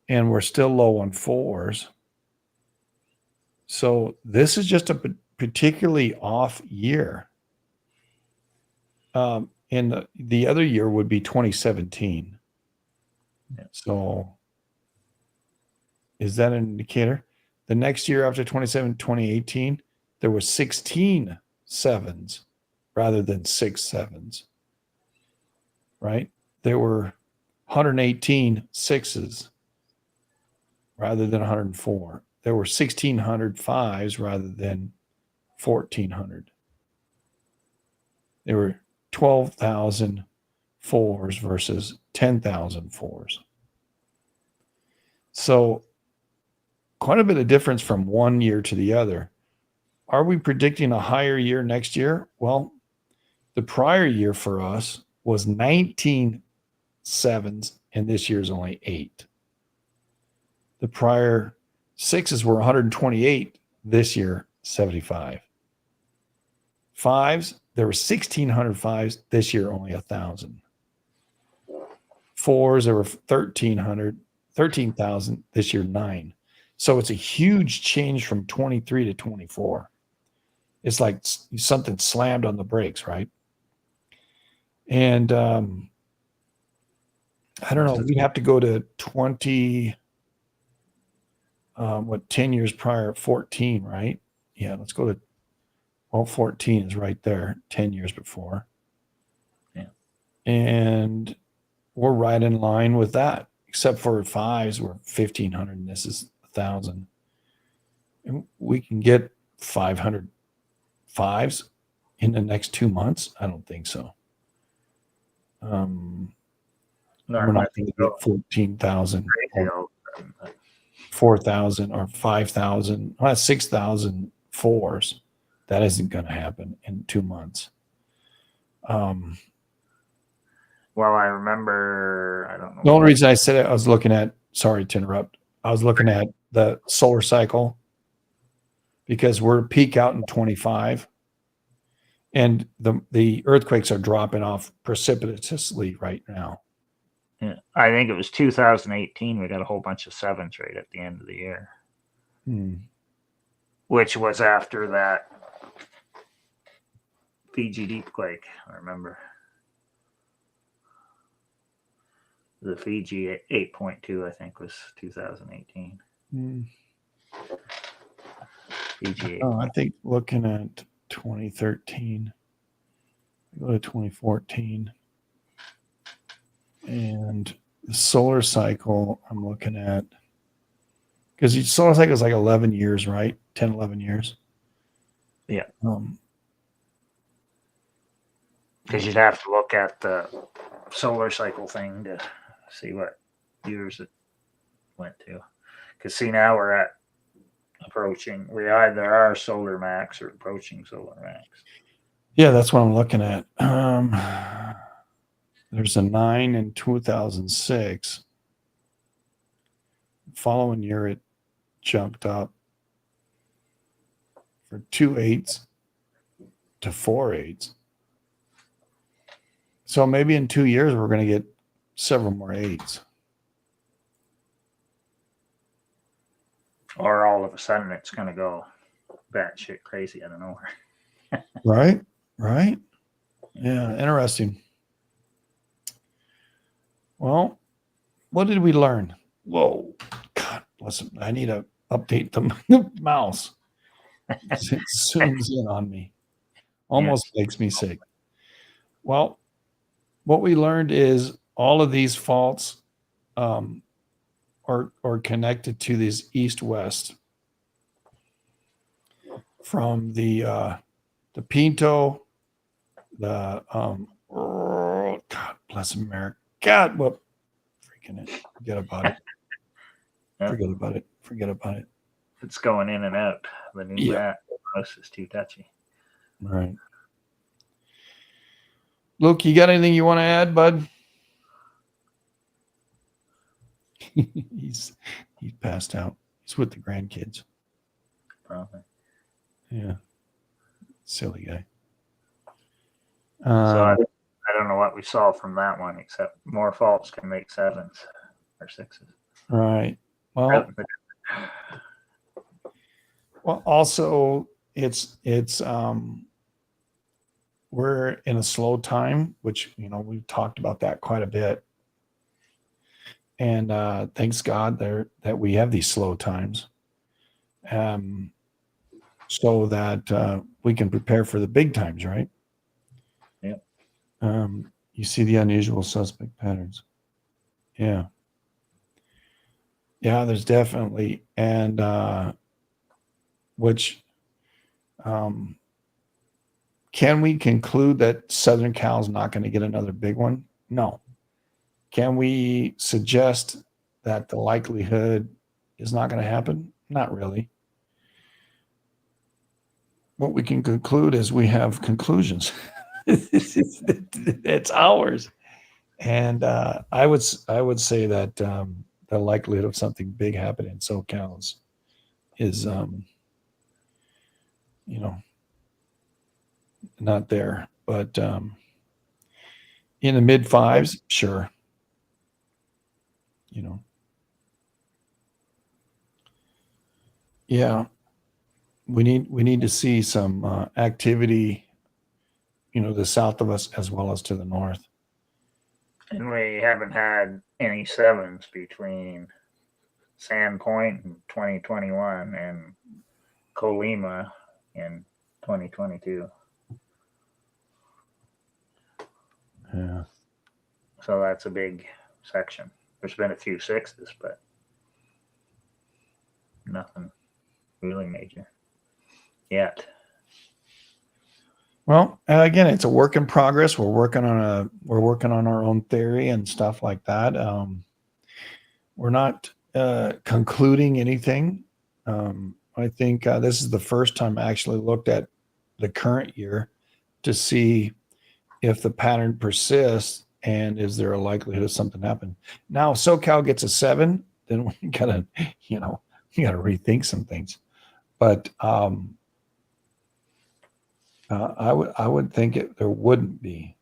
And we're still low on 4s. So this is just a particularly off year. And the other year would be 2017. Yeah. So is that an indicator? The next year after 2018, there were 16 7s rather than 6 7s. Right? There were 118 6s rather than 104. There were 1,600 5s rather than 1,400. There were 12,000 4s versus 10,000 4s. So quite a bit of difference from one year to the other. Are we predicting a higher year next year? Well, the prior year for us was 19 7s, and this year's only 8. The prior 6s were 128, this year 75. 5s, there were 1,600 5s, this year only 1,000. 4s, there were 13,000, this year 9. So it's a huge change from 23 to 24. It's like something slammed on the brakes, right? And I don't know, we'd have to go to 20, 10 years prior, 14, right? Yeah, let's go to, 14 is right there, 10 years before. Yeah. And we're right in line with that, except for 5s, we're 1,500, and this is 1,000. And we can get 500 5s in the next 2 months? I don't think so. We're not going to get 14,000, 4,000, or 5,000, 6,000 4s. That isn't going to happen in 2 months. Well, I remember, I don't know. The only reason I said it, I was looking at, sorry to interrupt, I was looking at the solar cycle, because we're peak out in 25, and the earthquakes are dropping off precipitously right now. Yeah, I think it was 2018. We got a whole bunch of 7s right at the end of the year, which was after that Fiji deep quake. I remember the Fiji 8.2. I think was 2018. Fiji. I think looking at 2013, go to 2014. And the solar cycle I'm looking at, because the solar cycle is like 11 years, right? 10, 11 years. Yeah. Because you'd have to look at the solar cycle thing to see what years it went to. Because see, now we're at approaching, we either are solar max or approaching solar max. Yeah, that's what I'm looking at. There's a 9 in 2006. Following year, it jumped up for 2 8s to 4 8s. So maybe in 2 years we're going to get several more 8s. Or all of a sudden it's going to go batshit crazy out of nowhere. Right? Right? Yeah, interesting. Well, what did we learn? Whoa, God bless him. I need to update the mouse. It zooms in on me. Almost makes me sick. Well, what we learned is all of these faults are connected to this east-west from the Pinto, the God bless America. God, well, freaking it. Forget about it. Yeah. Forget about it. Forget about it. It's going in and out. The new bat house is too touchy. Right. Luke, you got anything you want to add, bud? He's passed out. He's with the grandkids. Probably. Yeah. Silly guy. So I don't know what we saw from that one, except more faults can make 7s or 6s. Right. Well, also it's we're in a slow time, which we've talked about that quite a bit. And thanks God that we have these slow times. So that we can prepare for the big times, right? Yeah. You see the unusual suspect patterns. Yeah. Yeah, there's definitely, and can we conclude that Southern Cal is not going to get another big one? No. Can we suggest that the likelihood is not going to happen? Not really. What we can conclude is we have conclusions. It's ours. And I would say that the likelihood of something big happening in SoCal is not there. But in the mid 5s, sure. Yeah. We need to see some activity, the south of us as well as to the north. And we haven't had any 7s between Sandpoint in 2021 and Colima in 2022. Yeah. So that's a big section. There's been a few 6s, but nothing really major yet. Well, again, it's a work in progress. We're working on our own theory and stuff like that. We're not concluding anything. I think this is the first time I actually looked at the current year to see if the pattern persists and is there a likelihood of something happening. Now, if SoCal gets a 7, then we gotta, rethink some things. But I would think there wouldn't be.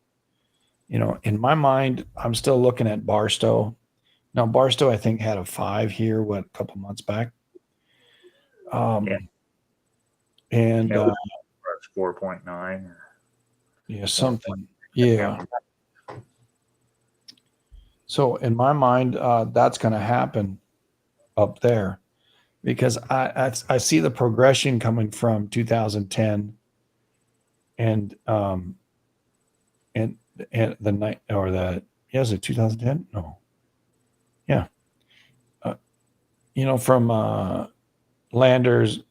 In my mind, I'm still looking at Barstow. Now, Barstow, I think, had a 5 here, a couple months back. Yeah. And it's 4.9. Yeah, something. Yeah. So in my mind, that's going to happen up there because I see the progression coming from 2010 and the night or the is it 2010? No. Yeah. From Landers,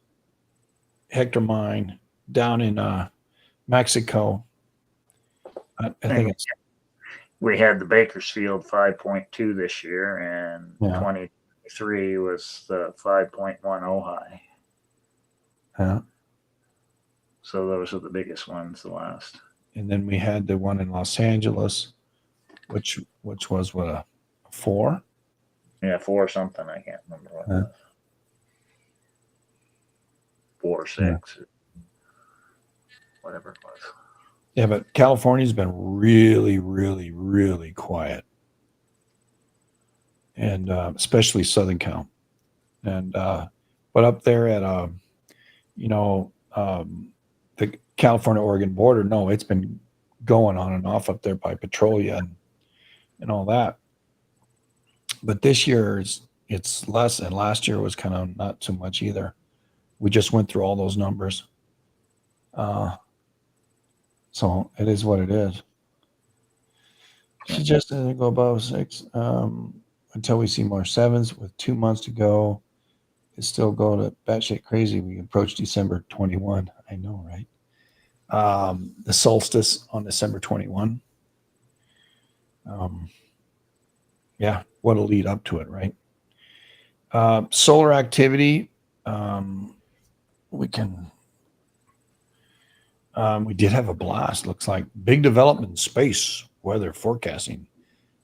Hector Mine down in Mexico. I think it's we had the Bakersfield 5.2 this year, and 2023 was the 5.10 high. Yeah. So those are the biggest ones, the last. And then we had the one in Los Angeles, which was what, a 4? Yeah, 4 something. I can't remember what it was. 4 or 6, whatever it was. Yeah, but California's been really, really, really quiet, and especially Southern Cal, and but up there at the California Oregon border, no, it's been going on and off up there by Petrolia and all that. But this year it's less, and last year was kind of not so much either. We just went through all those numbers. So it is what it is. Suggested to go above 6 until we see more 7s with 2 months to go. It still go to batshit crazy. We approach December 21. I know, right? The solstice on December 21. Yeah, what'll lead up to it, right? Solar activity. We did have a blast. Looks like big development in space weather forecasting.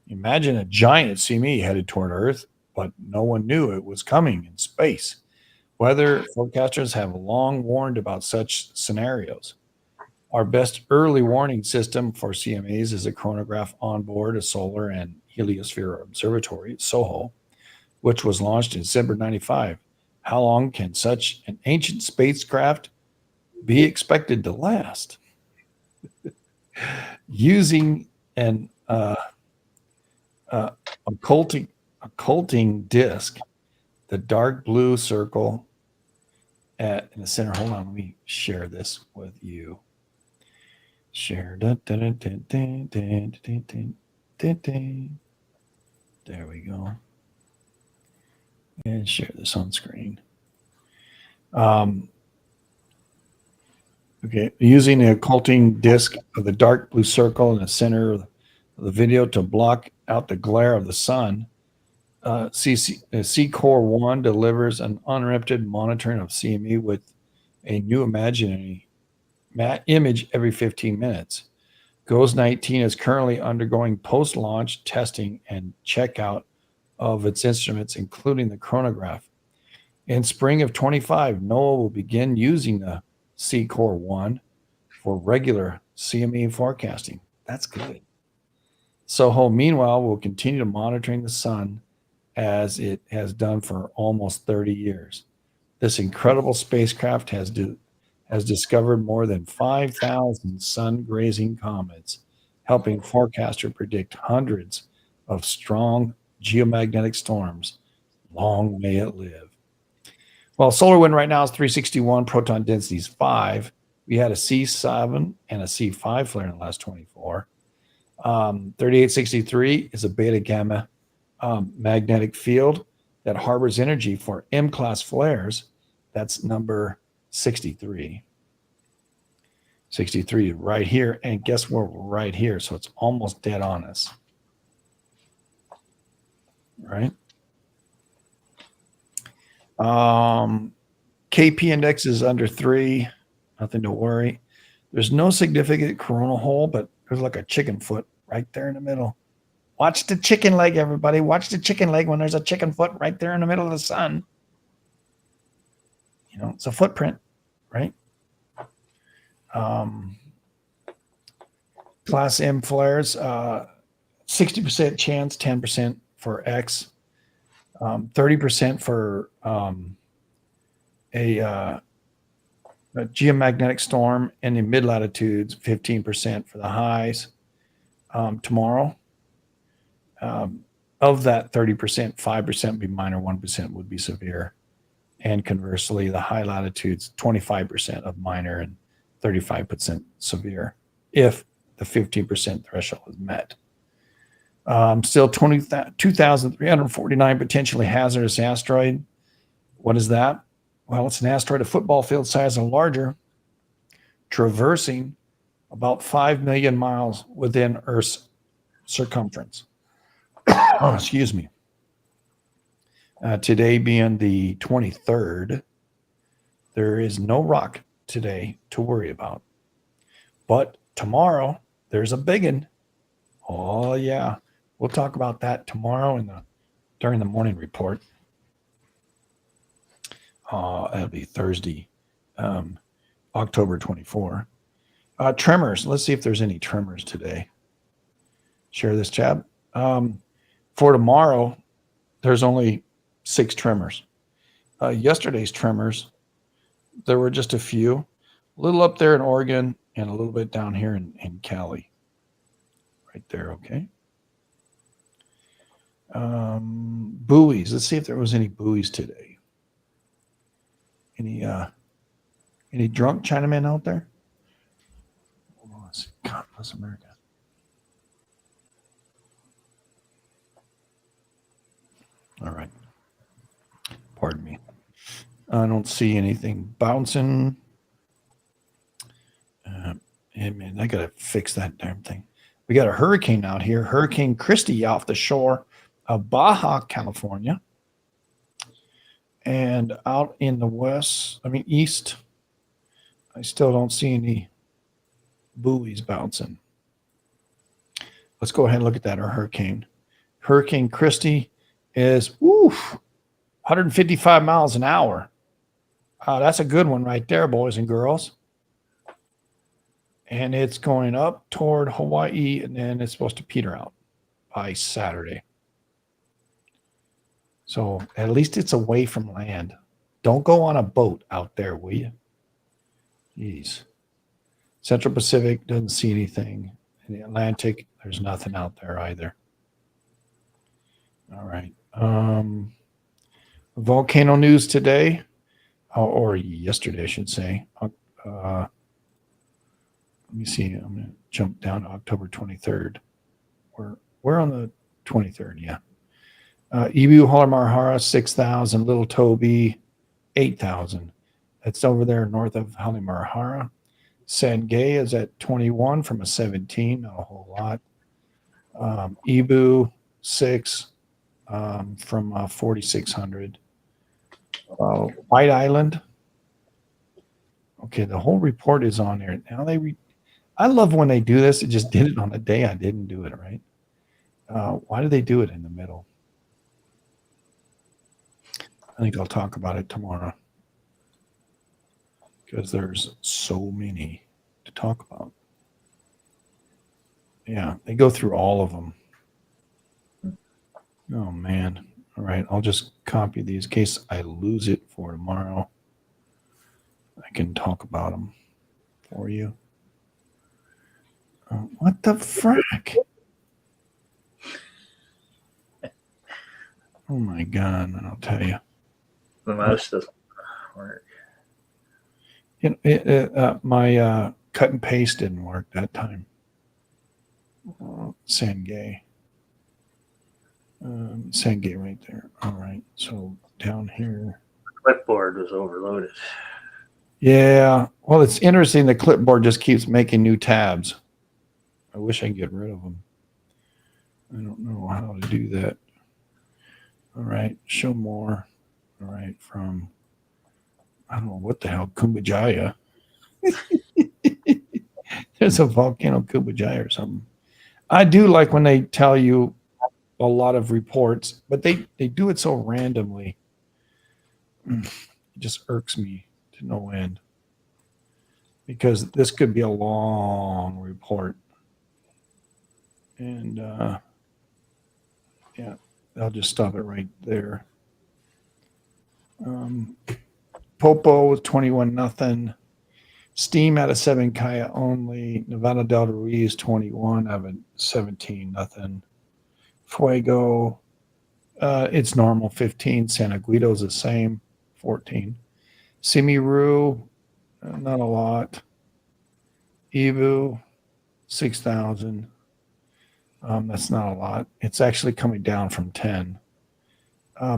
Imagine a giant CME headed toward Earth, but no one knew it was coming in space. Weather forecasters have long warned about such scenarios. Our best early warning system for CMEs is a chronograph on board a solar and heliosphere observatory, SOHO, which was launched in December 95. How long can such an ancient spacecraft be expected to last? Using an occulting disk, the dark blue circle in the center. Hold on, let me share this with you. Share. There we go. And share this on screen. Okay, using the occulting disk of the dark blue circle in the center of the video to block out the glare of the sun, C-Core 1 delivers an uninterrupted monitoring of CME with a new imaginary image every 15 minutes. GOES 19 is currently undergoing post-launch testing and checkout of its instruments, including the chronograph. In spring of 25, NOAA will begin using the C-Core 1 for regular CME forecasting. That's good. SOHO, meanwhile, will continue monitoring the sun as it has done for almost 30 years. This incredible spacecraft has discovered more than 5,000 sun-grazing comets, helping forecasters predict hundreds of strong geomagnetic storms. Long may it live. Well, solar wind right now is 361, proton density is 5. We had a C7 and a C5 flare in the last 24. 3863 is a beta gamma magnetic field that harbors energy for M-class flares. That's number 63. 63 right here. And guess where we're right here? So it's almost dead on us. Right? KP index is under 3. Nothing to worry. There's no significant coronal hole, but there's like a chicken foot right there in the middle. Watch the chicken leg, everybody. Watch the chicken leg when there's a chicken foot right there in the middle of the sun. You know, it's a footprint, right? Class M flares, 60% chance, 10% for X, 30% for a geomagnetic storm in the mid latitudes, 15% for the highs. Tomorrow, of that 30%, 5% would be minor, 1% would be severe. And conversely, the high latitudes, 25% of minor and 35% severe if the 15% threshold is met. Still 2,349 potentially hazardous asteroid. What is that? Well, it's an asteroid a football field size or larger, traversing about 5 million miles within Earth's circumference. Oh, excuse me. Today being the 23rd, there is no rock today to worry about. But tomorrow, there's a big one. Oh, yeah. We'll talk about that tomorrow during the morning report. That'll be Thursday, October 24. Tremors. Let's see if there's any tremors today. Share this chat. For tomorrow, there's only 6 tremors. Yesterday's tremors, there were just a few. A little up there in Oregon and a little bit down here in Cali. Right there, okay. Buoys. Let's see if there was any buoys today. Any drunk Chinamen out there? Hold on, let's see. God bless America. All right. Pardon me. I don't see anything bouncing. Hey man, I gotta fix that damn thing. We got a hurricane out here, Hurricane Christy, off the shore of Baja, California. And out in the east, I still don't see any buoys bouncing. Let's go ahead and look at that, our hurricane. Hurricane Christy is 155 miles an hour. That's a good one right there, boys and girls. And it's going up toward Hawaii, and then it's supposed to peter out by Saturday. So at least it's away from land. Don't go on a boat out there, will you? Jeez. Central Pacific doesn't see anything. In the Atlantic, there's nothing out there either. All right. Volcano news today, or yesterday, I should say. Let me see. I'm going to jump down to October 23rd. We're on the 23rd, yeah. Ibu Halemarhara, 6,000. Little Toby, 8,000. That's over there north of Halemarhara. Sangay is at 21 from a 17, not a whole lot. Ibu, 6 from 4,600. White Island. Okay, the whole report is on there. Now I love when they do this. It just did it on the day I didn't do it, right? Why do they do it in the middle? I think I'll talk about it tomorrow because there's so many to talk about. Yeah, they go through all of them. Oh, man. All right, I'll just copy these in case I lose it for tomorrow. I can talk about them for you. What the frack? Oh my God! And I'll tell you, The mouse doesn't work. My cut and paste didn't work that time. Sangay. Sangay right there. All right, so down here. Clipboard was overloaded. Yeah, well, it's interesting. The clipboard just keeps making new tabs. I wish I could get rid of them. I don't know how to do that. All right, show more. All right, from, I don't know what the hell, Kumbhajaya. There's a volcano Kumbhajaya or something. I do like when they tell you a lot of reports, but they do it so randomly. It just irks me to no end because this could be a long report. And yeah, I'll just stop it right there. Popo with 21-0. Steam out of 7 Kaya only. Nevada del Ruiz 21 out of 17-0. Fuego, it's normal 15. Santa Guido's the same 14. Simiru, not a lot. Ibu 6,000. That's not a lot. It's actually coming down from 10.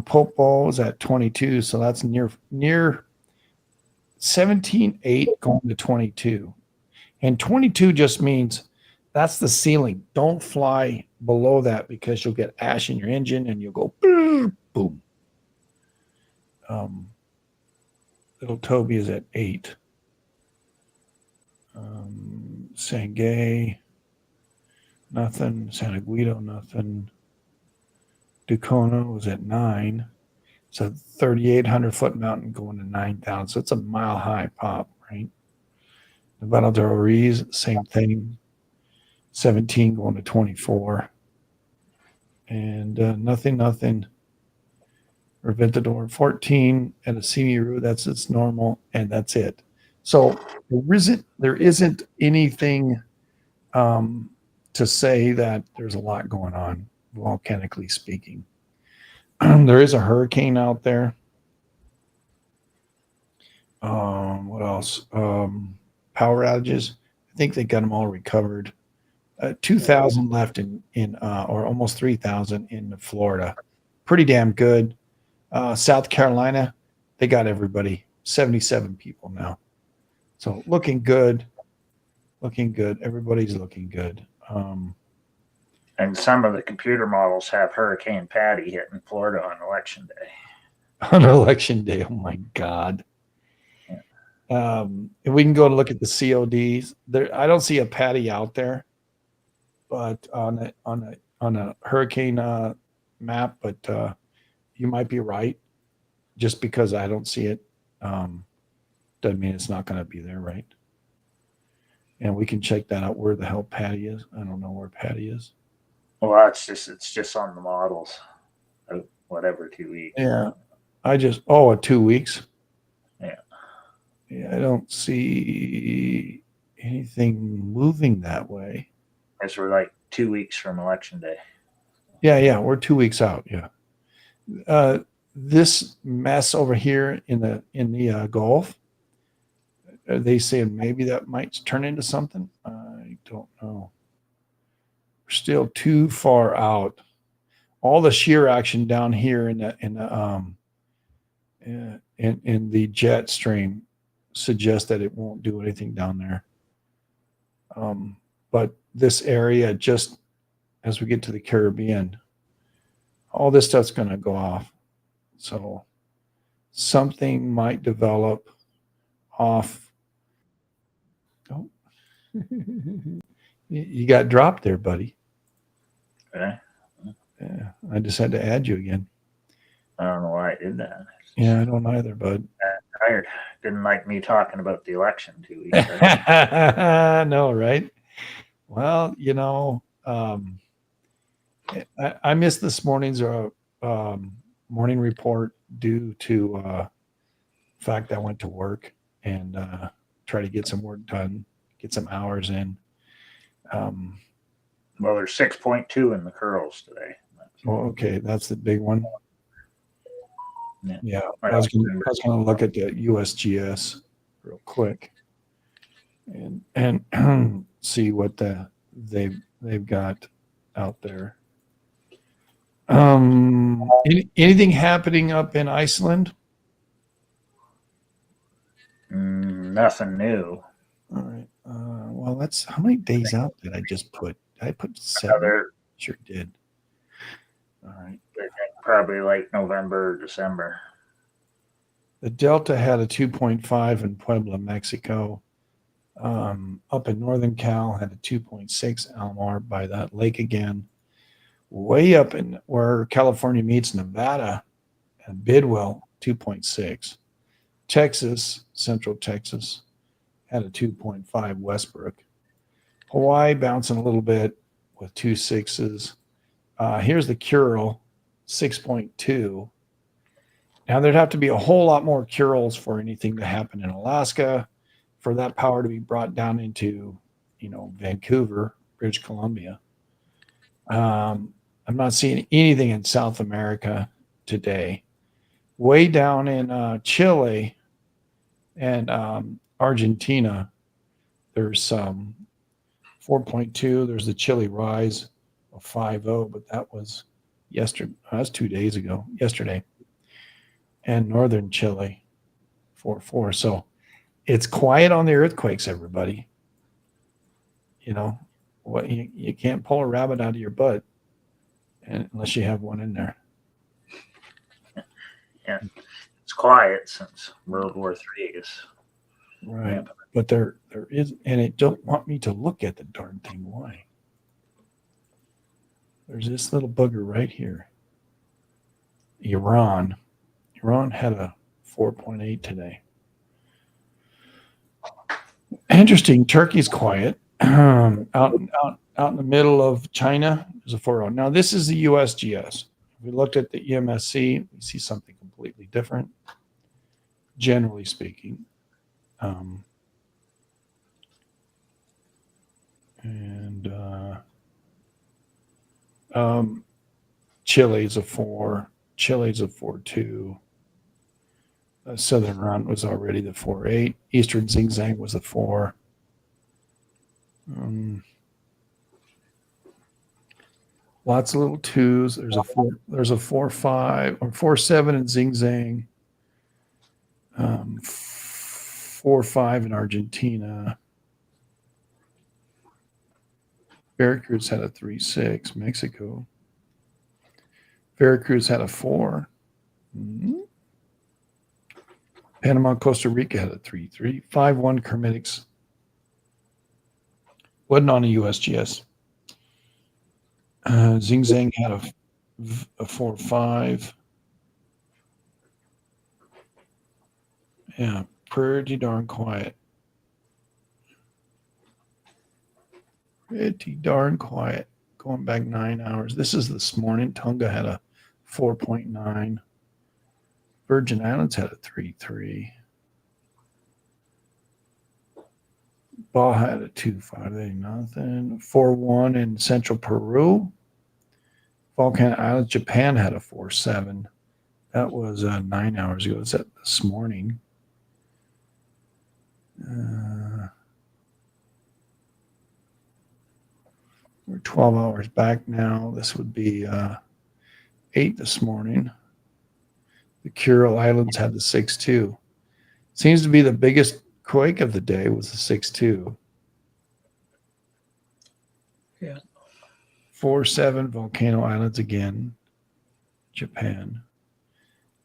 Popo is at 22, so that's near 17.8 going to 22. And 22 just means that's the ceiling. Don't fly below that because you'll get ash in your engine and you'll go boom. Little Toby is at 8. Sangay, nothing. Santa Guido, nothing. Ducono was at 9. It's a 3,800-foot mountain going to 9,000. So it's a mile-high pop, right? Nevada del Ruiz, same thing. 17 going to 24. And nothing. Reventador 14 and a Simiru, that's its normal, and that's it. So there isn't anything to say that there's a lot going on, volcanically speaking. There is a hurricane out there. What else? Power outages. I think they got them all recovered. 2,000 left in or almost 3,000 in Florida. Pretty damn good. South Carolina, they got everybody. 77 people now. So looking good. Everybody's looking good. And some of the computer models have Hurricane Patty hitting Florida on election day. On election day, oh my God. If we can go and look at the CODs, there I don't see a Patty out there, but on a hurricane map, but you might be right. Just because I don't see it, doesn't mean it's not going to be there, right? And we can check that out where the hell Patty is. I don't know where Patty is. Well, it's just on the models, whatever 2 weeks. Yeah, a 2 weeks. Yeah, I don't see anything moving that way. As we're like 2 weeks from election day. Yeah, we're 2 weeks out. Yeah. This mess over here in the Gulf, are they saying maybe that might turn into something? I don't know. We're still too far out. All the shear action down here in the jet stream suggests that it won't do anything down there. But this area, just as we get to the Caribbean, all this stuff's going to go off. So something might develop off. Oh, you got dropped there, buddy. Okay. Yeah, I just had to add you again. I don't know why I did that. Yeah, I don't either, bud. Tired. Didn't like me talking about the election 2 weeks ago. No, right? Well, I missed this morning's morning report due to the fact that I went to work and try to get some work done, get some hours in. Well, there's 6.2 in the curls today. Well, okay, that's the big one. Yeah, Right. I was going to look at the USGS real quick and see what they've got out there. Anything happening up in Iceland? Nothing new. All right. Well, that's how many days out did I just put? Did I put 7? Sure did. All right. Probably like November, December. The Delta had a 2.5 in Puebla, Mexico. Up in Northern Cal had a 2.6 Almar by that lake again. Way up in where California meets Nevada and Bidwell, 2.6. Texas, Central Texas, had a 2.5 Westbrook. Hawaii bouncing a little bit with 2 6s. Here's the Curil, 6.2. Now there'd have to be a whole lot more Curils for anything to happen in Alaska, for that power to be brought down into, Vancouver, British Columbia. I'm not seeing anything in South America today. Way down in Chile and Argentina, there's 4.2. There's the Chile rise of 5.0, but that was yesterday. That's 2 days ago, yesterday. And northern Chile, 4.4. So it's quiet on the earthquakes, everybody. What you can't pull a rabbit out of your butt unless you have one in there. Yeah, it's quiet since World War III is Right. happening. But there is, and it don't want me to look at the darn thing. Why? There's this little bugger right here. Iran. Iran had a 4.8 today. Interesting. Turkey's quiet. Out in the middle of China is a 4.0. Now this is the USGS. If we looked at the EMSC, we see something completely different. Generally speaking, Chile's a 4. Chile's a 4.2. Southern Run was already the 4.8. Eastern Zing Zang was the 4. Lots of little 2s. There's a 4. There's a 4.5 or 4.7 in Zing Zang. 4.5 in Argentina. Veracruz had a 3.6. Mexico. Veracruz had a 4. Panama, Costa Rica had a 3.3. 5.1 Kermitix. Wasn't on the USGS. Zing Zang had a 4.5. Yeah, pretty darn quiet. Pretty darn quiet. Going back 9 hours. This is this morning. Tonga had a 4.9. Virgin Islands had a 3.3. Baja had a 2.5. They nothing. 4.1 in Central Peru. Volcanic Islands, Japan had a 4.7. That was 9 hours ago. It's that this morning. We're 12 hours back now. This would be 8 this morning. The Kuril Islands had the 6.2. Seems to be the biggest quake of the day was the 6.2. Yeah. 4.7 Volcano Islands again. Japan.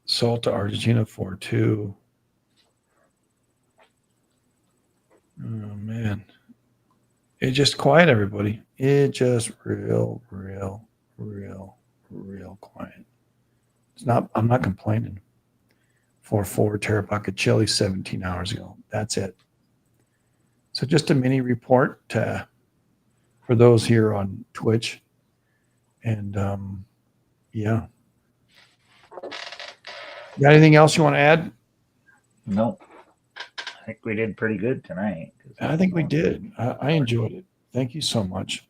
Salta, Argentina, 4.2. Oh, man. It just quiet, everybody. It just real quiet. It's not, I'm not complaining. 4.4 Tarapaca, Chile, 17 hours ago. That's it. So just a mini report for those here on Twitch. And yeah. Got anything else you want to add? Nope. I think we did pretty good tonight. I think we did. I enjoyed it. Thank you so much.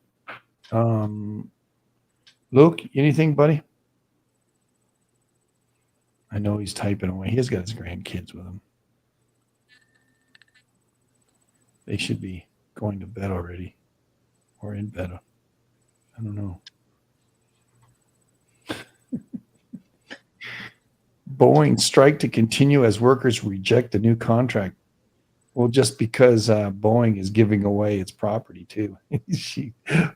Luke, anything, buddy? I know he's typing away. He has got his grandkids with him. They should be going to bed already or in bed. I don't know. Boeing strike to continue as workers reject the new contract. Well, just because Boeing is giving away its property too.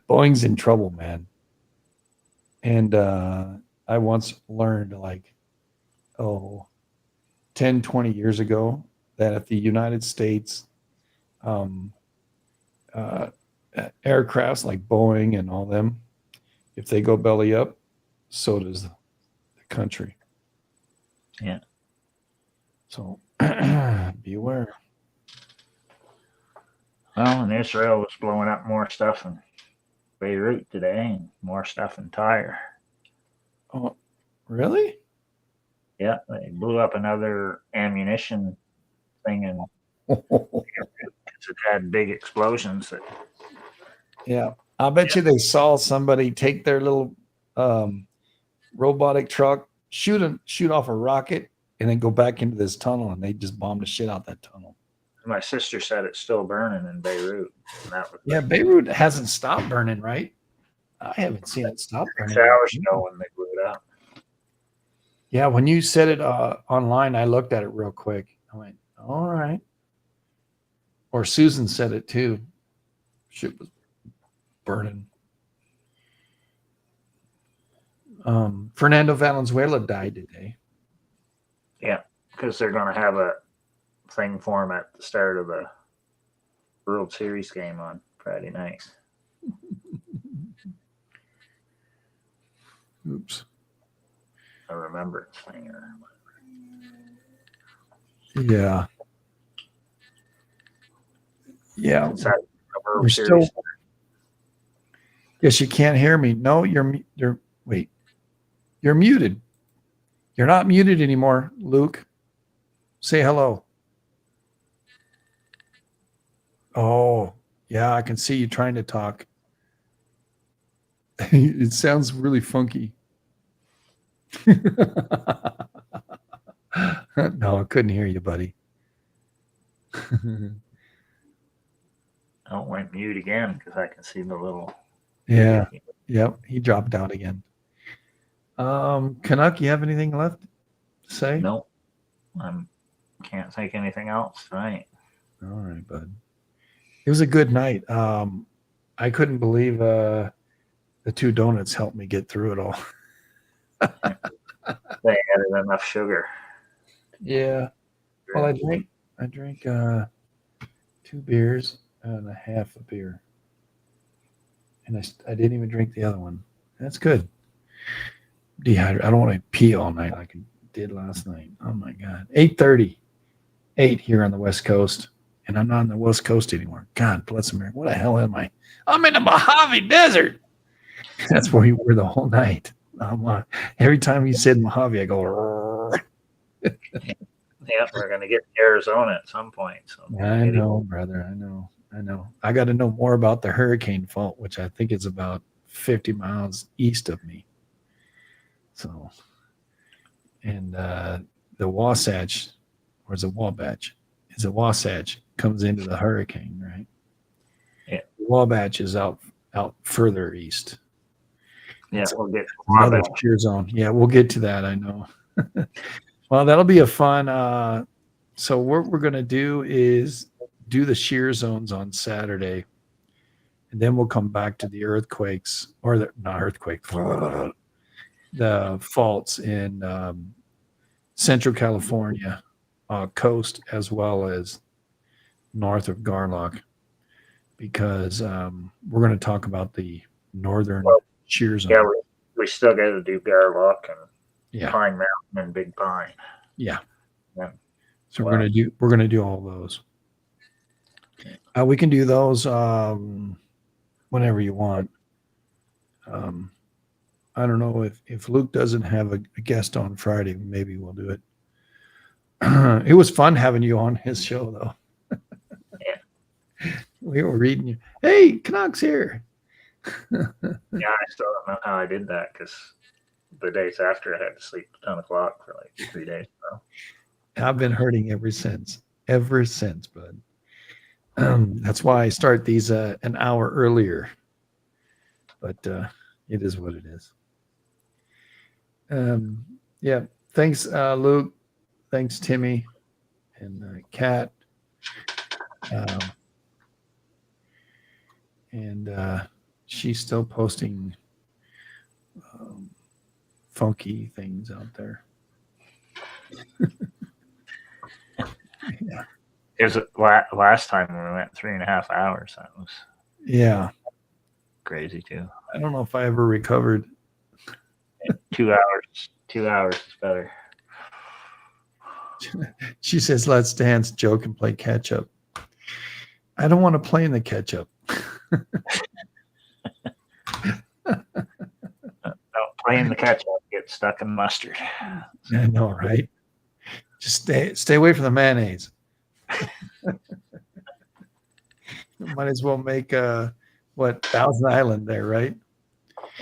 Boeing's in trouble, man. And I once learned 10, 20 years ago that if the United States aircrafts like Boeing and all them, if they go belly up, so does the country. Yeah. So be aware. Well, and Israel was blowing up more stuff in Beirut today and more stuff in Tyre. Oh, really? Yeah, they blew up another ammunition thing and it had big explosions. Yeah. I'll bet you they saw somebody take their little robotic truck, shoot off a rocket, and then go back into this tunnel, and they just bombed the shit out that tunnel. My sister said it's still burning in Beirut. And that was Beirut hasn't stopped burning, right? I haven't seen it stop burning. 6 hours ago when they blew it up. Yeah, when you said it online, I looked at it real quick. I went, all right. Or Susan said it too. Shit was burning. Fernando Valenzuela died today. Yeah, because they're going to have a thing for him at the start of the World Series game on Friday night. Oops. A remembrance thing. Yeah. Yeah. Is that the World You're Series? still. Guess you can't hear me. No, you're. Wait. You're muted. You're not muted anymore, Luke. Say hello. Oh, yeah, I can see you trying to talk. It sounds really funky. No, I couldn't hear you, buddy. Oh, it went mute again because I can see the little. Yeah. Yep. He dropped out again. Canuck, you have anything left to say? Nope. Can't think anything else tonight. All right, bud. It was a good night. I couldn't believe the two donuts helped me get through it all. They added enough sugar. Yeah. Well, I drank 2 beers and a half a beer. And I didn't even drink the other one. That's good. Dehydrated. I don't want to pee all night like I did last night. Oh my God. 8:38 here on the West Coast. And I'm not on the West Coast anymore. God bless America. What the hell am I? I'm in the Mojave Desert. That's where we were the whole night. Every time you said Mojave, I go. Yeah, we're gonna get to Arizona at some point. So I know, brother. I know. I got to know more about the hurricane fault, which I think is about 50 miles east of me. So, and the Wasatch, or is it Wabash? Is it Wasatch comes into the hurricane, right? Yeah. Wabash is out further east. yeah, we'll get Another cheer zone. Yeah, we'll get to that. I know. Well, that'll be a fun. So what we're gonna do is do the shear zones on Saturday, and then we'll come back to the earthquakes or not earthquake, the faults in Central California coast as well as north of Garlock, because we're going to talk about the northern shear zone. Yeah, we still got to do Garlock and Pine Mountain and Big Pine. Yeah. Yeah. So we're gonna do all those. We can do those whenever you want. I don't know if Luke doesn't have a guest on Friday, maybe we'll do it. It was fun having you on his show, though. Yeah. We were reading you. Hey, Canucks here. Yeah, I still don't know how I did that because the days after I had to sleep at 10 o'clock for like 3 days. So. I've been hurting ever since, bud. That's why I start these an hour earlier. But it is what it is. Yeah. Thanks, Luke. Thanks, Timmy and Kat. And she's still posting funky things out there. Yeah. It was last time when we went 3.5 hours. That was crazy too. I don't know if I ever recovered. 2 hours. 2 hours is better. She says, "Let's dance, joke, and play catch up." I don't want to play in the catch up. Playing the catch up, get stuck in mustard. I know, right? Just stay away from the mayonnaise. Might as well make Thousand Island there, right?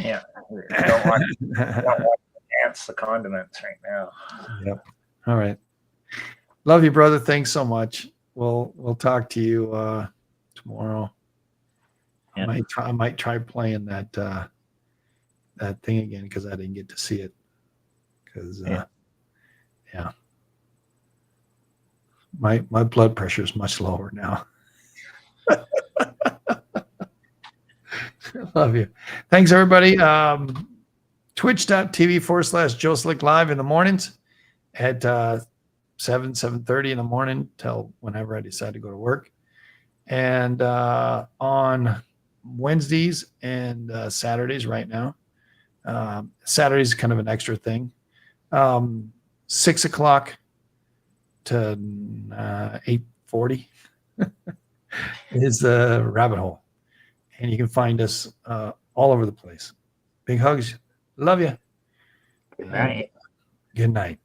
Yeah, I don't want to dance the condiments right now. Yep. All right. Love you, brother. Thanks so much. We'll talk to you tomorrow. Yeah. I might try playing that thing again because I didn't get to see it. Because my blood pressure is much lower now. Love you. Thanks, everybody. Twitch.tv/Joe Slick Live in the mornings at 7:30 in the morning till whenever I decide to go to work. And on Wednesdays and Saturdays right now. Saturdays is kind of an extra thing. 6 o'clock to 8:40 is Rabbit Hole, and you can find us all over the place. Big hugs. Love you. Good night. Good night.